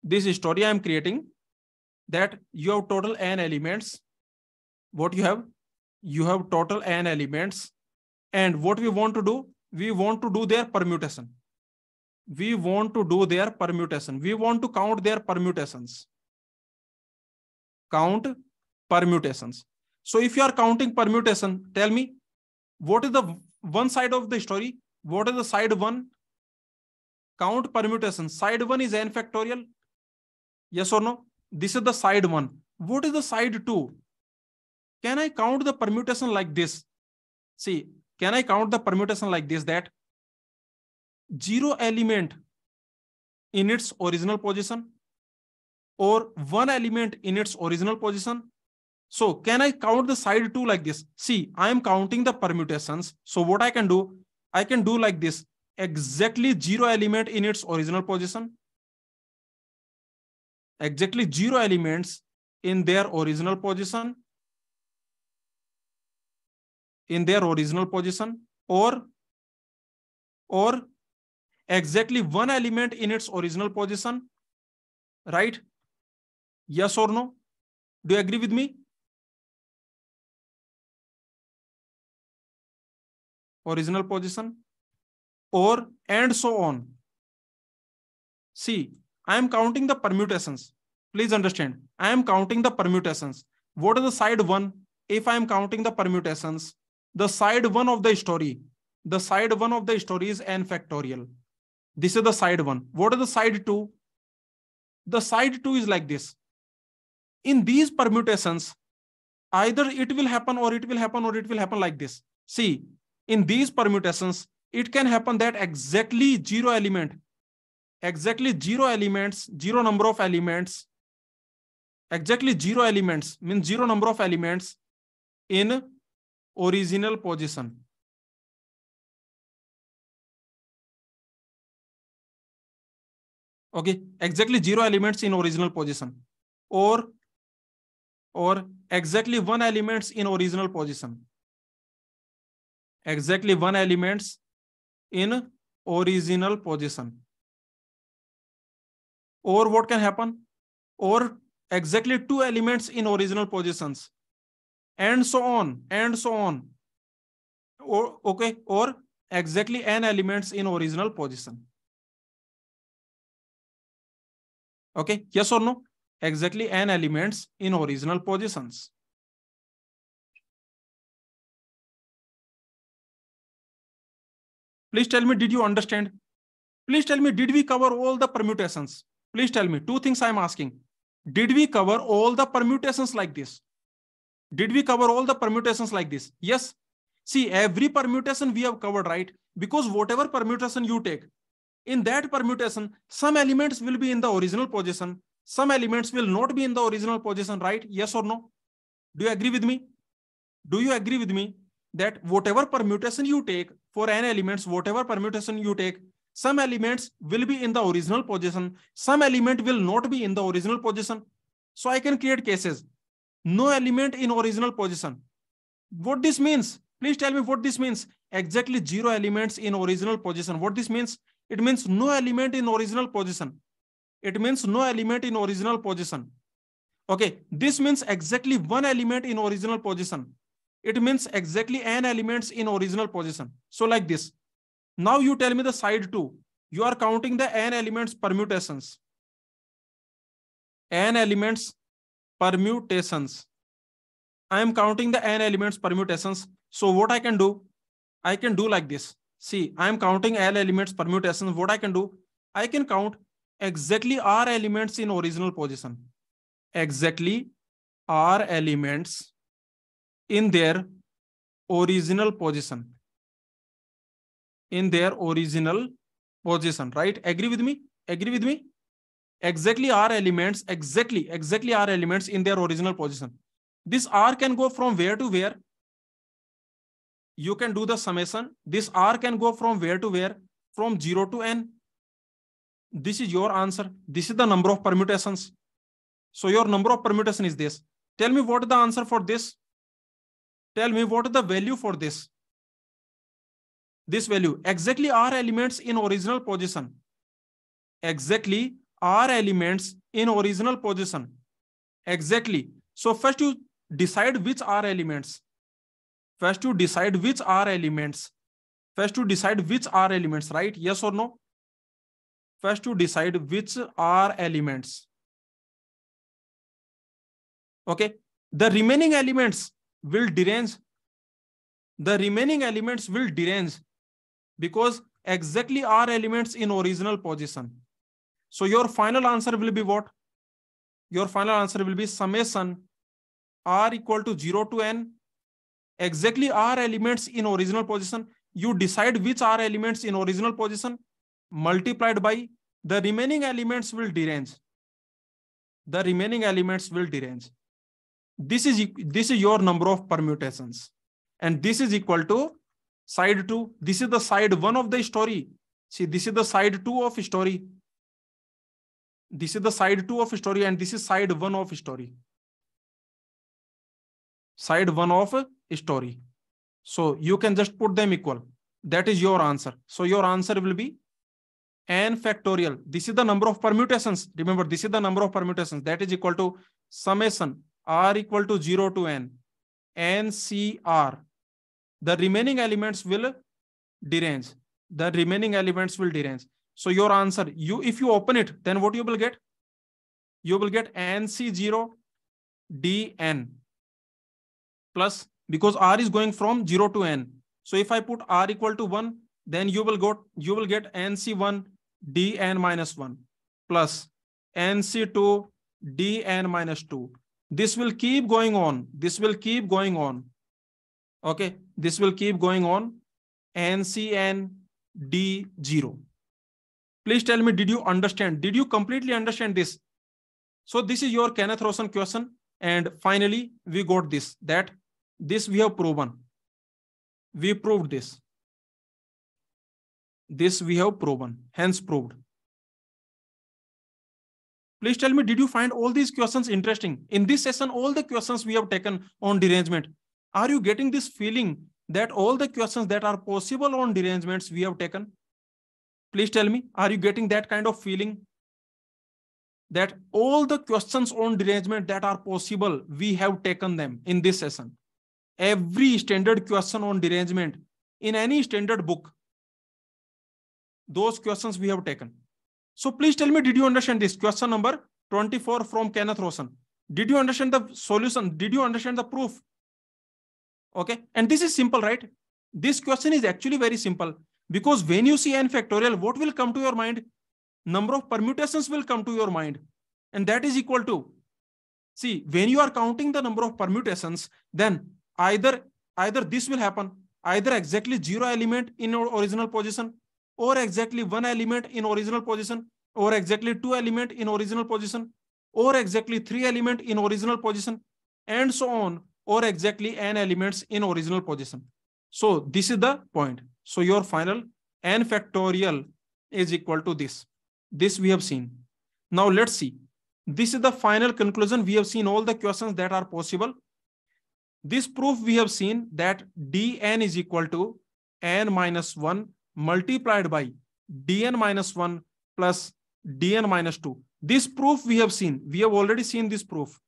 This story I am creating, that you have total n elements. What you have? You have total n elements. And what we want to do? We want to do their permutation. We want to do their permutation. We want to count their permutations. Count permutations. So if you are counting permutation, tell me, what is the one side of the story? What is the side 1? Count permutation. Side 1 is n factorial. Yes or no? This is the side 1. What is the side 2? Can I count the permutation like this? See, can I count the permutation like this, that 0 element in its original position? or one element in its original position. So can I count the side 2 like this? See, I am counting the permutations. So what I can do like this, exactly 0 element in its original position. Exactly 0 elements in their original position. Or exactly one element in its original position, right? Yes or no? Do you agree with me? Original position, or and so on. See, I am counting the permutations. Please understand, I am counting the permutations. What is the side 1? If I am counting the permutations, the side 1 of the story is n factorial. This is the side 1. What is the side 2? The side 2 is like this. In these permutations, either it will happen or it will happen like this. See, in these permutations, it can happen that exactly 0 element, zero number of elements, exactly 0 elements means 0 number of elements in original position. Okay, exactly 0 elements in original position, or exactly 1 elements in original position. Exactly 1 elements in original position. Or what can happen? Or exactly 2 elements in original positions, and so on. Or okay, or exactly n elements in original position. Okay, yes or no? Exactly n elements in original positions. Please tell me, did you understand? Please tell me, did we cover all the permutations? Please tell me, 2 things I am asking. Did we cover all the permutations like this? Did we cover all the permutations like this? Yes. See, every permutation we have covered, right? Because whatever permutation you take, in that permutation, some elements will be in the original position, some elements will not be in the original position, right? Yes or no? Do you agree with me? Do you agree with me that whatever permutation you take for n elements, whatever permutation you take, some elements will be in the original position, some element will not be in the original position. So I can create cases. No element in original position. What this means? Please tell me what this means. Exactly 0 elements in original position. What this means? It means no element in original position. It means no element in original position. Okay, this means exactly 1 element in original position. It means exactly n elements in original position. So like this. Now you tell me the side 2. You are counting the n elements permutations. N elements permutations. I am counting the n elements permutations. So what I can do like this. See, I am counting L elements permutations. What I can do, I can count exactly R elements in original position. Exactly R elements in their original position. In their original position, right? Agree with me? Agree with me? Exactly R elements, exactly R elements in their original position. This R can go from where to where? You can do the summation. This R can go from where to where? From 0 to n. This is your answer. This is the number of permutations. So your number of permutation is this. Tell me what is the answer for this. Tell me what is the value for this. This value. Exactly R elements in original position. Exactly R elements in original position. Exactly. So first you decide which R elements. First to decide which R elements. Right? Yes or no? First to decide which R elements. Okay. The remaining elements will derange. Because exactly R elements in original position. So your final answer will be what? Your final answer will be summation R equal to 0 to n. Exactly R elements in original position. You decide which R elements in original position multiplied by the remaining elements will derange. the remaining elements will derange. This is your number of permutations, and this is equal to side 2. This is the side 1 of the story. See, this is the side 2 of story. This is the side 2 of story, and this is side 1 of story. Side 1 of story. So you can just put them equal. That is your answer. So your answer will be n factorial. This is the number of permutations. Remember, this is the number of permutations. That is equal to summation r equal to 0 to n. NCR. The remaining elements will derange. The remaining elements will derange. So your answer, if you open it, then what you will get? You will get NC0 dn plus, because r is going from 0 to n. So if I put r equal to 1, then you will get NC1 dn minus 1 plus NC2 dn minus 2. This will keep going on. This will keep going on. Okay, this will keep going on. NCN D0. Please tell me, did you understand? Did you completely understand this? So this is your Kenneth Rosen question. And finally, we got this, that this we have proven. We proved this. This we have proven, hence proved. Please tell me, did you find all these questions interesting? In this session, all the questions we have taken on derangement. Are you getting this feeling that all the questions that are possible on derangements we have taken? Please tell me, are you getting that kind of feeling? That all the questions on derangement that are possible, we have taken them in this session. Every standard question on derangement in any standard book, those questions we have taken. So please tell me, did you understand this? Question number 24 from Kenneth Rosen. Did you understand the solution? Did you understand the proof? Okay. And this is simple, right? This question is actually very simple, because when you see n factorial, what will come to your mind? Number of permutations will come to your mind. And that is equal to, see, when you are counting the number of permutations, then either this will happen, either exactly 0 element in original position, or exactly 1 element in original position, or exactly 2 element in original position, or exactly 3 element in original position, and so on, or exactly n elements in original position. So this is the point. So your final n factorial is equal to this. This we have seen. Now let's see. This is the final conclusion. We have seen all the questions that are possible. This proof we have seen that dn is equal to n minus 1 multiplied by dn minus 1 plus dn minus 2. This proof we have seen. We have already seen this proof.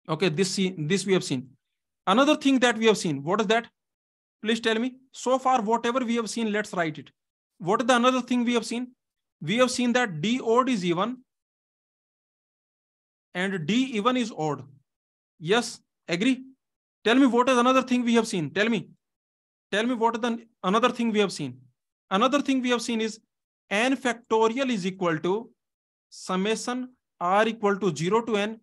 Okay, this we have seen. Another thing that we have seen, what is that? Please tell me. So far, whatever we have seen, let's write it. What is the another thing we have seen? We have seen that d odd is even and d even is odd. Yes, agree? Tell me what is another thing we have seen. Tell me what is the another thing we have seen. Another thing we have seen is n factorial is equal to summation r equal to 0 to n.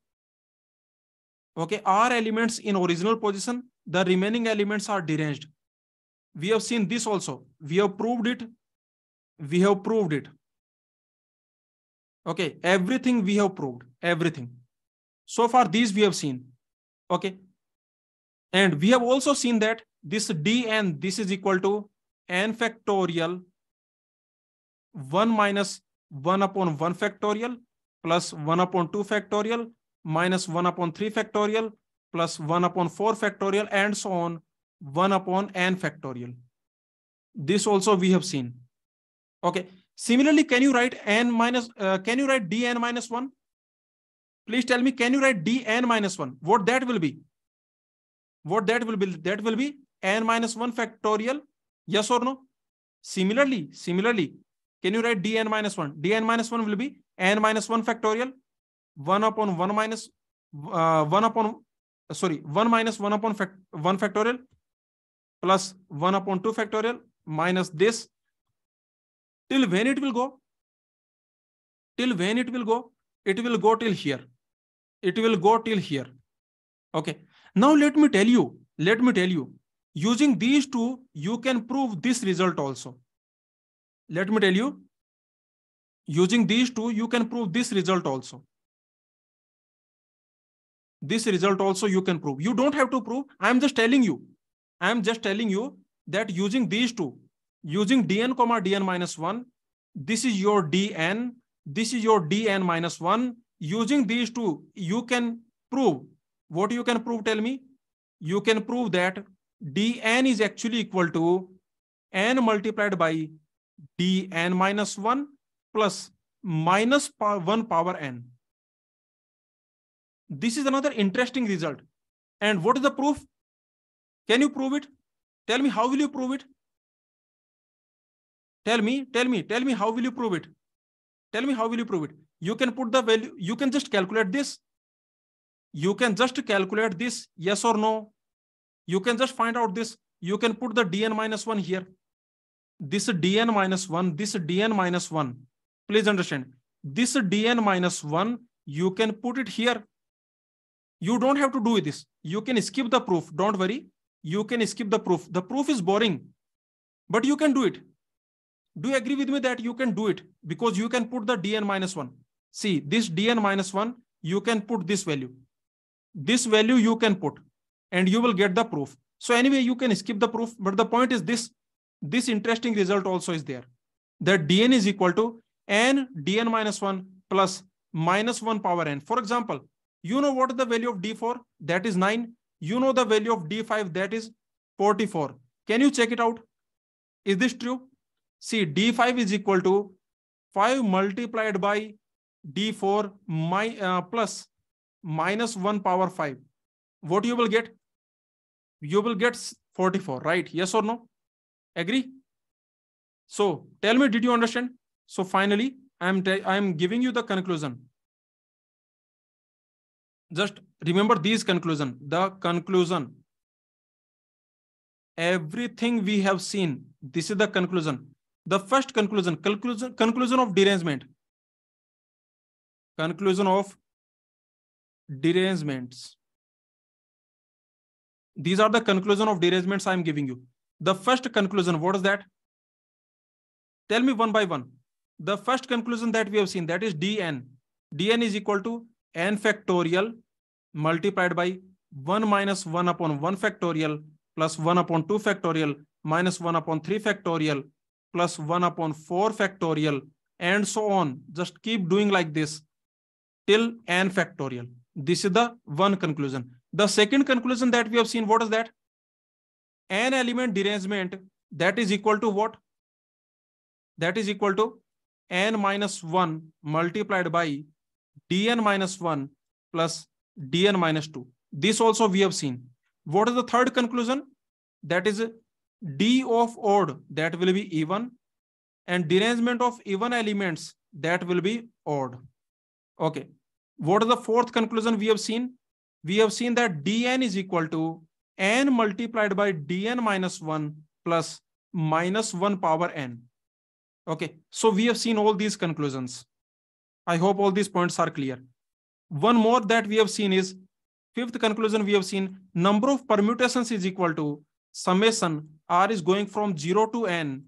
Okay, r elements in original position, the remaining elements are deranged. We have seen this also. We have proved it. We have proved it. Okay, everything we have proved. Everything. So far, these we have seen. Okay. And we have also seen that this dn, this is equal to n factorial 1 minus 1 upon 1 factorial plus 1 upon 2 factorial minus 1 upon 3 factorial plus 1 upon 4 factorial and so on 1 upon n factorial. This also we have seen. Okay. Similarly, can you write dn minus 1? Please tell me, can you write dn minus 1? What that will be? What that will be? That will be n minus 1 factorial. Yes or no? Similarly, can you write dn minus 1? Dn minus 1 will be n minus 1 factorial 1 upon 1 minus 1 upon 1 factorial plus 1 upon 2 factorial minus this. Till when it will go? Till when it will go? It will go till here. It will go till here. Okay. Now let me tell you, using these two, you can prove this result also. Let me tell you, using these two, you can prove this result also. This result also you can prove. You don't have to prove. I'm just telling you. I'm just telling you that using these two, using dn comma dn minus 1, this is your dn, this is your dn minus 1. Using these two, you can prove. What you can prove? Tell me. You can prove that dn is actually equal to n multiplied by dn minus 1 plus minus 1 power n. This is another interesting result. And what is the proof? Can you prove it? Tell me, how will you prove it? Tell me, how will you prove it? Tell me, how will you prove it? You can put the value, you can just calculate this. You can just calculate this, yes or no. You can just find out this. You can put the dn minus 1 here. This dn minus 1, this dn minus 1. Please understand. This dn minus 1, you can put it here. You don't have to do this. You can skip the proof. Don't worry. You can skip the proof. The proof is boring, but you can do it. Do you agree with me that you can do it? Because you can put the dn minus 1. See, this dn minus 1, you can put this value. This value you can put and you will get the proof. So anyway, you can skip the proof, but the point is this. This interesting result also is there. That dn is equal to n dn minus 1 plus minus 1 power n. For example, you know what is the value of d4? That is 9. You know the value of d5, that is 44. Can you check it out? Is this true? See, d5 is equal to 5 multiplied by d4 plus minus 1 power 5. What you will get? You will get 44, right? Yes or no? Agree? So tell me, did you understand? So finally, I am giving you the conclusion. Just remember these conclusion. The conclusion. Everything we have seen. This is the conclusion. The first conclusion of derangement. Conclusion of derangements. These are the conclusion of derangements I am giving you. The first conclusion, what is that? Tell me one by one. The first conclusion that we have seen, that is dn. dn is equal to n factorial multiplied by 1 minus 1 upon 1 factorial plus 1 upon 2 factorial minus 1 upon 3 factorial plus 1 upon 4 factorial and so on. Just keep doing like this till n factorial. This is the one conclusion. The second conclusion that we have seen, what is that? N element derangement, that is equal to what? That is equal to n minus 1 multiplied by dn minus 1 plus dn minus 2. This also we have seen. What is the third conclusion? That is d of odd, that will be even, and derangement of even elements, that will be odd. Okay. What is the fourth conclusion we have seen? We have seen that dn is equal to n multiplied by dn minus 1 plus minus 1 power n. Okay. So we have seen all these conclusions. I hope all these points are clear. One more that we have seen is, fifth conclusion we have seen, number of permutations is equal to summation r is going from 0 to n.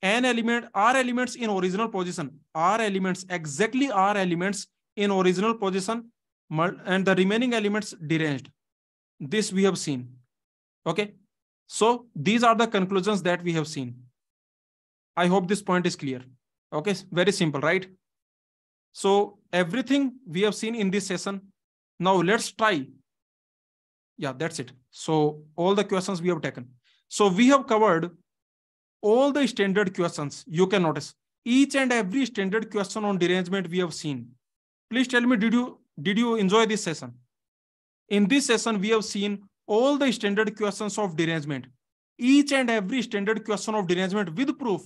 N element, r elements in original position, r elements, exactly r elements in original position, and the remaining elements deranged. This we have seen. Okay. So these are the conclusions that we have seen. I hope this point is clear. Okay. Very simple, right? So everything we have seen in this session. Now let's try. Yeah, that's it. So all the questions we have taken. So we have covered all the standard questions. You can notice each and every standard question on derangement we have seen. Please tell me, did you enjoy this session? In this session, we have seen all the standard questions of derangement. Each and every standard question of derangement with proof.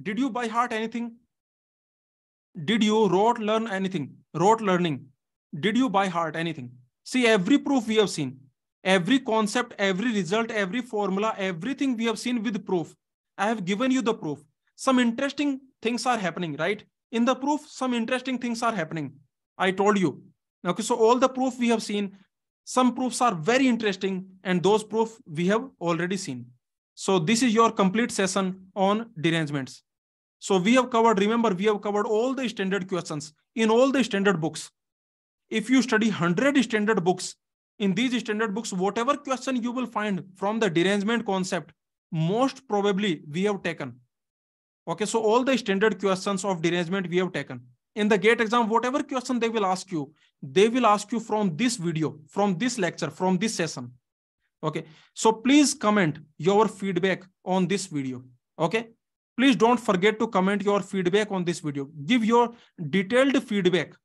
Did you by heart anything? Did you rote learn anything? Rote learning. Did you by heart anything? See, every proof we have seen. Every concept, every result, every formula, everything we have seen with proof. I have given you the proof. Some interesting things are happening, right? In the proof, some interesting things are happening. I told you. Okay, so all the proof we have seen, some proofs are very interesting, and those proof we have already seen. So this is your complete session on derangements. So we have covered, remember, we have covered all the standard questions in all the standard books. If you study 100 standard books, in these standard books, whatever question you will find from the derangement concept, most probably we have taken. Okay, so all the standard questions of derangement we have taken. In the GATE exam, whatever question they will ask you from this video, from this lecture, from this session. Okay, so please comment your feedback on this video. Okay, please don't forget to comment your feedback on this video. Give your detailed feedback.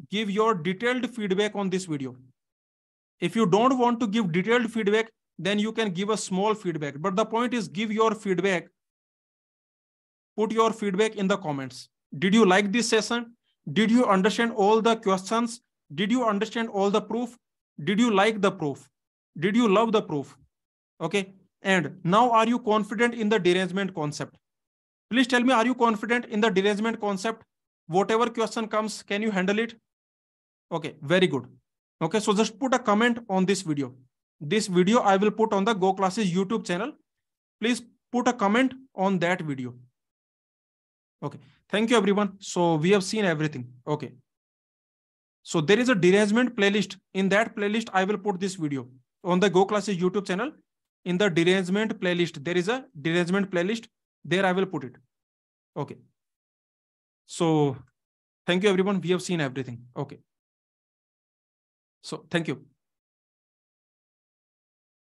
Give your detailed feedback on this video. If you don't want to give detailed feedback, then you can give a small feedback. But the point is, give your feedback. Put your feedback in the comments. Did you like this session? Did you understand all the questions? Did you understand all the proof? Did you like the proof? Did you love the proof? Okay. And now, are you confident in the derangement concept? Please tell me, are you confident in the derangement concept? Whatever question comes, can you handle it? Okay, very good. Okay, so just put a comment on this video. This video I will put on the Go Classes YouTube channel. Please put a comment on that video. Okay, thank you everyone. So we have seen everything. Okay. So there is a derangement playlist. In that playlist, I will put this video on the Go Classes YouTube channel. In the derangement playlist, there is a derangement playlist. There I will put it. Okay. So thank you everyone. We have seen everything. Okay. So thank you.